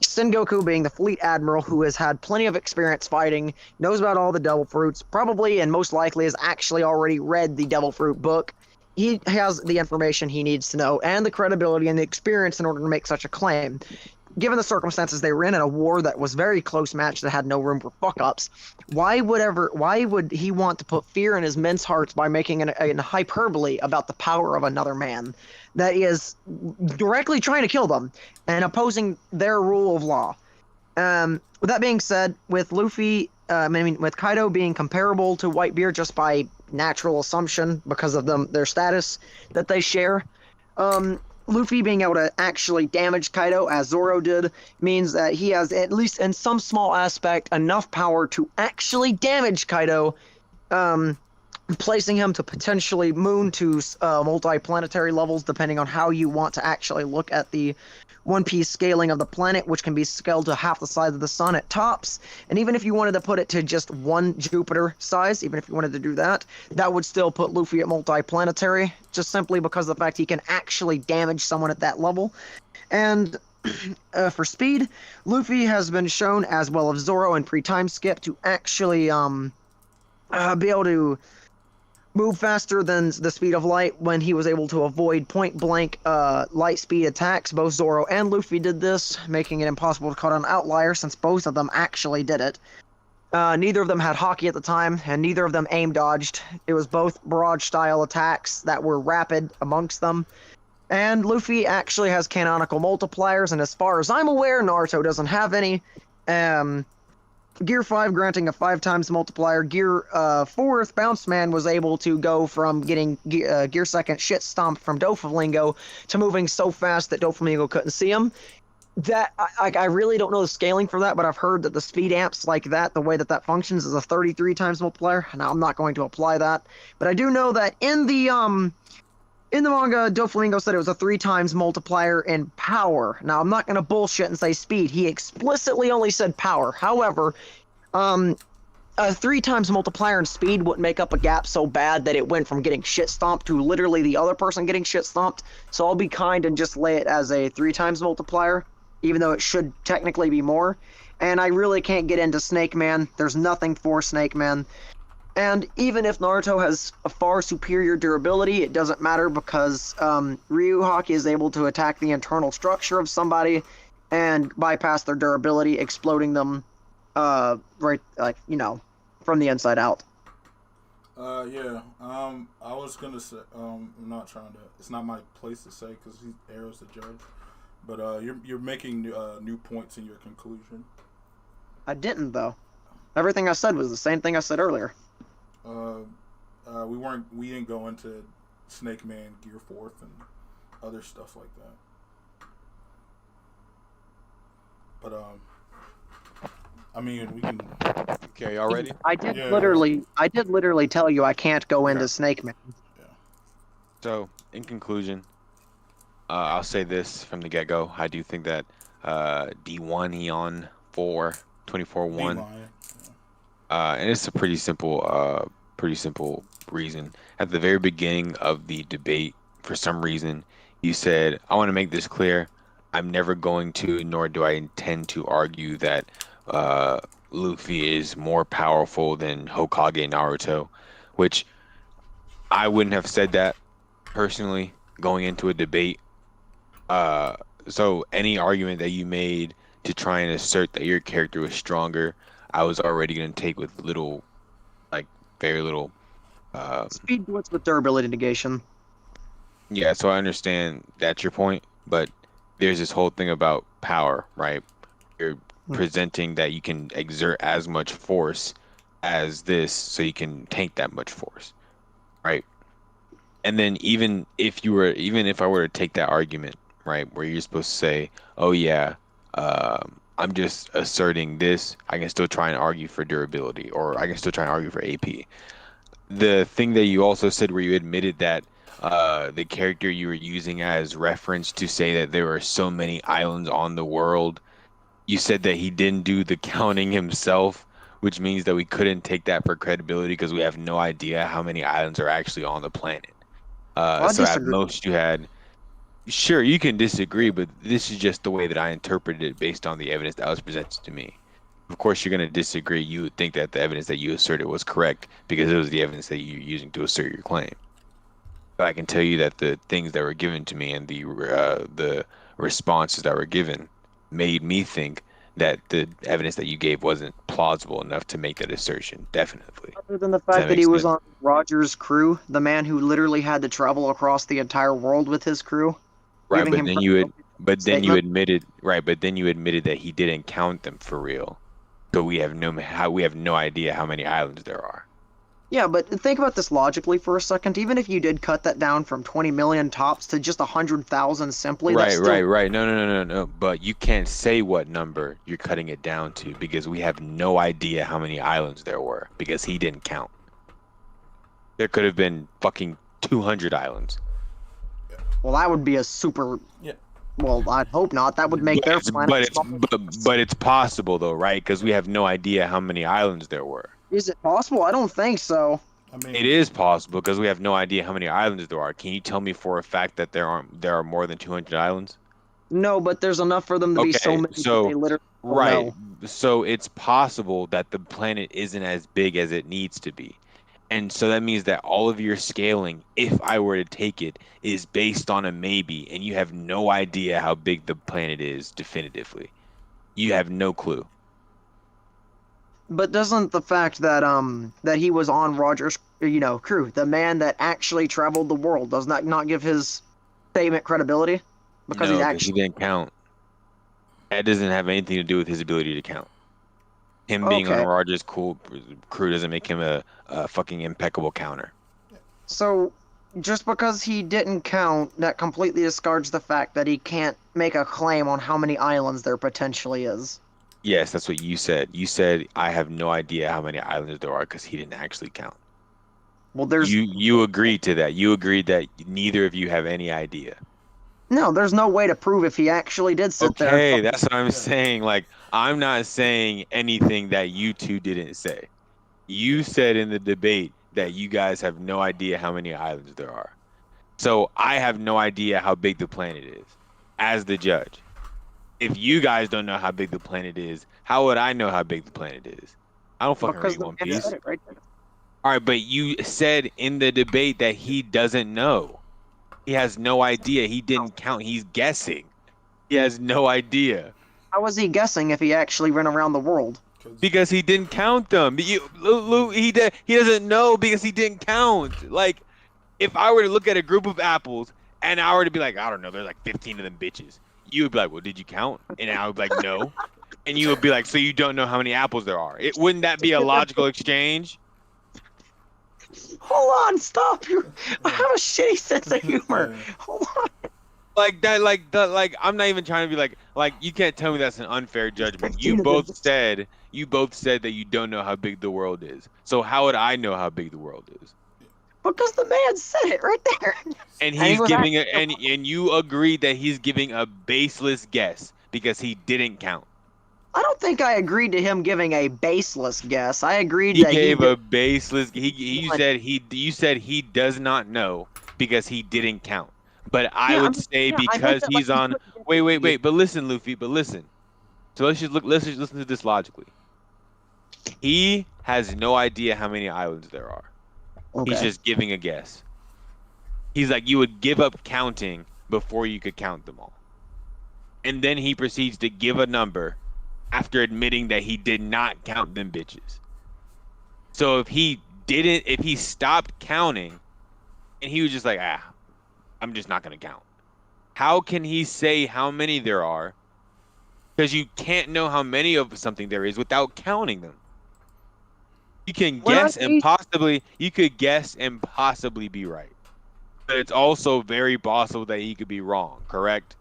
Sengoku, being the fleet admiral who has had plenty of experience fighting, knows about all the devil fruits, probably and most likely has actually already read the devil fruit book. He has the information he needs to know and the credibility and the experience in order to make such a claim. Given the circumstances they were in a war that was very close match that had no room for fuck-ups, why would he want to put fear in his men's hearts by making an hyperbole about the power of another man that is directly trying to kill them and opposing their rule of law? With that being said, with Luffy, with Kaido being comparable to Whitebeard just by natural assumption because of their status that they share, Luffy being able to actually damage Kaido, as Zoro did, means that he has, at least in some small aspect, enough power to actually damage Kaido, placing him to potentially moon to multi-planetary levels, depending on how you want to actually look at the One Piece scaling of the planet, which can be scaled to half the size of the sun at tops. And even if you wanted to put it to just one Jupiter size, even if you wanted to do that, that would still put Luffy at multi-planetary, just simply because of the fact he can actually damage someone at that level. And for speed, Luffy has been shown, as well as Zoro and pre-time skip, to actually be able to move faster than the speed of light when he was able to avoid point-blank light speed attacks. Both Zoro and Luffy did this, making it impossible to call an outlier since both of them actually did it. Neither of them had Haki at the time, and neither of them aim dodged. It was both barrage-style attacks that were rapid amongst them. And Luffy actually has canonical multipliers, and as far as I'm aware, Naruto doesn't have any. Gear 5 granting a 5 times multiplier. Gear 4th, Bounce Man was able to go from getting Gear 2nd shit stomped from Doflamingo to moving so fast that Doflamingo couldn't see him. That I really don't know the scaling for that, but I've heard that the speed amps like that, the way that that functions, is a 33 times multiplier. Now I'm not going to apply that, but I do know that in the manga, Doflamingo said it was a 3 times multiplier in power. Now I'm not going to bullshit and say speed. He explicitly only said power. However, a 3 times multiplier in speed wouldn't make up a gap so bad that it went from getting shit stomped to literally the other person getting shit stomped. So I'll be kind and just lay it as a 3 times multiplier, even though it should technically be more. And I really can't get into Snake Man. There's nothing for Snake Man. And even if Naruto has a far superior durability, it doesn't matter because Ryu Haki is able to attack the internal structure of somebody and bypass their durability, exploding them right, like, you know, from the inside out. Yeah. I was gonna say, I'm not trying to. It's not my place to say because Arrow's the judge. But you're making new points in your conclusion. I didn't though. Everything I said was the same thing I said earlier. We didn't go into Snake Man, Gear 4th, and other stuff like that. But I mean, we can. Okay, y'all ready? I did literally tell you I can't go into Snake Man. Yeah. So, in conclusion, I'll say this from the get-go. I do think that D1 he on 24-1. And it's a pretty simple reason. At the very beginning of the debate, for some reason, you said, I want to make this clear. I'm never going to, nor do I intend to argue that Luffy is more powerful than Hokage Naruto, which I wouldn't have said that personally going into a debate. So any argument that you made to try and assert that your character was stronger, I was already going to take with very little. Speed blitz with durability negation. Yeah, so I understand that's your point, but there's this whole thing about power, right? You're presenting that you can exert as much force as this, so you can tank that much force, right? And then even if I were to take that argument, right, where you're supposed to say, oh yeah, I'm just asserting this, I can still try and argue for durability, or I can still try and argue for AP. The thing that you also said where you admitted that the character you were using as reference to say that there are so many islands on the world, you said that he didn't do the counting himself, which means that we couldn't take that for credibility because we have no idea how many islands are actually on the planet. So at most you had... Sure, you can disagree, but this is just the way that I interpreted it based on the evidence that was presented to me. Of course, you're going to disagree. You would think that the evidence that you asserted was correct because it was the evidence that you're using to assert your claim. But I can tell you that the things that were given to me and the responses that were given made me think that the evidence that you gave wasn't plausible enough to make that assertion, definitely. Other than the fact that he was on Roger's crew, the man who literally had to travel across the entire world with his crew. Right, but then you admitted that he didn't count them for real. So we have no idea how many islands there are. Yeah, but think about this logically for a second. Even if you did cut that down from 20 million tops to just 100,000 simply, right. No. But you can't say what number you're cutting it down to because we have no idea how many islands there were because he didn't count. There could have been fucking 200 islands. Well, that would be a super... Yeah. Well, I'd hope not. That would make their planet... But it's possible, though, right? Because we have no idea how many islands there were. Is it possible? I don't think so. I mean, it is possible because we have no idea how many islands there are. Can you tell me for a fact that there are more than 200 islands? No, but there's enough for them to be so many that they literally right. So it's possible that the planet isn't as big as it needs to be. And so that means that all of your scaling, if I were to take it, is based on a maybe, and you have no idea how big the planet is definitively. You have no clue. But doesn't the fact that that he was on Roger's crew, the man that actually traveled the world, does that not give his statement credibility? Because he's No, because he actually didn't count. That doesn't have anything to do with his ability to count. Him being on okay. Roger's crew doesn't make him a fucking impeccable counter. So just because he didn't count, that completely discards the fact that he can't make a claim on how many islands there potentially is. Yes, that's what you said. You said I have no idea how many islands there are because he didn't actually count. Well, there's You agreed to that. You agreed that neither of you have any idea. no, there's no way to prove if he actually did sit there. Okay, that's what I'm saying. Like, I'm not saying anything that you two didn't say. You said in the debate that you guys have no idea how many islands there are. So I have no idea how big the planet is as the judge. If you guys don't know how big the planet is, how would I know how big the planet is? I don't fucking Because read the One man Piece. said it right there. All right, but you said in the debate that he doesn't know. He has no idea. He didn't count. He's guessing. He has no idea How was he guessing if he actually ran around the world? because he didn't count them. He doesn't know because he didn't count. Like, if I were to look at a group of apples and I were to be like, I don't know, there's like 15 of them bitches. You would be like, well, did you count? And I would be like, no. And you would be like, so you don't know how many apples there are. Wouldn't that be a logical exchange? Hold on, stop! I have a shitty sense of humor. Hold on. Like that, I'm not even trying to be like you can't tell me that's an unfair judgment. You 15 of both them. said that you don't know how big the world is. So how would I know how big the world is? Because the man said it right there. And he he's was giving it, and you agreed that he's giving a baseless guess because he didn't count. I don't think I agreed to him giving a baseless guess. I agreed He that gave he a baseless. You said he does not know because he didn't count. But I would say I meant because that, like, he's on. Wait. But listen, Luffy. But listen. So let's just listen to this logically. He has no idea how many islands there are. Okay. He's just giving a guess. He's like, you would give up counting before you could count them all. And then he proceeds to give a number after admitting that he did not count them bitches. So if he stopped counting and he was just like, I'm just not going to count. How can he say how many there are? Because you can't know how many of something there is without counting them. You can guess and possibly be right. But it's also very possible that he could be wrong, correct?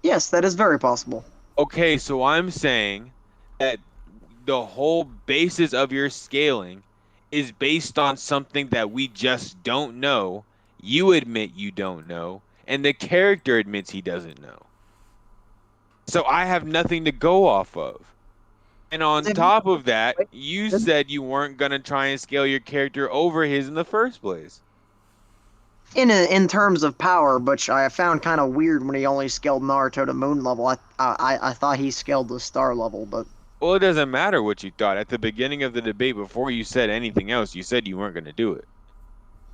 Yes, that is very possible. Okay, so I'm saying that the whole basis of your scaling is based on something that we just don't know. You admit you don't know, and the character admits he doesn't know. So I have nothing to go off of. And on top of that, you said you weren't going to try and scale your character over his in the first place. In terms of power, which I found kind of weird when he only scaled Naruto to moon level. I thought he scaled the star level, but Well, it doesn't matter what you thought. At the beginning of the debate, before you said anything else, you said you weren't going to do it.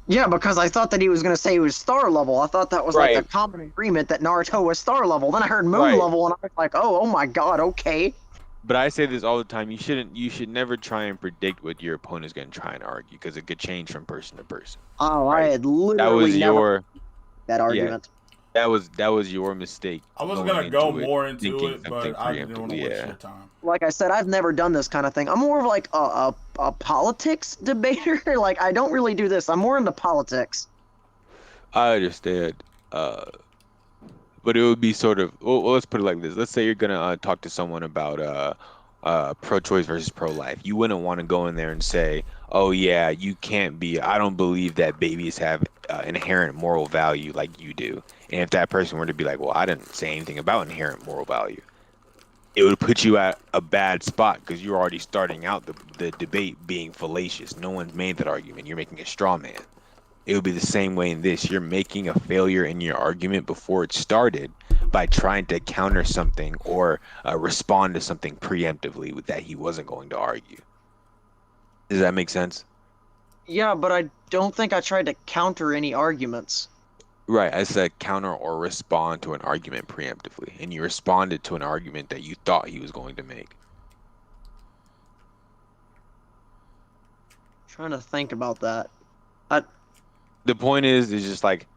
yeah, because I thought that he was going to say he was star level. I thought that was like Right. a common agreement that Naruto was star level. Then I heard moon Right. level, and I was like, oh my god, okay. But I say this all the time. You should never try and predict what your opponent's going to try and argue because it could change from person to person. Oh, Right. I had That literally was never your that argument. that was your mistake. I was going gonna go into it, more into thinking it, something but I didn't want to preemptively, waste yeah. your time. Like I said, I've never done this kind of thing. I'm more of like a politics debater. Like I don't really do this. I'm more into politics. I understand. But it would be sort of well, let's put it like this. Let's say you're gonna talk to someone about pro-choice versus pro-life. You wouldn't want to go in there and say, "Oh yeah, you can't be. I don't believe that babies have inherent moral value like you do." And if that person were to be like, "Well, I didn't say anything about inherent moral value," it would put you at a bad spot because you're already starting out the debate being fallacious. No one's made that argument. You're making a straw man. It would be the same way in this. You're making a failure in your argument before it started by trying to counter something or respond to something preemptively with that he wasn't going to argue. Does that make sense? Yeah, but I don't think I tried to counter any arguments. Right, I said counter or respond to an argument preemptively, and you responded to an argument that you thought he was going to make. Trying to think about that. I, The point is just like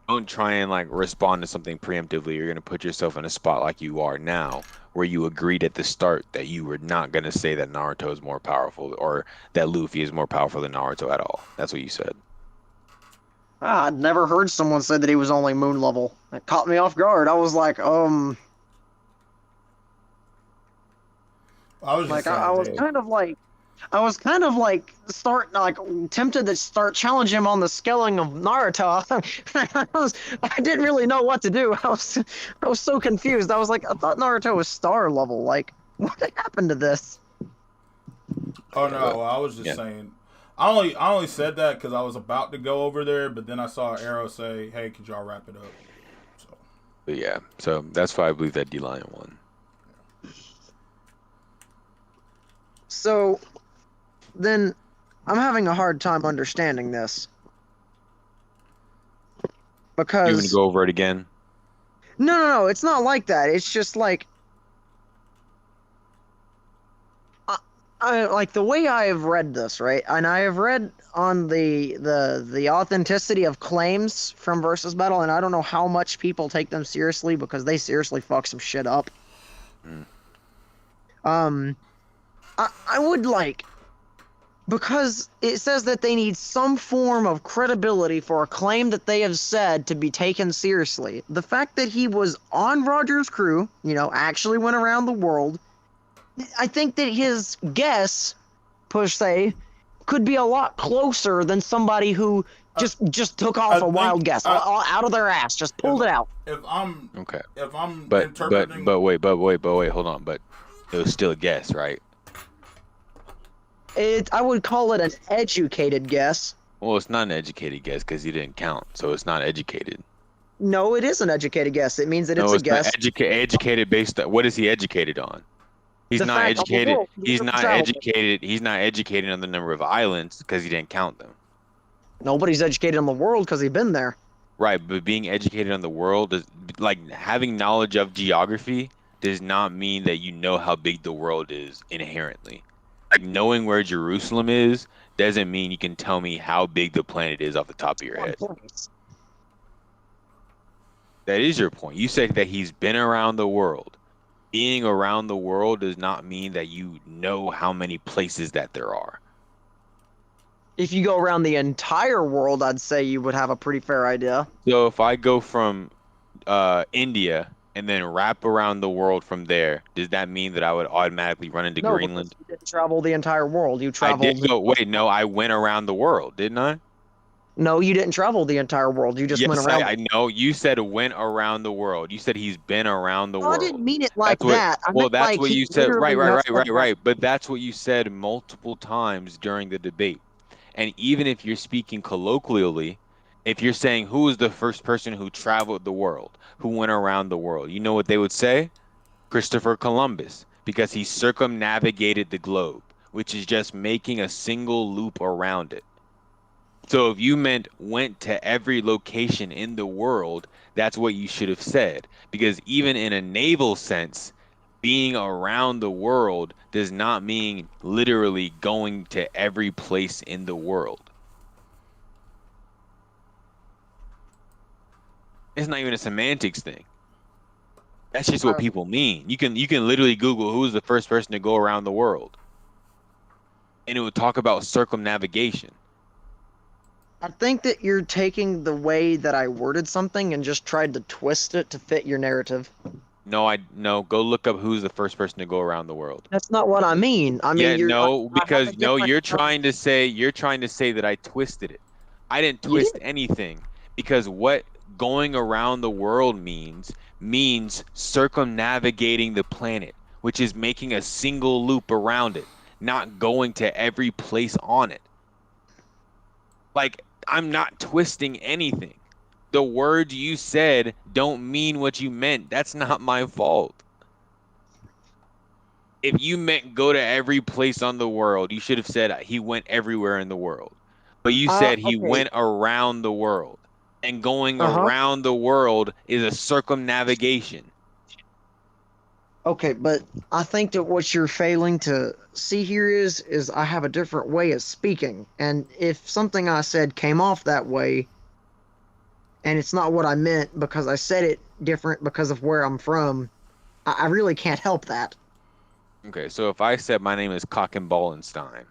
don't try and like respond to something preemptively. You're gonna put yourself in a spot like you are now, where you agreed at the start that you were not gonna say that Naruto is more powerful or that Luffy is more powerful than Naruto at all. That's what you said. I'd never heard someone say that he was only moon level. It caught me off guard. I was like, I was just like saying, I was hey, kind of like, tempted to start challenging him on the scaling of Naruto. I didn't really know what to do. I was so confused. I was like, I thought Naruto was star level. Like, what happened to this? oh no, But, well, I was just yeah. saying. I only said that because I was about to go over there, but then I saw Arrow say, "Hey, could y'all wrap it up?" So But yeah, so that's why I believe that D-Lion won. So, then, I'm having a hard time understanding this You want to because go over it again? no, it's not like that. It's just like I like the way I have read this, right? And I have read on the authenticity of claims from Versus Battle, and I don't know how much people take them seriously because they seriously fuck some shit up. Mm. I would like because it says that they need some form of credibility for a claim that they have said to be taken seriously. The fact that he was on Roger's crew, actually went around the world, I think that his guess, per se, could be a lot closer than somebody who just took off a wild guess out of their ass, just pulled it out. if I'm Okay. if I'm But interpreting, wait, hold on. But it was still a guess, right? I would call it an educated guess. Well, it's not an educated guess because he didn't count, so it's not educated. No, it is an educated guess. It means that No, it's a it's not guess. educated based on what is he educated on? He's The not fact of the educated. world, He's not travel. educated. He's not educated on the number of islands because he didn't count them. Nobody's educated in the world because he's been there. Right, but being educated on the world is like having knowledge of geography does not mean that you know how big the world is inherently. Like knowing where Jerusalem is doesn't mean you can tell me how big the planet is off the top of your head. That is your point. You said that he's been around the world. Being around the world does not mean that you know how many places that there are. If you go around the entire world, I'd say you would have a pretty fair idea. So if I go from India and then wrap around the world from there, does that mean that I would automatically run into No, Greenland? because you didn't travel the entire world. You I traveled. did go. Wait, no, I went around the world, didn't I? No, you didn't travel the entire world. You just went Yes, around. I know. You said went around the world. You said he's been around the No, I world. didn't mean it like That's what. that. I Well, meant that's like what he you said. Right, literally right. But that's what you said multiple times during the debate. And even if you're speaking colloquially, if you're saying who is the first person who traveled the world, who went around the world, you know what they would say? Christopher Columbus, because he circumnavigated the globe, which is just making a single loop around it. So if you meant went to every location in the world, that's what you should have said. Because even in a naval sense, being around the world does not mean literally going to every place in the world. It's not even a semantics thing. That's just what people mean. You can literally Google who's the first person to go around the world. And it would talk about circumnavigation. I think that you're taking the way that I worded something and just tried to twist it to fit your narrative. No, go look up who's the first person to go around the world. That's not what I mean. I mean, Because you're trying to say that I twisted it. I didn't twist anything because what going around the world means circumnavigating the planet, which is making a single loop around it, not going to every place on it. Like, I'm not twisting anything. The words you said don't mean what you meant. That's not my fault. If you meant go to every place on the world, you should have said he went everywhere in the world. But you said he Okay. went around the world. And going Uh-huh. around the world is a circumnavigation. Okay, but I think that what you're failing to see here is I have a different way of speaking. And if something I said came off that way, and it's not what I meant because I said it different because of where I'm from, I really can't help that. Okay, so if I said my name is Cock and Ballenstein,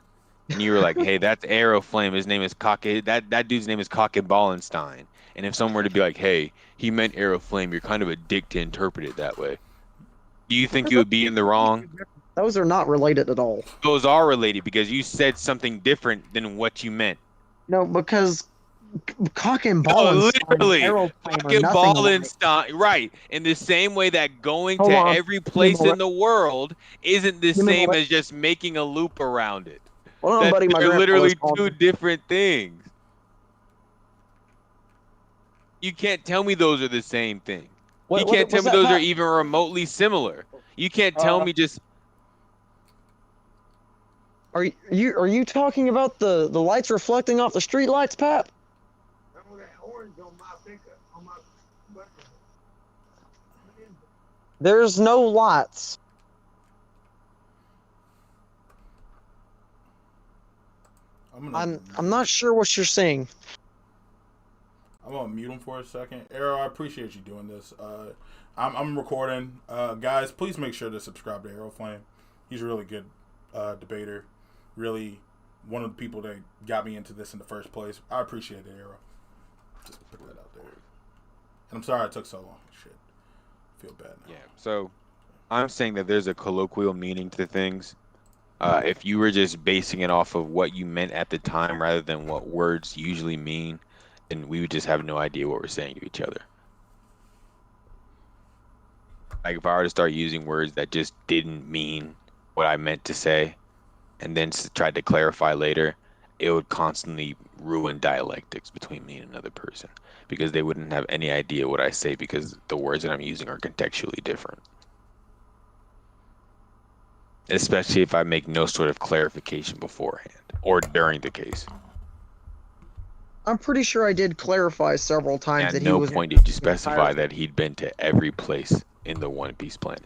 and you were like, "Hey, that's Aeroflame. His name is Cock. That dude's name is Cock and Ballenstein." And if someone were to be like, "Hey, he meant Aeroflame," you're kind of a dick to interpret it that way. Do you think you would be in the wrong? Those are not related at all. Those are related because you said something different than what you meant. No, because cock and ball No, and stein and literally, aeroplane are fucking nothing ball and alike. stuff. Right. In the same way that going Hold to on. every Give me a place in moment. the world isn't the Give me a same moment. as just making a loop around it. Hold on, That buddy. My they're grandpa is literally calling two me. different things. You can't tell me those are the same thing. You What can't tell was me that, those are Pat? even remotely similar. You can't tell Uh, me just are you talking about the lights reflecting off the street lights, Pat? There's no lights. I'm not sure what you're saying. I'm gonna mute him for a second. Arrow, I appreciate you doing this. I'm recording. Guys, please make sure to subscribe to Arrow Flame. He's a really good debater. Really, one of the people that got me into this in the first place. I appreciate it, Arrow. Just to put that out there. And I'm sorry it took so long. Shit, I feel bad now. yeah. So I'm saying that there's a colloquial meaning to things. If you were just basing it off of what you meant at the time rather than what words usually mean, then we would just have no idea what we're saying to each other. Like if I were to start using words that just didn't mean what I meant to say, and then tried to clarify later, it would constantly ruin dialectics between me and another person because they wouldn't have any idea what I say because the words that I'm using are contextually different. Especially if I make no sort of clarification beforehand or during the case. I'm pretty sure I did clarify several times At that he no was point did you the entire. specify that he'd been to every place in the One Piece planet.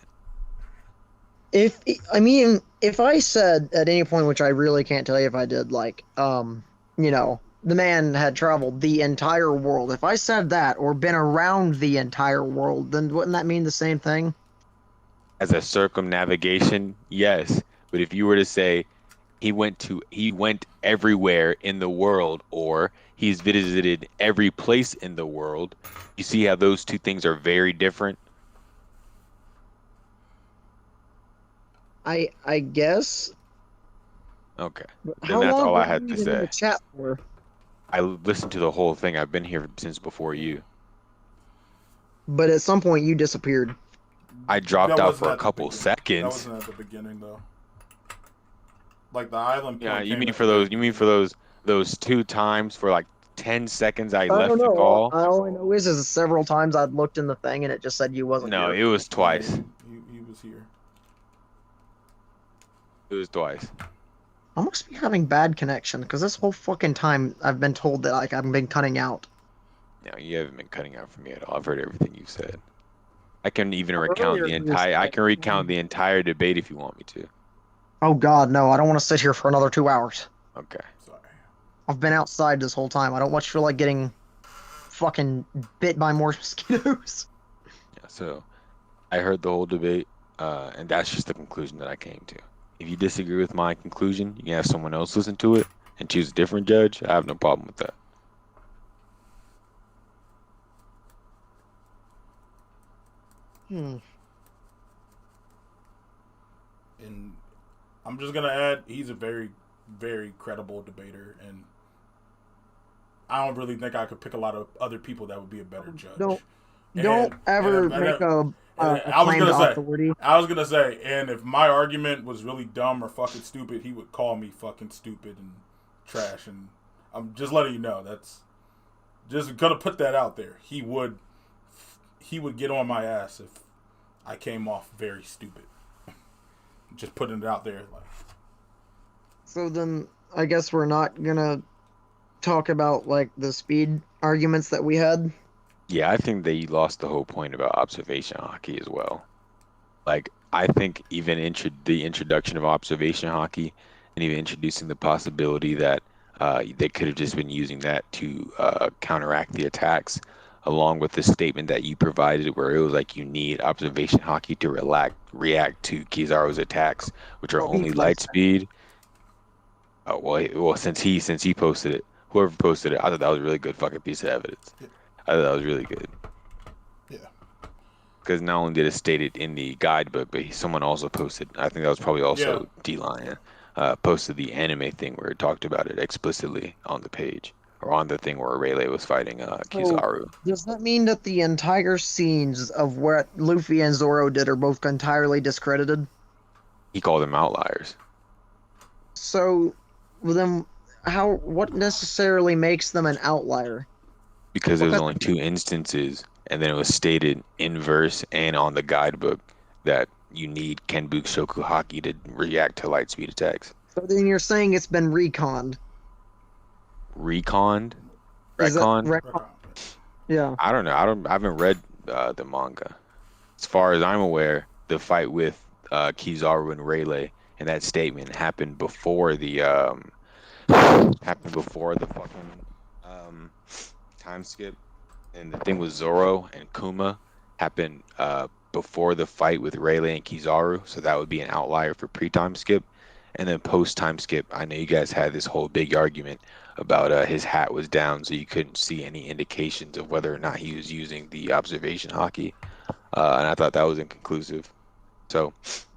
If I mean, if I said at any point, which I really can't tell you if I did, like, the man had traveled the entire world. If I said that or been around the entire world, then wouldn't that mean the same thing? As a circumnavigation, yes. But if you were to say he went everywhere in the world or he's visited every place in the world, you see how those two things are very different? I guess. Okay. Then How that's long all were I you had to even in the say. chat for? I listened to the whole thing. I've been here since before you. But at some point you disappeared. I dropped out for a At the couple beginning. That seconds. wasn't at the beginning though. Like the island. Yeah, point you came mean at for the those? very You mean for those two times for like 10 seconds I I don't left the know. All call? all I know is several times I'd looked in the thing and it just said you wasn't No, here. it was twice. He was here. It was twice. I must be having bad connection because this whole fucking time I've been told that like I've been cutting out. No, you haven't been cutting out for me at all. I've heard everything you said. I can even recount Earlier the you were entire. I can recount saying- the entire debate if you want me to. Oh God, no! I don't want to sit here for another 2 hours. Okay. Sorry. I've been outside this whole time. I don't much feel like getting fucking bit by more mosquitoes. Yeah. So, I heard the whole debate, and that's just the conclusion that I came to. If you disagree with my conclusion, you can have someone else listen to it and choose a different judge. I have no problem with that. Hmm. And I'm just gonna add, he's a very, very credible debater, and I don't really think I could pick a lot of other people that would be a better judge. Don't ever make a I was claim gonna to say, authority. and if my argument was really dumb or fucking stupid, he would call me fucking stupid and trash, and I'm just letting you know that's just gonna put that out there. He would get on my ass if I came off very stupid. Just putting it out there, like. So then I guess we're not gonna talk about like the speed arguments that we had? Yeah, I think that you lost the whole point about observation hockey as well. Like, I think even the introduction of observation hockey and even introducing the possibility that they could have just been using that to counteract the attacks, along with the statement that you provided, where it was like you need observation hockey to react to Kizaru's attacks, which are Well, he only light placed that. speed. Oh well, since he posted it, whoever posted it, I thought that was a really good fucking piece of evidence. I thought that was really good. Yeah. Because not only did it state it in the guidebook, but someone also posted. I think that was probably Yeah. also D-Lion. Posted the anime thing where it talked about it explicitly on the page or on the thing where Rayleigh was fighting So, Kizaru. does that mean that the entire scenes of what Luffy and Zoro did are both entirely discredited? He called them outliers So, well, then, what necessarily makes them an outlier? because there was Because only two instances, and then it was stated in verse and on the guidebook that you need Kenbuk Shoku Haki to react to light speed attacks. so then you're saying it's been reconned. Reconned, Is that retconned. retcon? Yeah. I don't know. I haven't read the manga. As far as I'm aware, the fight with Kizaru and Rayleigh and that statement happened before the fucking time skip. And the thing with Zoro and Kuma happened before the fight with Rayleigh and Kizaru, so that would be an outlier for pre-time skip. And then post-time skip, I know you guys had this whole big argument about his hat was down, so you couldn't see any indications of whether or not he was using the observation hockey. And I thought that was inconclusive. So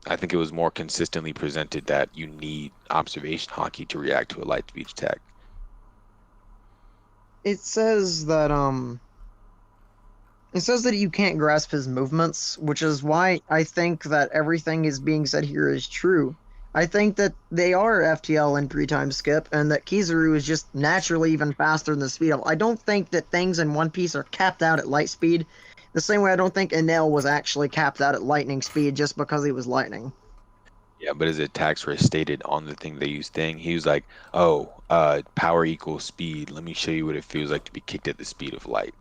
I think it was more consistently presented that you need observation hockey to react to a light speed attack. It says that you can't grasp his movements, which is why I think that everything is being said here is true. I think that they are FTL in 3 times skip, and that Kizaru is just naturally even faster than the speed of. I don't think that things in One Piece are capped out at light speed, the same way I don't think Enel was actually capped out at lightning speed just because he was lightning. Yeah, but his attacks were stated on the thing they used thing. He was like, "Oh, power equals speed. Let me show you what it feels like to be kicked at the speed of light."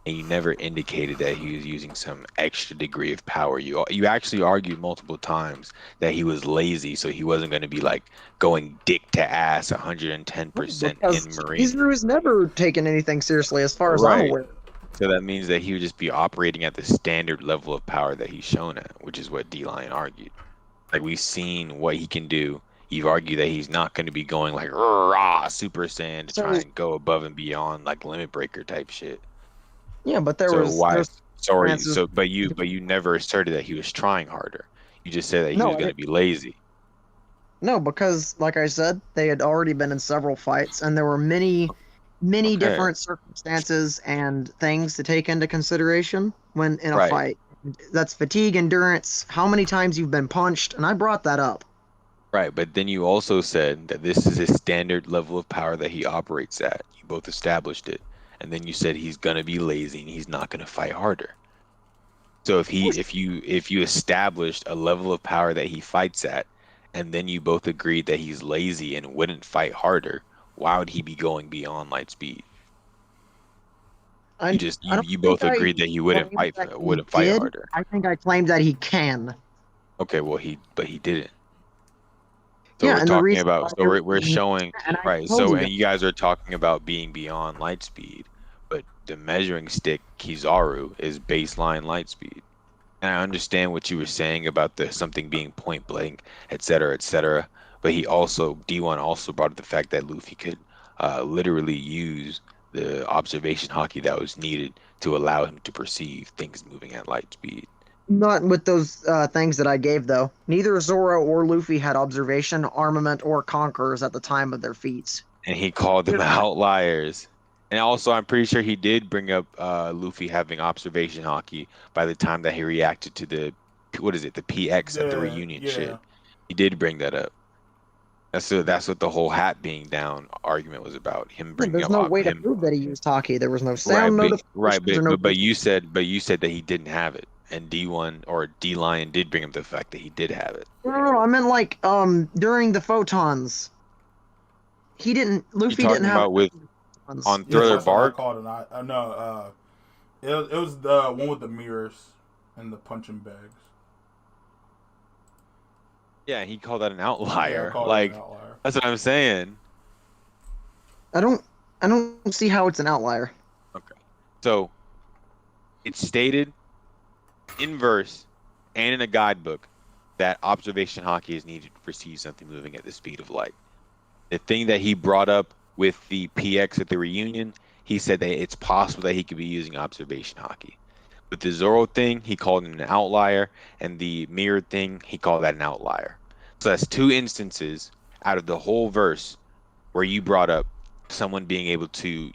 And you never indicated that he was using some extra degree of power. You actually argued multiple times that he was lazy, so he wasn't going to be like going dick to ass 110% Because in Marine. Kizaru has never taken anything seriously, as far as I'm Right. aware. So that means that he would just be operating at the standard level of power that he's shown at, which is what D-Lion argued. Like, we've seen what he can do. You've argued that he's not going to be going like rah Super Saiyan to try and go above and beyond like Limit Breaker type shit. Yeah, but there So was why? there's Sorry. chances- So but you never asserted that he was trying harder. You just said that he No, was going to be lazy. No, because like I said, they had already been in several fights, and there were many Okay. different circumstances and things to take into consideration when in a Right. fight. That's fatigue, endurance, how many times you've been punched, and I brought that up. Right, but then you also said that this is his standard level of power that he operates at. You both established it. And then you said he's gonna be lazy and he's not gonna fight harder. So if you established a level of power that he fights at, and then you both agreed that he's lazy and wouldn't fight harder, why would he be going beyond light speed? I don't You think both I agreed that he wouldn't claimed fight that he wouldn't fight did. harder. I think I claimed that he can. Okay, well he didn't. So Yeah, we're and the talking reason about why so there we're was- showing and I right. told So you and that. you guys are talking about being beyond light speed, but the measuring stick Kizaru is baseline light speed. And I understand what you were saying about the something being point blank, et cetera, et cetera. But D1 also brought up the fact that Luffy could literally use the observation hockey that was needed to allow him to perceive things moving at light speed. Not with those things that I gave, though. Neither Zoro or Luffy had observation, armament, or conquerors at the time of their feats. And he called them outliers. And also, I'm pretty sure he did bring up Luffy having observation hockey by the time that he reacted to the PX at the Yeah, reunion yeah. shit. He did bring that up. That's what the whole hat being down argument was about. Him bringing There's up no way to him. prove that he used hockey. There was no Right, sound but, notifications or no. but you said that he didn't have it, and D1 or D Lion did bring up the fact that he did have it. No, I meant like during the photons. Luffy talking didn't have about with- On Yeah, Thriller that's what I Bark? called it. No, it was the one with the mirrors and the punching bags. Yeah, he called that an Yeah, I outlier. called it an Like, outlier. that's what I'm saying. I don't see how it's an outlier. Okay. So it's stated in verse and in a guidebook that observation hockey is needed to perceive something moving at the speed of light. The thing that he brought up with the PX at the reunion, he said that it's possible that he could be using observation hockey. With the Zoro thing, he called it an outlier, and the mirror thing, he called that an outlier. So that's two instances out of the whole verse where you brought up someone being able to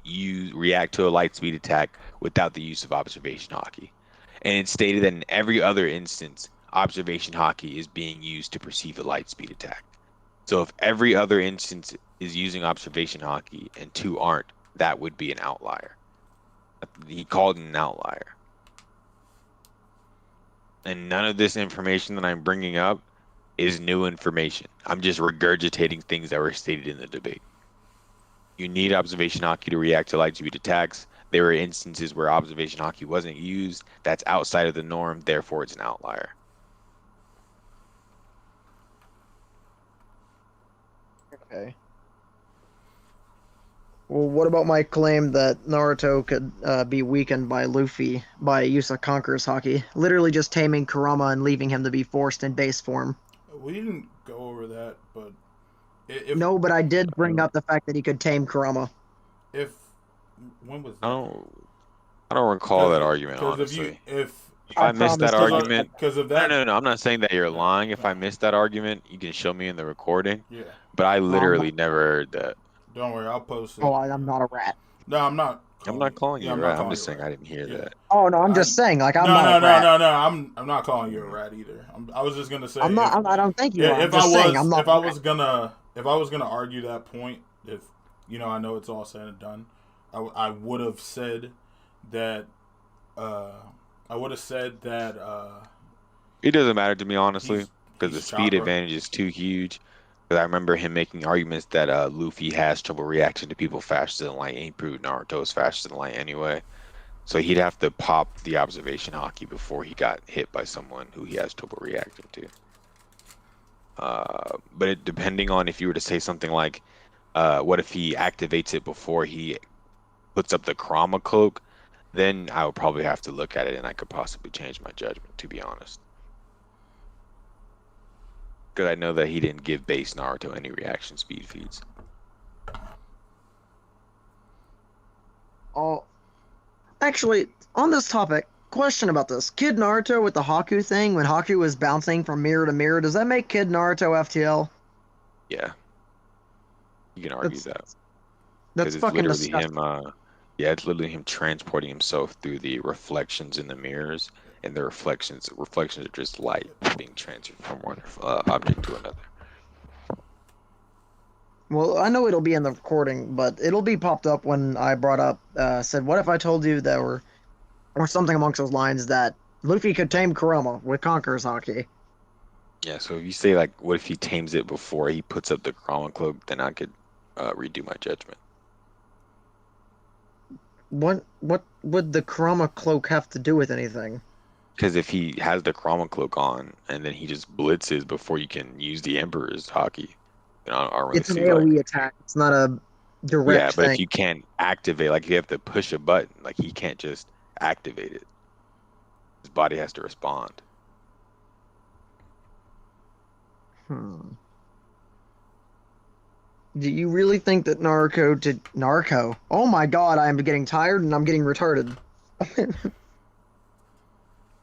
react to a light speed attack without the use of observation hockey. And it stated that in every other instance, observation hockey is being used to perceive a light speed attack. So if every other instance is using observation hockey and two aren't, that would be an outlier. He called it an outlier. And none of this information that I'm bringing up is new information. I'm just regurgitating things that were stated in the debate. You need observation hockey to react to light speed attacks. There were instances where observation hockey wasn't used. That's outside of the norm, therefore it's an outlier. Okay. Well, what about my claim that Naruto could be weakened by Luffy by use of Conqueror's Haki? Literally just taming Kurama and leaving him to be forced in base form. We didn't go over that, but if No, but I did bring up the fact that he could tame Kurama. if when was I that? don't recall that argument, honestly. If I missed that promise, argument, because of no, that, no, no, I'm not saying that you're Yeah, lying. If no. I missed that argument, you can show me in the recording. yeah, But I literally never heard that. don't worry, I'll post it. Oh, I'm not a rat. No, I'm not. I'm not calling yeah, you a I'm not rat. I'm calling just you a saying rat. I didn't hear Yeah. that. Oh no, I'm just saying, like I'm no, not a rat. no. I'm not calling you a rat either. I was just gonna say. I'm not. I don't think you are. If I'm just saying, I'm not. if I was gonna argue that point, if I know it's all said and done, I would have said that. I would have said that. It doesn't matter to me, honestly, because the he's speed chopper. advantage is too huge. Because I remember him making arguments that Luffy has trouble reacting to people faster than light. And he proved Naruto is faster than light anyway. So he'd have to pop the observation hockey before he got hit by someone who he has trouble reacting to. But depending on if you were to say something like, what if he activates it before he puts up the Chroma cloak, then I would probably have to look at it and I could possibly change my judgment, to be honest. Because I know that he didn't give base Naruto any reaction speed feeds. Oh, actually, on this topic, question about this: Kid Naruto with the Haku thing, when Haku was bouncing from mirror to mirror, does that make Kid Naruto FTL? Yeah. You can argue that. That's Because it's fucking literally disgusting. him, yeah, it's literally him transporting himself through the reflections in the mirrors, and the reflections are just light being transferred from one object to another. Well, I know it'll be in the recording, but it'll be popped up when I brought up, said, what if I told you that or something amongst those lines, that Luffy could tame Kurama with Conqueror's Haki? Yeah, so if you say, like, what if he tames it before he puts up the Chroma cloak, then I could redo my judgment. What would the Kurama cloak have to do with anything? Because if he has the Chroma cloak on, and then he just blitzes before you can use the Emperor's Haki, then I don't really It's an see, AoE like... attack. It's not a direct Yeah, but thing. if you can't activate, like, you have to push a button, like, he can't just activate it. His body has to respond. Do you really think that Narco? Oh my god, I am getting tired and I'm getting retarded.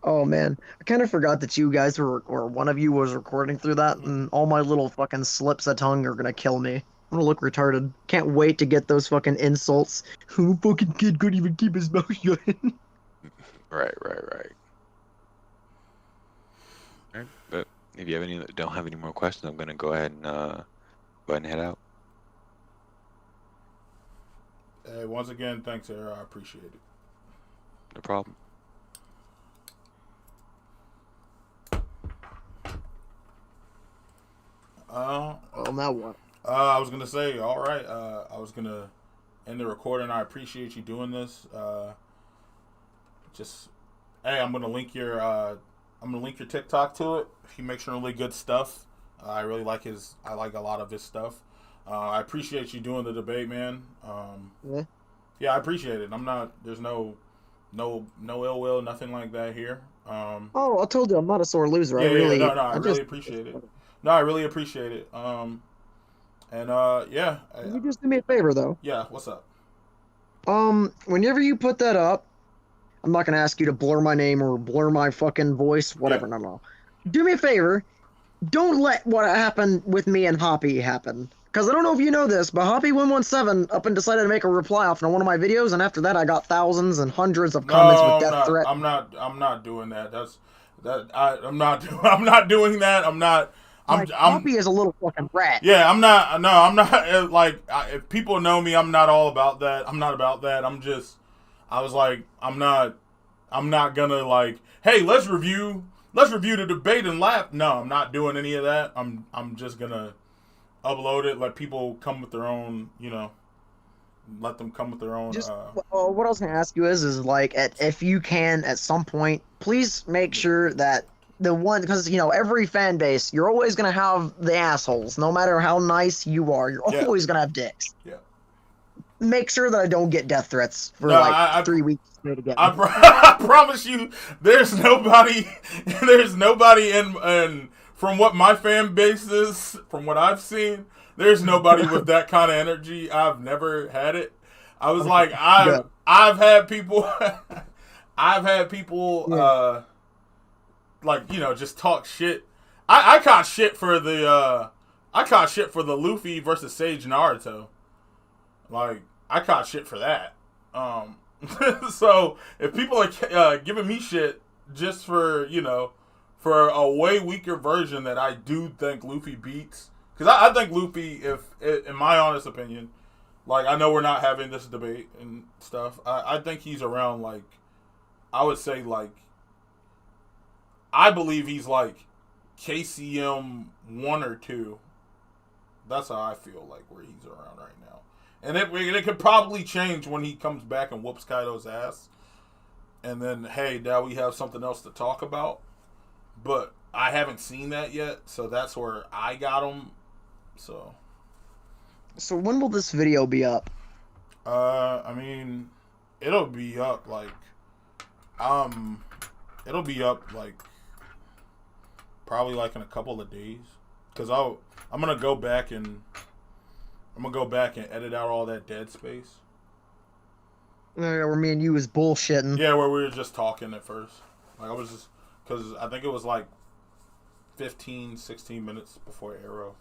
Oh man, I kind of forgot that you guys were, or one of you was recording through that, and all my little fucking slips of tongue are gonna kill me. I'm gonna look retarded. Can't wait to get those fucking insults. Who fucking kid couldn't even keep his mouth shut? Right. Alright, but if you don't have any more questions, I'm gonna go ahead and head out. Hey, once again, thanks, Era. I appreciate it. No problem. Well, now what? I was gonna say, all right. I was gonna in the recording. I appreciate you doing this. Just hey, I'm gonna link your TikTok to it. He makes some really good stuff. I really like I like a lot of his stuff. I appreciate you doing the debate, man. Yeah. Yeah, I appreciate it. I'm not. There's no ill will, nothing like that here. Oh, I told you I'm not a sore loser. Yeah, I really, no, I really just appreciate it. No, I really appreciate it. Yeah. You just do me a favor though. Yeah, what's up? Whenever you put that up, I'm not gonna ask you to blur my name or blur my fucking voice, whatever. Yeah. No. Do me a favor. Don't let what happened with me and Hoppy happen. Because I don't know if you know this, but Hoppy117 up and decided to make a reply off on one of my videos, and after that I got thousands and hundreds of comments with death threats. I'm not doing that. I'm not doing that. Hoppy is a little fucking rat. Yeah, I'm not like if people know me, I'm not all about that. I'm not about that. I was like, I'm not gonna like, hey, let's review the debate and laugh. No, I'm not doing any of that. I'm just gonna upload it, let people come with their own, let them come with their own. What I was gonna ask you is like, if you can at some point, please make sure that the one, because every fan base, you're always gonna have the assholes. No matter how nice you are, you're always gonna have dicks. Yeah. Make sure that I don't get death threats for 3 weeks straight again. I promise you, there's nobody in from what my fan base is, from what I've seen, there's nobody with that kind of energy. I've never had it. I was like, I've had people, just talk shit. I caught shit for the Luffy versus Sage Naruto. Like, I caught shit for that. So if people are giving me shit just for for a way weaker version that I do think Luffy beats, because I think Luffy, in my honest opinion, like, I know we're not having this debate and stuff. I think he's around, like, I would say, like, I believe he's like KCM 1 or 2. That's how I feel like where he's around right now. And it could probably change when he comes back and whoops Kaido's ass. And then, hey, now we have something else to talk about. But I haven't seen that yet, so that's where I got him. So when will this video be up? I mean, it'll be up like, probably like in a couple of days. Because I'm gonna go back and edit out all that dead space. Where me and you was bullshitting. Yeah, where we were just talking at first. Like, I was just, because I think it was like 15, 16 minutes before Arrow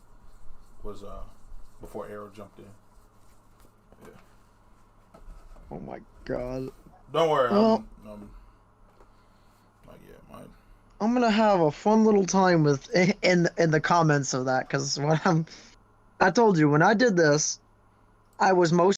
jumped in. Yeah. Oh my god. Don't worry. Well, I'm gonna have a fun little time with in the comments of that, because I told you when I did this, I was most